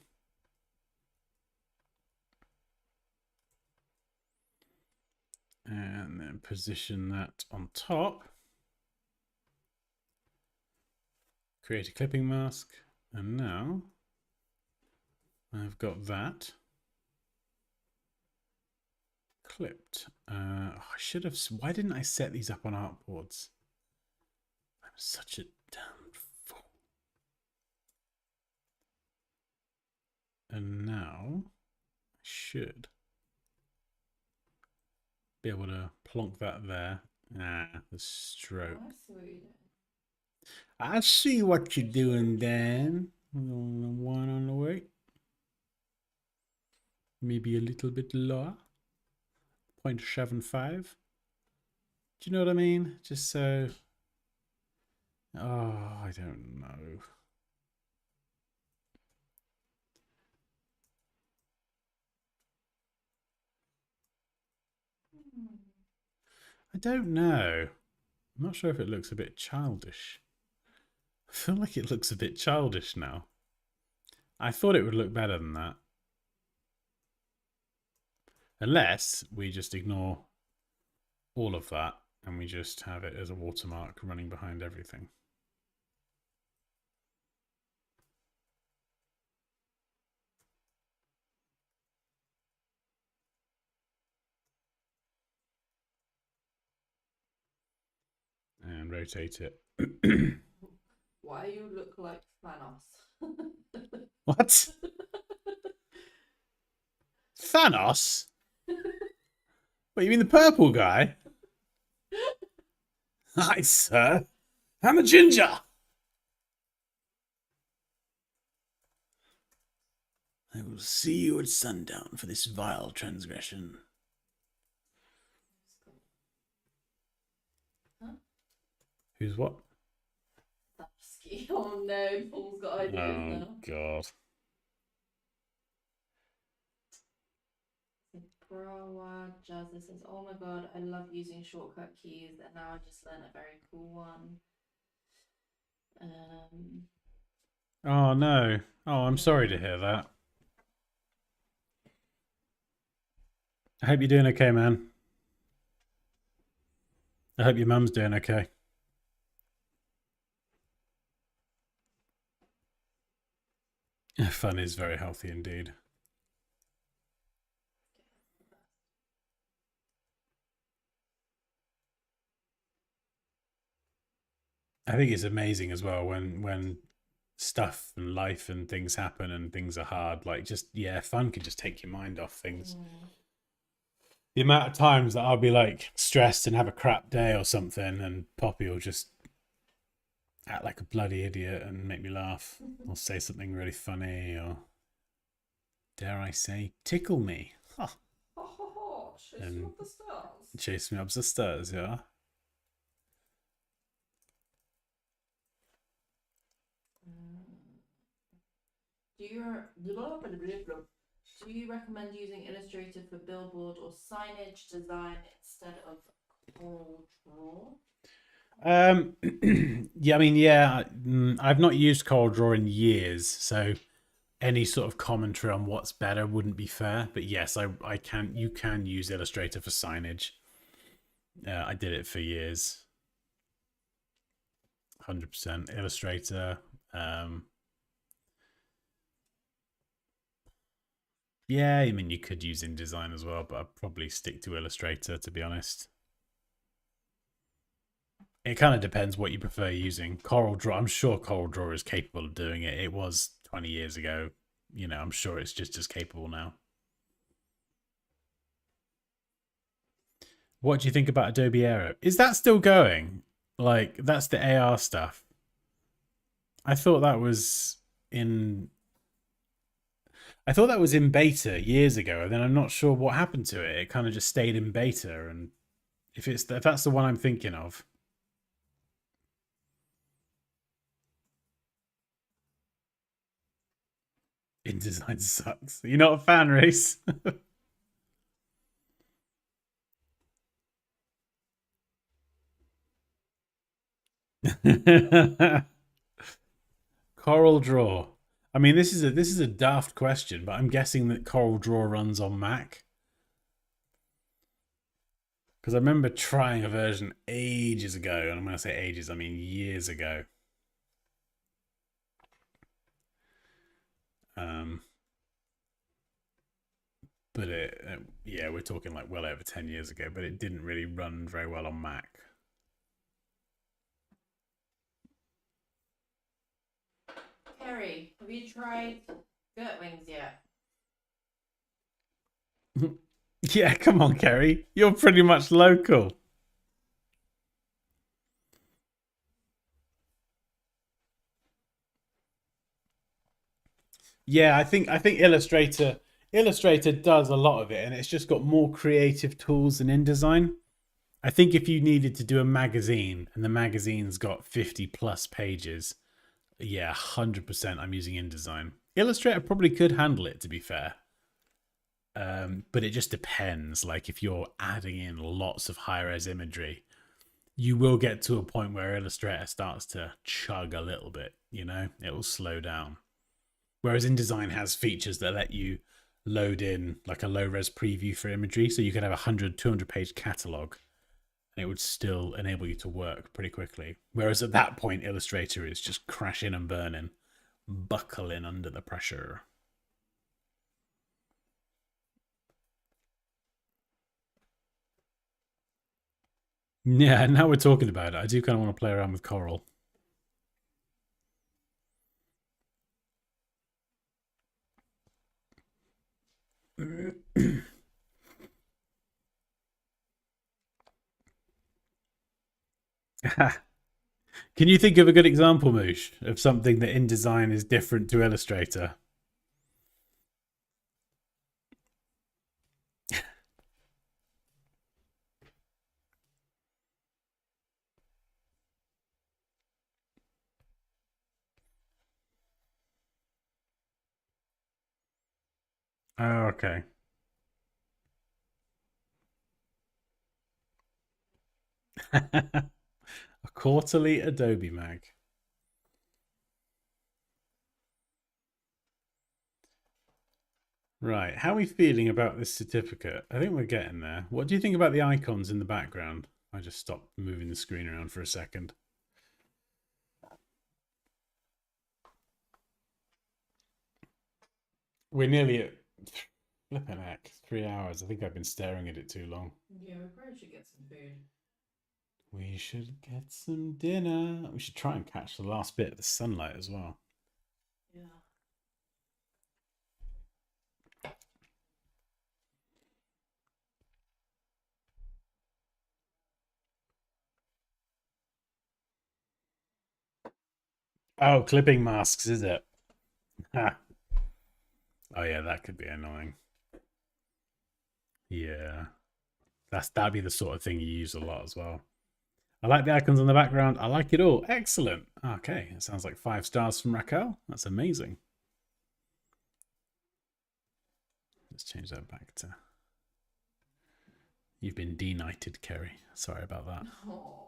A: And then position that on top. Create a clipping mask. And now I've got that clipped. I should have. Why didn't I set these up on artboards? I'm such a damn fool. And now I should be able to plonk that there. The stroke.
B: I
A: I see
B: see what you're doing.
A: what you're doing, Dan. One on the way. Maybe a little bit lower. 0.75. Do you know what I mean? Just so... Oh, I don't know. I don't know. I'm not sure if it looks a bit childish. I feel like it looks a bit childish now. I thought it would look better than that. Unless we just ignore all of that and we just have it as a watermark running behind everything. And rotate it.
B: Why you look like Thanos?
A: What? Thanos? What, you mean the purple guy? Hi, sir. I'm a ginger. I will see you at sundown for this vile transgression.
B: Huh?
A: Who's what?
B: Tapsky. Oh no, Paul's got ideas now.
A: God.
B: Bro, Jazza says, oh my god, I love using shortcut keys, and now I just learned a very cool one.
A: Oh no. Oh, I'm sorry to hear that. I hope you're doing okay, man. I hope your mum's doing okay. Fun is very healthy indeed. I think it's amazing as well when stuff and life and things happen and things are hard. Like, just, yeah, fun can just take your mind off things. The amount of times that I'll be like stressed and have a crap day or something, and Poppy will just act like a bloody idiot and make me laugh, or say something really funny, or dare I say, tickle me. Huh.
B: Chase me up the stairs.
A: Chase me up the stairs, yeah.
B: Do you recommend using Illustrator for billboard or signage design instead of CorelDRAW?
A: Yeah, I mean, yeah, I've not used CorelDRAW in years, so any sort of commentary on what's better wouldn't be fair. But yes, I can. You can use Illustrator for signage. I did it for years. 100% Illustrator. Yeah, I mean, you could use InDesign as well, but I'd probably stick to Illustrator, to be honest. It kind of depends what you prefer using. CorelDRAW, I'm sure CorelDRAW is capable of doing it. It was 20 years ago. You know, I'm sure it's just as capable now. What do you think about Adobe Aero? Is that still going? Like, that's the AR stuff. I thought that was in beta years ago, and then I'm not sure what happened to it. It kind of just stayed in beta, and if that's the one I'm thinking of. InDesign sucks. You're not a fan, Race? CorelDRAW. I mean, this is a daft question, but I'm guessing that CorelDRAW runs on Mac. Because I remember trying a version ages ago, and when I say ages, I mean years ago. But yeah, we're talking like well over 10 years ago, but it didn't really run very well on Mac.
B: Kerry, have you tried Girt Wings yet?
A: Yeah, come on, Kerry. You're pretty much local. Yeah, I think Illustrator does a lot of it, and it's just got more creative tools than InDesign. I think if you needed to do a magazine and the magazine's got 50 plus pages, yeah, 100% I'm using InDesign. Illustrator probably could handle it, to be fair. But it just depends. Like, if you're adding in lots of high-res imagery, you will get to a point where Illustrator starts to chug a little bit, you know, it will slow down. Whereas InDesign has features that let you load in like a low res preview for imagery. So you could have 100, 200 page catalog and it would still enable you to work pretty quickly. Whereas at that point, Illustrator is just crashing and burning, buckling under the pressure. Yeah, now we're talking about it. I do kind of want to play around with Coral. Can you think of a good example, Moosh, of something that InDesign is different to Illustrator? Oh, okay. A quarterly Adobe mag. Right. How are we feeling about this certificate? I think we're getting there. What do you think about the icons in the background? I just stopped moving the screen around for a second. We're nearly at flipping heck, 3 hours. I think I've been staring at it too long.
B: Yeah, we probably should get some food.
A: We should get some dinner. We should try and catch the last bit of the sunlight as well.
B: Yeah.
A: Oh, clipping masks, is it? Ha. Oh yeah, that could be annoying. Yeah. That'd be the sort of thing you use a lot as well. I like the icons on the background. I like it all. Excellent. Okay, it sounds like 5 stars from Raquel. That's amazing. Let's change that back to... You've been de-knighted, Kerry. Sorry about that.
B: Oh.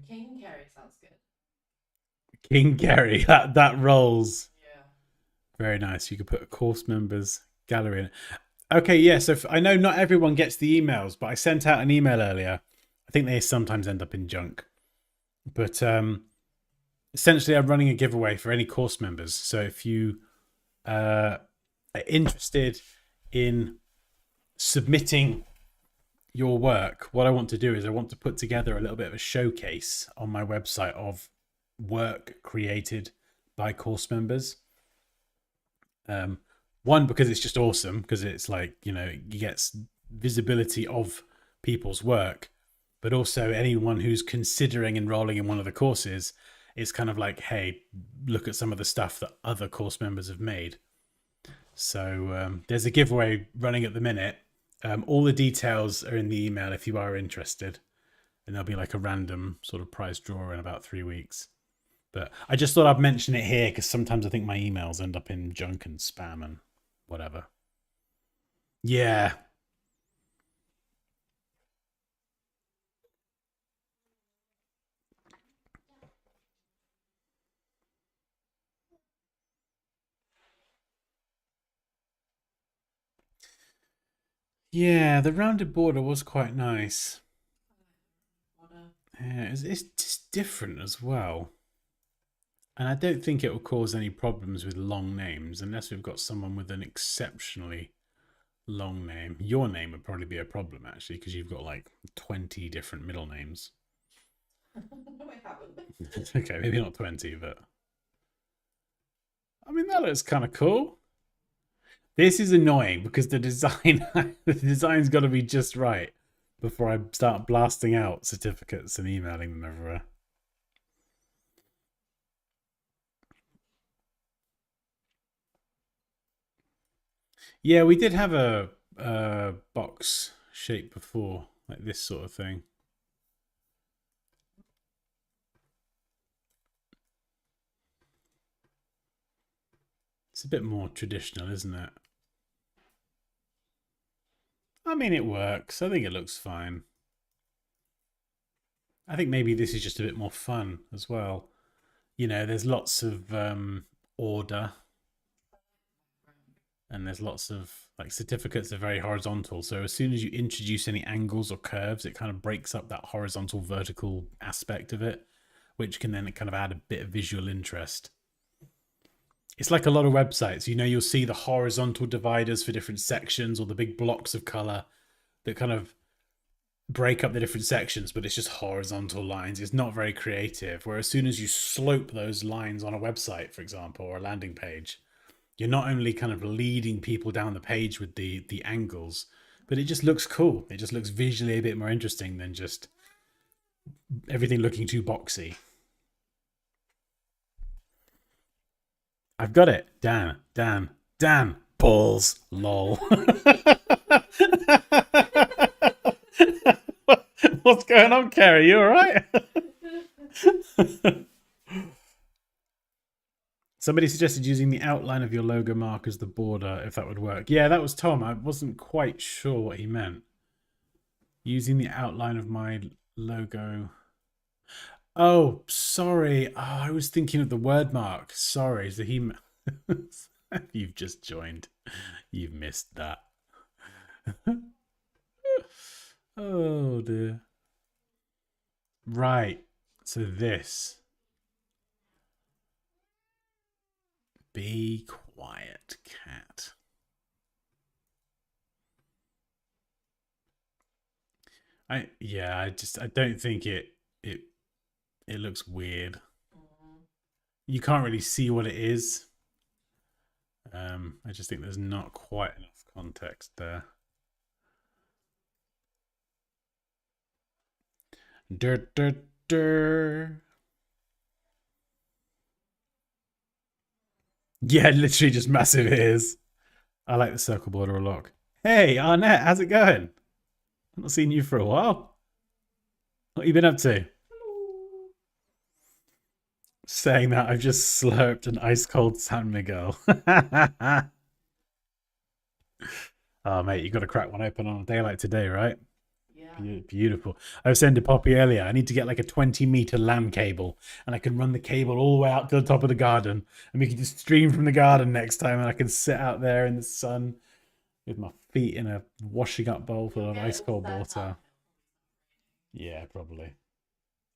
B: King Kerry sounds good.
A: King Kerry. That rolls.
B: Yeah.
A: Very nice. You could put a course members gallery in. Okay, yeah. So I know not everyone gets the emails, but I sent out an email earlier. I think they sometimes end up in junk. But essentially, I'm running a giveaway for any course members. So if you are interested in submitting your work, what I want to do is I want to put together a little bit of a showcase on my website of work created by course members. One, because it's just awesome, because it's like, you know, it gets visibility of people's work, but also anyone who's considering enrolling in one of the courses, it's kind of like, hey, look at some of the stuff that other course members have made. So there's a giveaway running at the minute. All the details are in the email if you are interested, and there'll be like a random sort of prize draw in about 3 weeks. But I just thought I'd mention it here because sometimes I think my emails end up in junk and spam and whatever. Yeah. Yeah, the rounded border was quite nice. Yeah, it's just different as well. And I don't think it will cause any problems with long names unless we've got someone with an exceptionally long name. Your name would probably be a problem, actually, because you've got like 20 different middle names.
B: No, I haven't.
A: Okay, maybe not 20, but... I mean, that looks kind of cool. This is annoying because the design, the design's got to be just right before I start blasting out certificates and emailing them everywhere. Yeah, we did have a box shape before, like this sort of thing. It's a bit more traditional, isn't it? I mean, it works. I think it looks fine. I think maybe this is just a bit more fun as well. You know, there's lots of order, and there's lots of like certificates are very horizontal. So as soon as you introduce any angles or curves, it kind of breaks up that horizontal vertical aspect of it, which can then kind of add a bit of visual interest. It's like a lot of websites, you know, you'll see the horizontal dividers for different sections or the big blocks of color that kind of break up the different sections, but it's just horizontal lines. It's not very creative. Where as soon as you slope those lines on a website, for example, or a landing page, you're not only kind of leading people down the page with the angles, but it just looks cool. It just looks visually a bit more interesting than just everything looking too boxy. I've got it. Dan, balls, lol. What's going on, Kerry? You all right? Somebody suggested using the outline of your logo mark as the border, if that would work. Yeah, that was Tom. I wasn't quite sure what he meant. Using the outline of my logo. Oh, sorry. Oh, I was thinking of the word mark. Sorry. So he... You've just joined. You've missed that. Oh, dear. Right. So this... Be quiet, cat. I don't think it looks weird. You can't really see what it is. I just think there's not quite enough context there. Dur, dur, dur. Yeah, literally just massive ears. I like the circle border a lot. Hey, Arnett, how's it going? I've not seen you for a while. What have you been up to? Saying that, I've just slurped an ice cold San Miguel. Oh, mate, you got to crack one open on a day like today, right?
B: Yeah.
A: Beautiful. I was saying to Poppy earlier, I need to get like a 20-meter LAN cable, and I can run the cable all the way out to the top of the garden, and we can just stream from the garden next time, and I can sit out there in the sun with my feet in a washing up bowl full of ice cold water. Yeah, probably.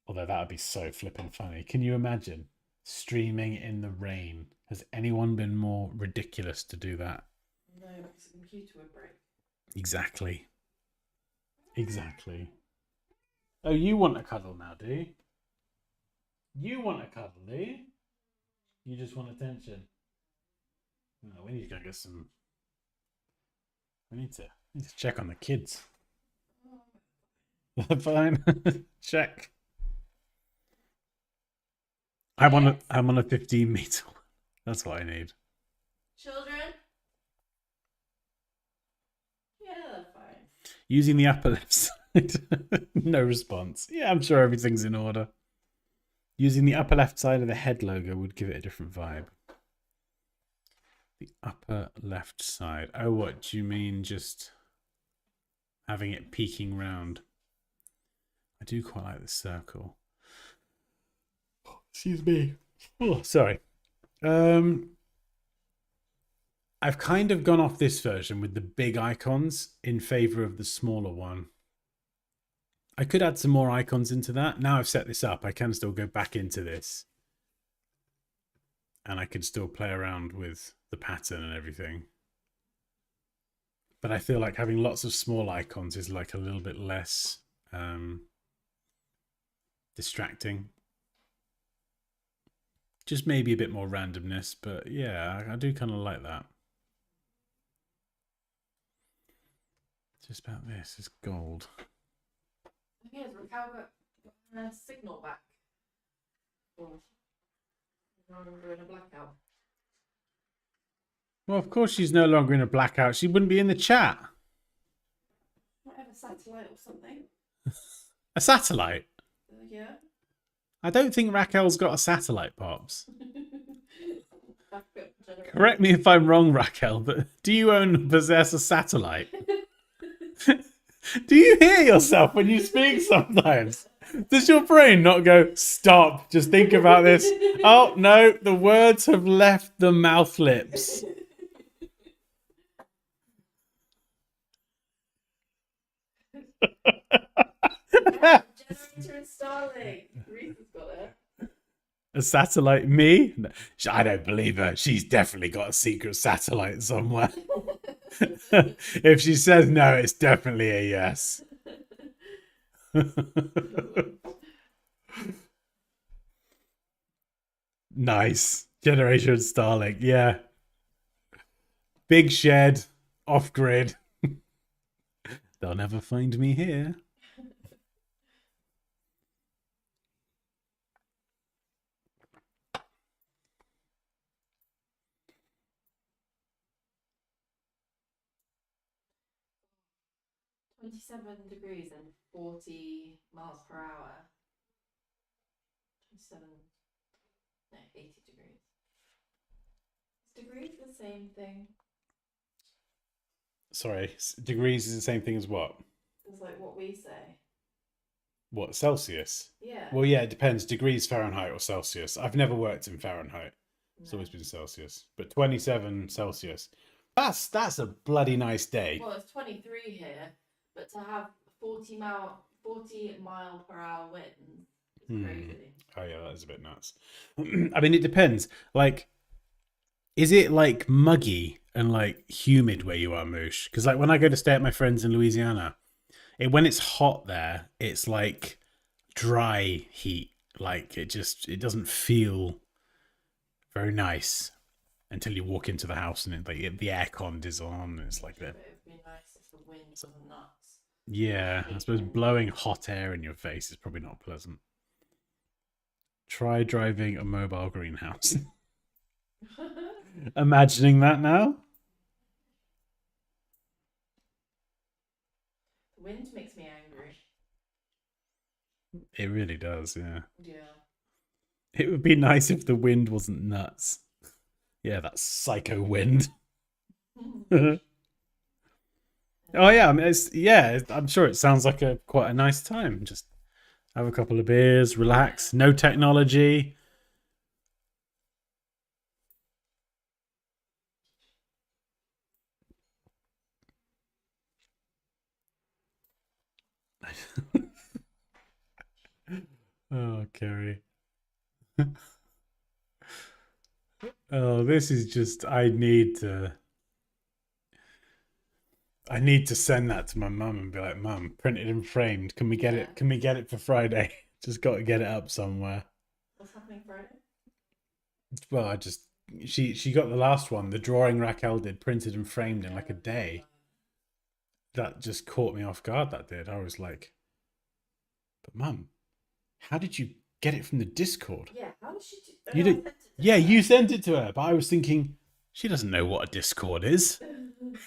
A: Although that would be so flippin' funny. Can you imagine streaming in the rain? Has anyone been more ridiculous to do that?
B: No, because the computer would break.
A: Exactly. Exactly. Oh, you want a cuddle now, do you? You want a cuddle, do you? You just want attention. No, we need to go get some... We need to check on the kids. Fine. Check. I'm on a 15-meter. That's what I need.
B: Children? Yeah, they're fine.
A: Using the upper left side. No response. Yeah, I'm sure everything's in order. Using the upper left side of the head logo would give it a different vibe. The upper left side. Oh, what do you mean just having it peeking round? I do quite like the circle. Excuse me. Oh, sorry. I've kind of gone off this version with the big icons in favor of the smaller one. I could add some more icons into that. Now I've set this up, I can still go back into this. And I can still play around with the pattern and everything. But I feel like having lots of small icons is like a little bit less distracting. Just maybe a bit more randomness, but yeah, I do kind of like that. Just about this is gold.
B: Here's Raquel got a signal back. Oh, no longer in a blackout.
A: Well, of course she's no longer in a blackout. She wouldn't be in the chat.
B: Might have a satellite or something.
A: A satellite?
B: Yeah.
A: I don't think Raquel's got a satellite, Pops. Correct me if I'm wrong, Raquel, but do you own and possess a satellite? Do you hear yourself when you speak sometimes? Does your brain not go, stop, just think about this? Oh, no, the words have left the mouth lips.
B: Yeah, generator installing. Reese has got it.
A: A satellite? Me? No, I don't believe her. She's definitely got a secret satellite somewhere. If she says no, it's definitely a yes. Nice. Generation Starlink, yeah. Big shed, off grid. They'll never find me here.
B: $27 and 40 miles per hour. 27, no, 80 degrees. Is degrees the same thing?
A: Sorry, degrees is the same thing as what?
B: It's like what we say.
A: What, Celsius?
B: Yeah.
A: Well, yeah, it depends. Degrees Fahrenheit or Celsius. I've never worked in Fahrenheit. It's
B: No.
A: always been Celsius. But 27 Celsius. That's a bloody nice day.
B: Well, it's 23 here, but to have 40 mile per hour winds is crazy.
A: Oh yeah, that is a bit nuts. I mean, it depends. Like, is it like muggy and like humid where you are, Moosh? Because like when I go to stay at my friends in Louisiana, when it's hot there, it's like dry heat. Like it doesn't feel very nice until you walk into the house and the aircon is on. And it's like that.
B: It would be nice if the wind wasn't nuts.
A: Yeah, I suppose blowing hot air in your face is probably not pleasant. Try driving a mobile greenhouse. Imagining that now.
B: The wind makes me angry.
A: It really does, yeah.
B: Yeah.
A: It would be nice if the wind wasn't nuts. Yeah, that psycho wind. Oh yeah, I mean, I'm sure it sounds like quite a nice time. Just have a couple of beers, relax, no technology. Oh, Kerry. Oh, this is just I need to send that to my mum and be like, Mum, printed and framed. Can we get it? Can we get it for Friday? Just got to get it up somewhere.
B: What's happening Friday?
A: Well, she got the last one, the drawing Raquel did, printed and framed in like a day. That just caught me off guard. That did. I was like, but Mum, how did you get it from the Discord?
B: Yeah, how did she do?
A: You did. Yeah, you sent it to her, but I was thinking she doesn't know what a Discord is.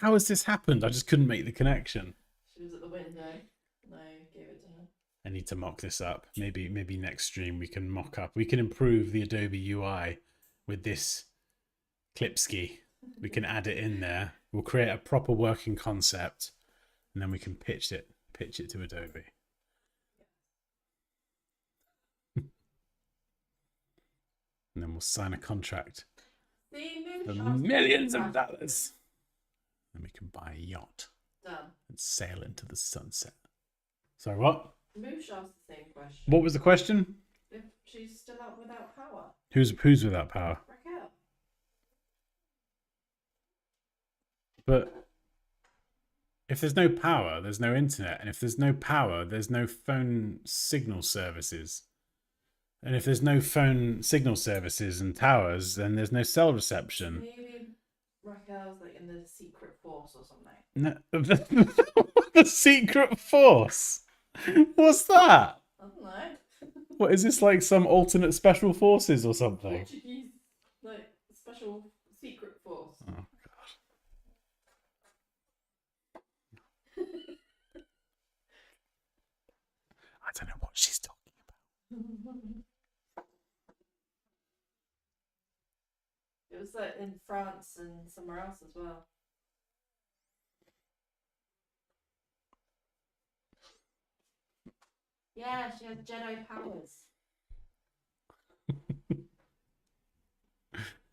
A: How has this happened? I just couldn't make the connection.
B: She was at the window and I gave it to her.
A: I need to mock this up. Maybe next stream we can mock up. We can improve the Adobe UI with this Klipski. We can add it in there. We'll create a proper working concept, and then we can pitch it to Adobe. And then we'll sign a contract for millions of dollars. And we can buy a yacht.
B: Done.
A: And sail into the sunset. Sorry, what?
B: Moosh asked the same question.
A: What was the question?
B: If she's still out without power.
A: Who's without power?
B: Raquel.
A: But if there's no power, there's no internet. And if there's no power, there's no phone signal services. And if there's no phone signal services and towers, then there's no cell reception.
B: Maybe Raquel's like in the secret force or something.
A: No, the secret force? What's that?
B: I don't know.
A: What is this, like some alternate special forces or something?
B: Portuguese, like special secret force.
A: Oh god. I don't know what she's talking about.
B: It was like in France and somewhere else as well. Yeah, she has Jedi powers.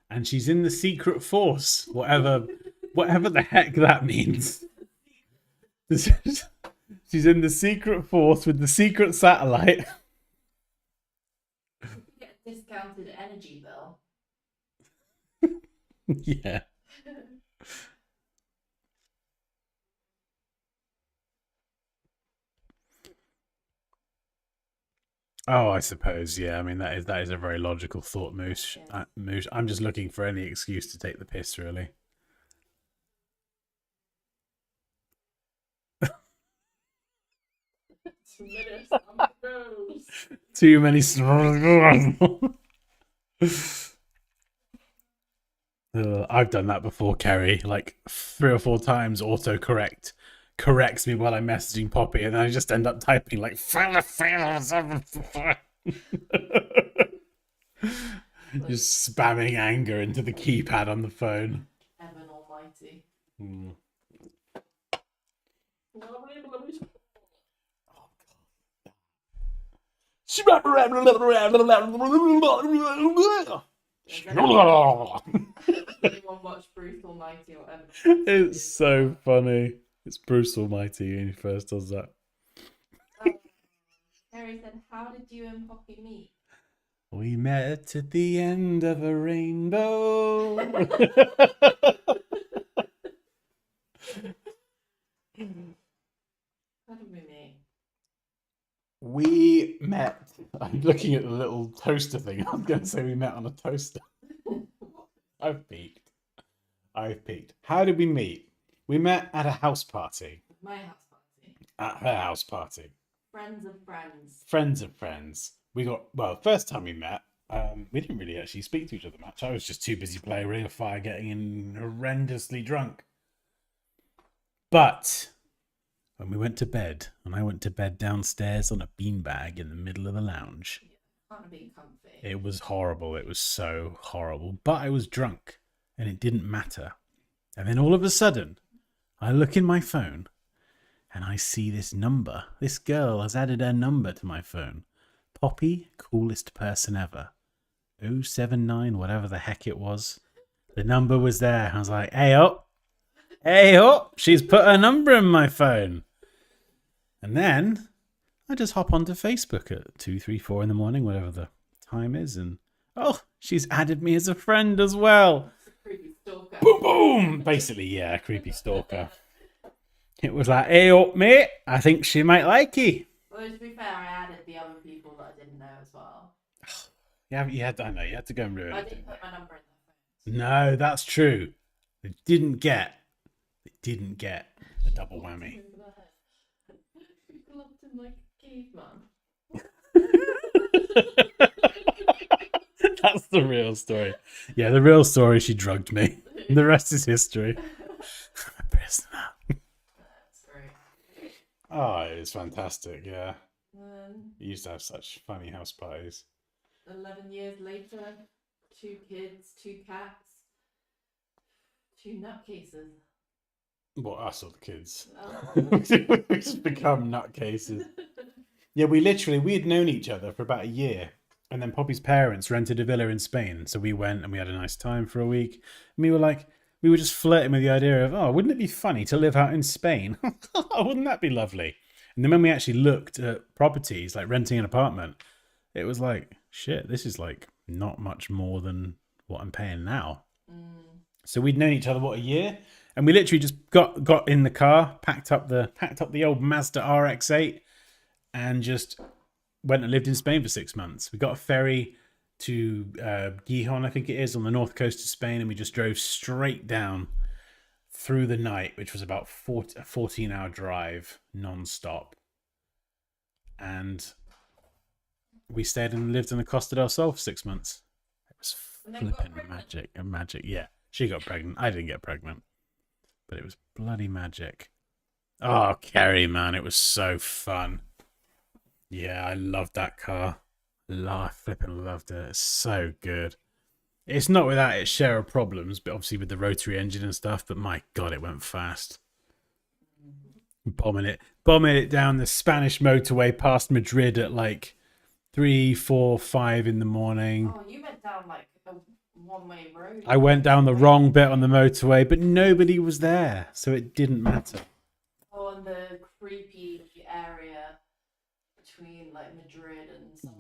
A: And she's in the secret force, whatever the heck that means. She's in the secret force with the secret satellite.
B: You get a discounted energy bill.
A: Yeah. Oh, I suppose. Yeah. I mean, that is a very logical thought, Moose. Moose. I'm just looking for any excuse to take the piss, really. Too many. I've done that before, Kerry. Like 3 or 4 times, autocorrect corrects me while I'm messaging Poppy, and then I just end up typing like just spamming anger into the keypad on the phone.
B: Heaven Almighty.
A: Mm.
B: Anyone watch Bruce Almighty or whatever?
A: It's so funny. It's Bruce Almighty when he first does that.
B: Harry said, "How did you and Poppy meet?"
A: We met at the end of a rainbow.
B: How did we meet?
A: We met. I'm looking at the little toaster thing. I was going to say we met on a toaster. I've peeked. How did we meet? We met at a house party.
B: My house party.
A: At her house party.
B: Friends of friends.
A: Friends of friends. We got, well, first time we met, we didn't really actually speak to each other much. I was just too busy playing Ring of Fire, getting horrendously drunk. But when we went to bed, and I went to bed downstairs on a beanbag in the middle of the lounge.
B: Can't be comfy.
A: It was horrible. It was so horrible. But I was drunk, and it didn't matter. And then all of a sudden, I look in my phone, and I see this number. This girl has added her number to my phone. Poppy, coolest person ever. 079, whatever the heck it was. The number was there. I was like, hey up. She's put her number in my phone. And then I just hop onto Facebook at 2, 3, 4 in the morning, whatever the time is. And oh, she's added me as a friend as well.
B: Creepy stalker.
A: Boom, boom. Basically, yeah, creepy stalker. It was like, hey up, mate. I think she might like you.
B: Well, to be fair, I added the other people that I didn't know as well.
A: Yeah, you had to go and ruin
B: I
A: it.
B: didn't put my number in their phones.
A: No, that's true. They didn't get a double whammy.
B: People looked him like a caveman.
A: That's the real story. Yeah, the real story, she drugged me. The rest is history. I'm a prisoner.
B: That's great.
A: Oh, it was fantastic, yeah. We
B: Then,
A: used to have such funny house parties.
B: 11 years later, 2 kids, 2 cats, 2 nutcases.
A: Well, us or the kids.
B: Oh.
A: We just become nutcases. Yeah, we had known each other for about a year. And then Poppy's parents rented a villa in Spain. So we went and we had a nice time for a week. And we were just flirting with the idea of, oh, wouldn't it be funny to live out in Spain? Wouldn't that be lovely? And then when we actually looked at properties, like renting an apartment, it was like, shit, this is like not much more than what I'm paying now. So we'd known each other, what, a year? And we literally just got in the car, packed up the old Mazda RX-8 and just went and lived in Spain for 6 months. We got a ferry to Gijón, I think it is, on the north coast of Spain, and we just drove straight down through the night, which was about a 14-hour drive non-stop. And we stayed and lived in the Costa del Sol for 6 months. It was flipping magic. Yeah, she got pregnant. I didn't get pregnant, but it was bloody magic. Oh, Kerry, man, it was so fun. Yeah, I loved that car. I flipping loved it. It's so good. It's not without its share of problems, but obviously with the rotary engine and stuff, but my God, it went fast. bombing it down the Spanish motorway past Madrid at like 3, 4, 5 in the morning.
B: Oh, you went down like a one-way road.
A: I went down the wrong bit on the motorway, but nobody was there, so it didn't matter.
B: Oh, and the creepy area between like Madrid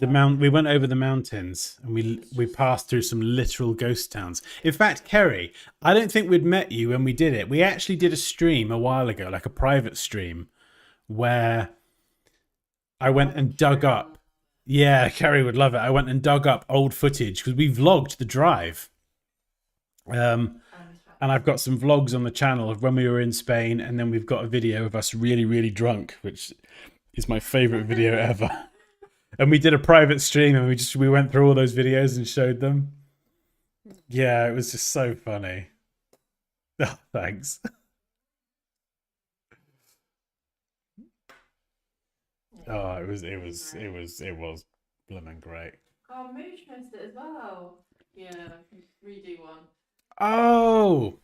B: and
A: We went over the mountains and we passed through some literal ghost towns. In fact, Kerry, I don't think we'd met you when we did it. We actually did a stream a while ago, like a private stream, where I went and dug up. Yeah, Kerry would love it. I went and dug up old footage because we vlogged the drive. And I've got some vlogs on the channel of when we were in Spain, and then we've got a video of us really, really drunk, which is my favorite video ever. And we did a private stream, and we went through all those videos and showed them. Yeah, it was just so funny. Oh, thanks. Oh, it was blooming great.
B: Oh, Mooch missed it as well. Yeah, redo one.
A: Oh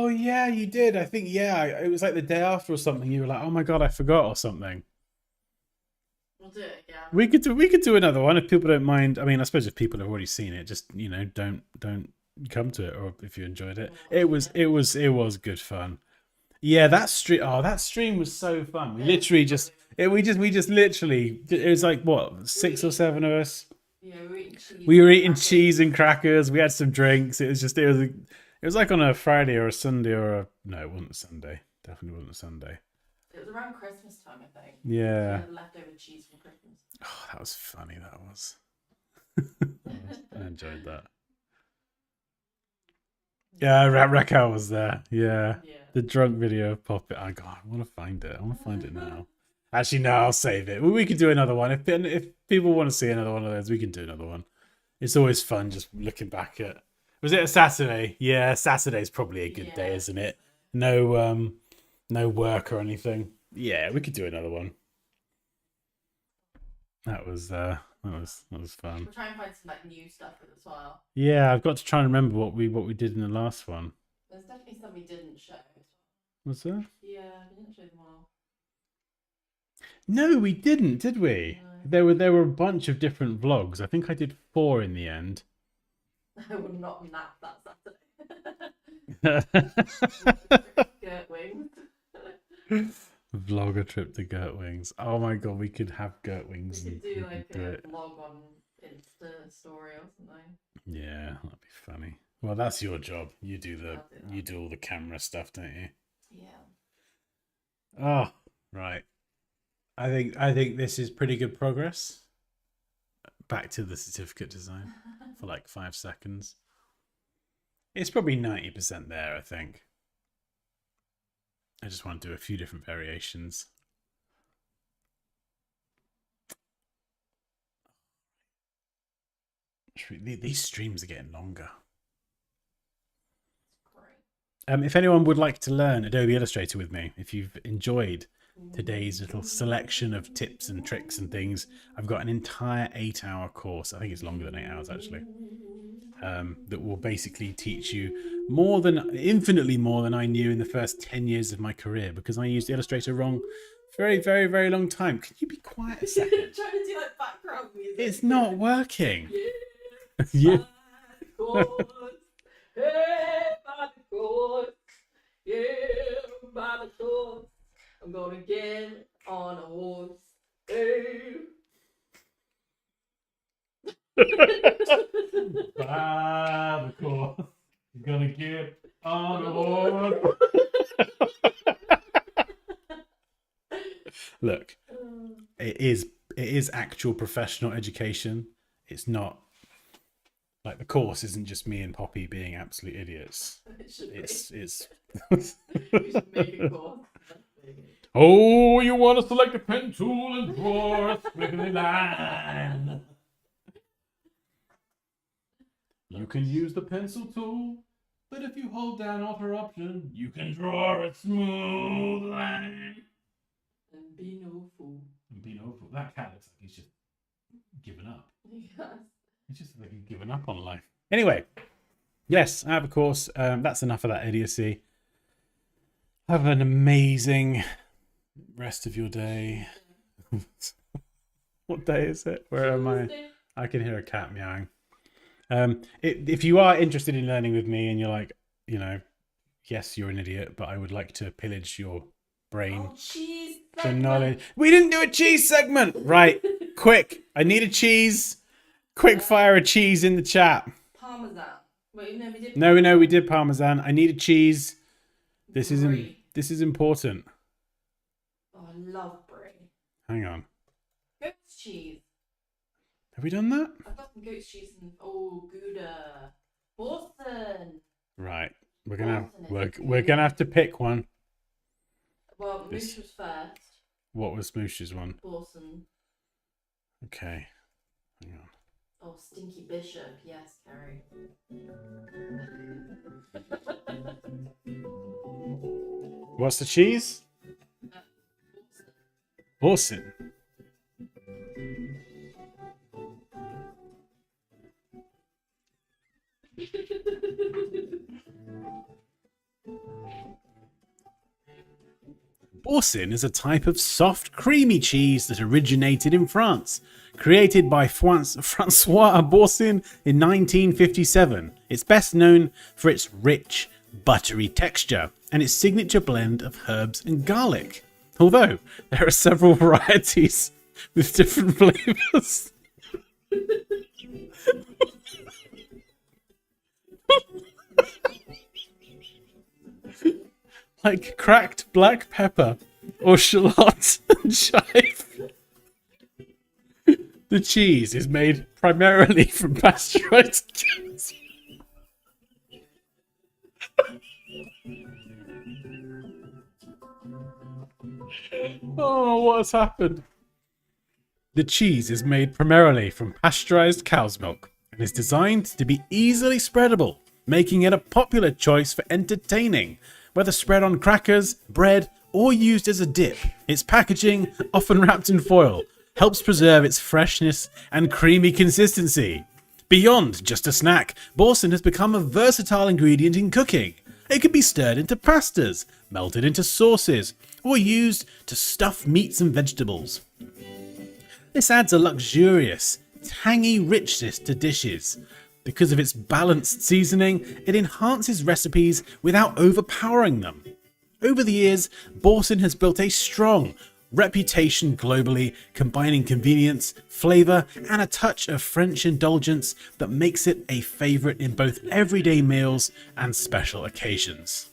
A: yeah, you did. I think it was like the day after or something. You were like, "Oh my god, I forgot" or something.
B: We'll do it again.
A: We could do another one if people don't mind. I mean, I suppose if people have already seen it, just don't come to it, or if you enjoyed it. It was good fun. Yeah, that stream was so fun. We literally just literally, it was like what, 6 or 7 of us.
B: Yeah,
A: we were eating cheese and crackers. We had some drinks. It was like on a Friday or a Sunday no, it wasn't a Sunday. Definitely wasn't a Sunday.
B: It was around Christmas time, I think.
A: Yeah.
B: Leftover cheese from Christmas.
A: Oh, that was funny. That was. I enjoyed that. Yeah, Raquel was there. Yeah. The drunk video of Pop It. I want to find it. I want to find it now. Actually, no, I'll save it. We could do another one. If people want to see another one of those, we can do another one. It's always fun just looking back at. Was it a Saturday? Yeah, Saturday's probably a good day, isn't it? No work or anything. Yeah, we could do another one. That was fun.
B: We'll try and find some like new stuff as well.
A: Yeah, I've got to try and remember what we did in the last one.
B: There's definitely some we didn't show.
A: Was there?
B: Yeah, we didn't show them all.
A: No, we didn't, did we?
B: No.
A: There were a bunch of different vlogs. I think I did 4 in the end.
B: I would not nap that Saturday. Gert wings.
A: Vlogger trip to Gert Wings. Oh my god, we could have Gert Wings.
B: We could do like a vlog on Insta story or something.
A: Yeah, that'd be funny. Well, that's your job. You do all the camera stuff, don't you?
B: Yeah.
A: Oh, right. I think this is pretty good progress. Back to the certificate design for like 5 seconds. It's probably 90% there, I think. I just want to do a few different variations. These streams are getting longer.
B: Great.
A: If anyone would like to learn Adobe Illustrator with me, if you've enjoyed today's little selection of tips and tricks and things, I've got an entire 8-hour course. I think it's longer than 8 hours actually. That will basically teach you infinitely more than I knew in the first 10 years of my career, because I used Illustrator wrong for a very, very, very long time. Can you be quiet a second?
B: Trying to do like background music.
A: It's not working.
B: Yeah. Hey, by the course. Yeah, by the course. I'm gonna get on a horse. Hey.
A: By the course, you're gonna get on a horse. Look, it is actual professional education. It's not like the course isn't just me and Poppy being absolute idiots. It's
B: We should make a course.
A: Oh, you want to select a pen tool and draw a squiggly line. You can use the pencil tool, but if you hold down Alt Option, you can draw a smooth line.
B: And be no fool.
A: That cat looks like he's just given up.
B: Yes.
A: He's just like he's given up on life. Anyway, yes, I have a course. That's enough of that idiocy. Have an amazing rest of your day. What day is it? Where am I? I can hear a cat meowing. If you are interested in learning with me and you're like, you know, yes, you're an idiot, but I would like to pillage your brain
B: Oh, cheese.
A: for knowledge. We didn't do a cheese segment! Right, quick. I need a cheese. Quick fire a cheese in the chat.
B: Parmesan. Wait, no, we did.
A: No, we did Parmesan. I need a cheese. This
B: Brie.
A: is important.
B: Oh, I love brie.
A: Hang on.
B: Goat's cheese.
A: Have we done that?
B: I've got some goat's cheese and Gouda. Boston.
A: Right. We're
B: Boston
A: gonna have to pick one.
B: Well,
A: This-
B: Moose was first.
A: What was Smoosh's one?
B: Boston.
A: Okay. Hang on.
B: Oh, Stinky Bishop. Yes, Carrie.
A: What's the cheese? Boston. Boursin is a type of soft, creamy cheese that originated in France. Created by Francois Boursin in 1957, it's best known for its rich, buttery texture and its signature blend of herbs and garlic. Although there are several varieties with different flavors. Like cracked black pepper or shallot and chive. The cheese is made primarily from pasteurized cheese. Oh, what has happened? The cheese is made primarily from pasteurized cow's milk and is designed to be easily spreadable, making it a popular choice for entertaining. Whether spread on crackers, bread, or used as a dip, its packaging, often wrapped in foil, helps preserve its freshness and creamy consistency. Beyond just a snack, Boursin has become a versatile ingredient in cooking. It can be stirred into pastas, melted into sauces, or used to stuff meats and vegetables. This adds a luxurious, tangy richness to dishes. Because of its balanced seasoning, it enhances recipes without overpowering them. Over the years, Boursin has built a strong reputation globally, combining convenience, flavour, and a touch of French indulgence that makes it a favourite in both everyday meals and special occasions.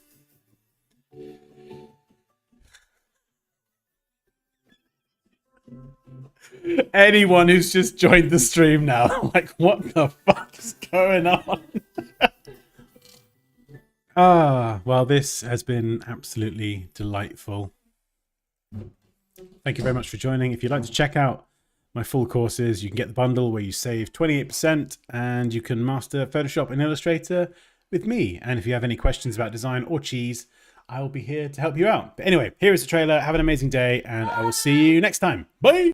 A: Anyone who's just joined the stream now, like, what the fuck is going on? Well, this has been absolutely delightful. Thank you very much for joining. If you'd like to check out my full courses, you can get the bundle where you save 28% and you can master Photoshop and Illustrator with me. And if you have any questions about design or cheese, I will be here to help you out. But anyway, here is the trailer. Have an amazing day, and I will see you next time. Bye!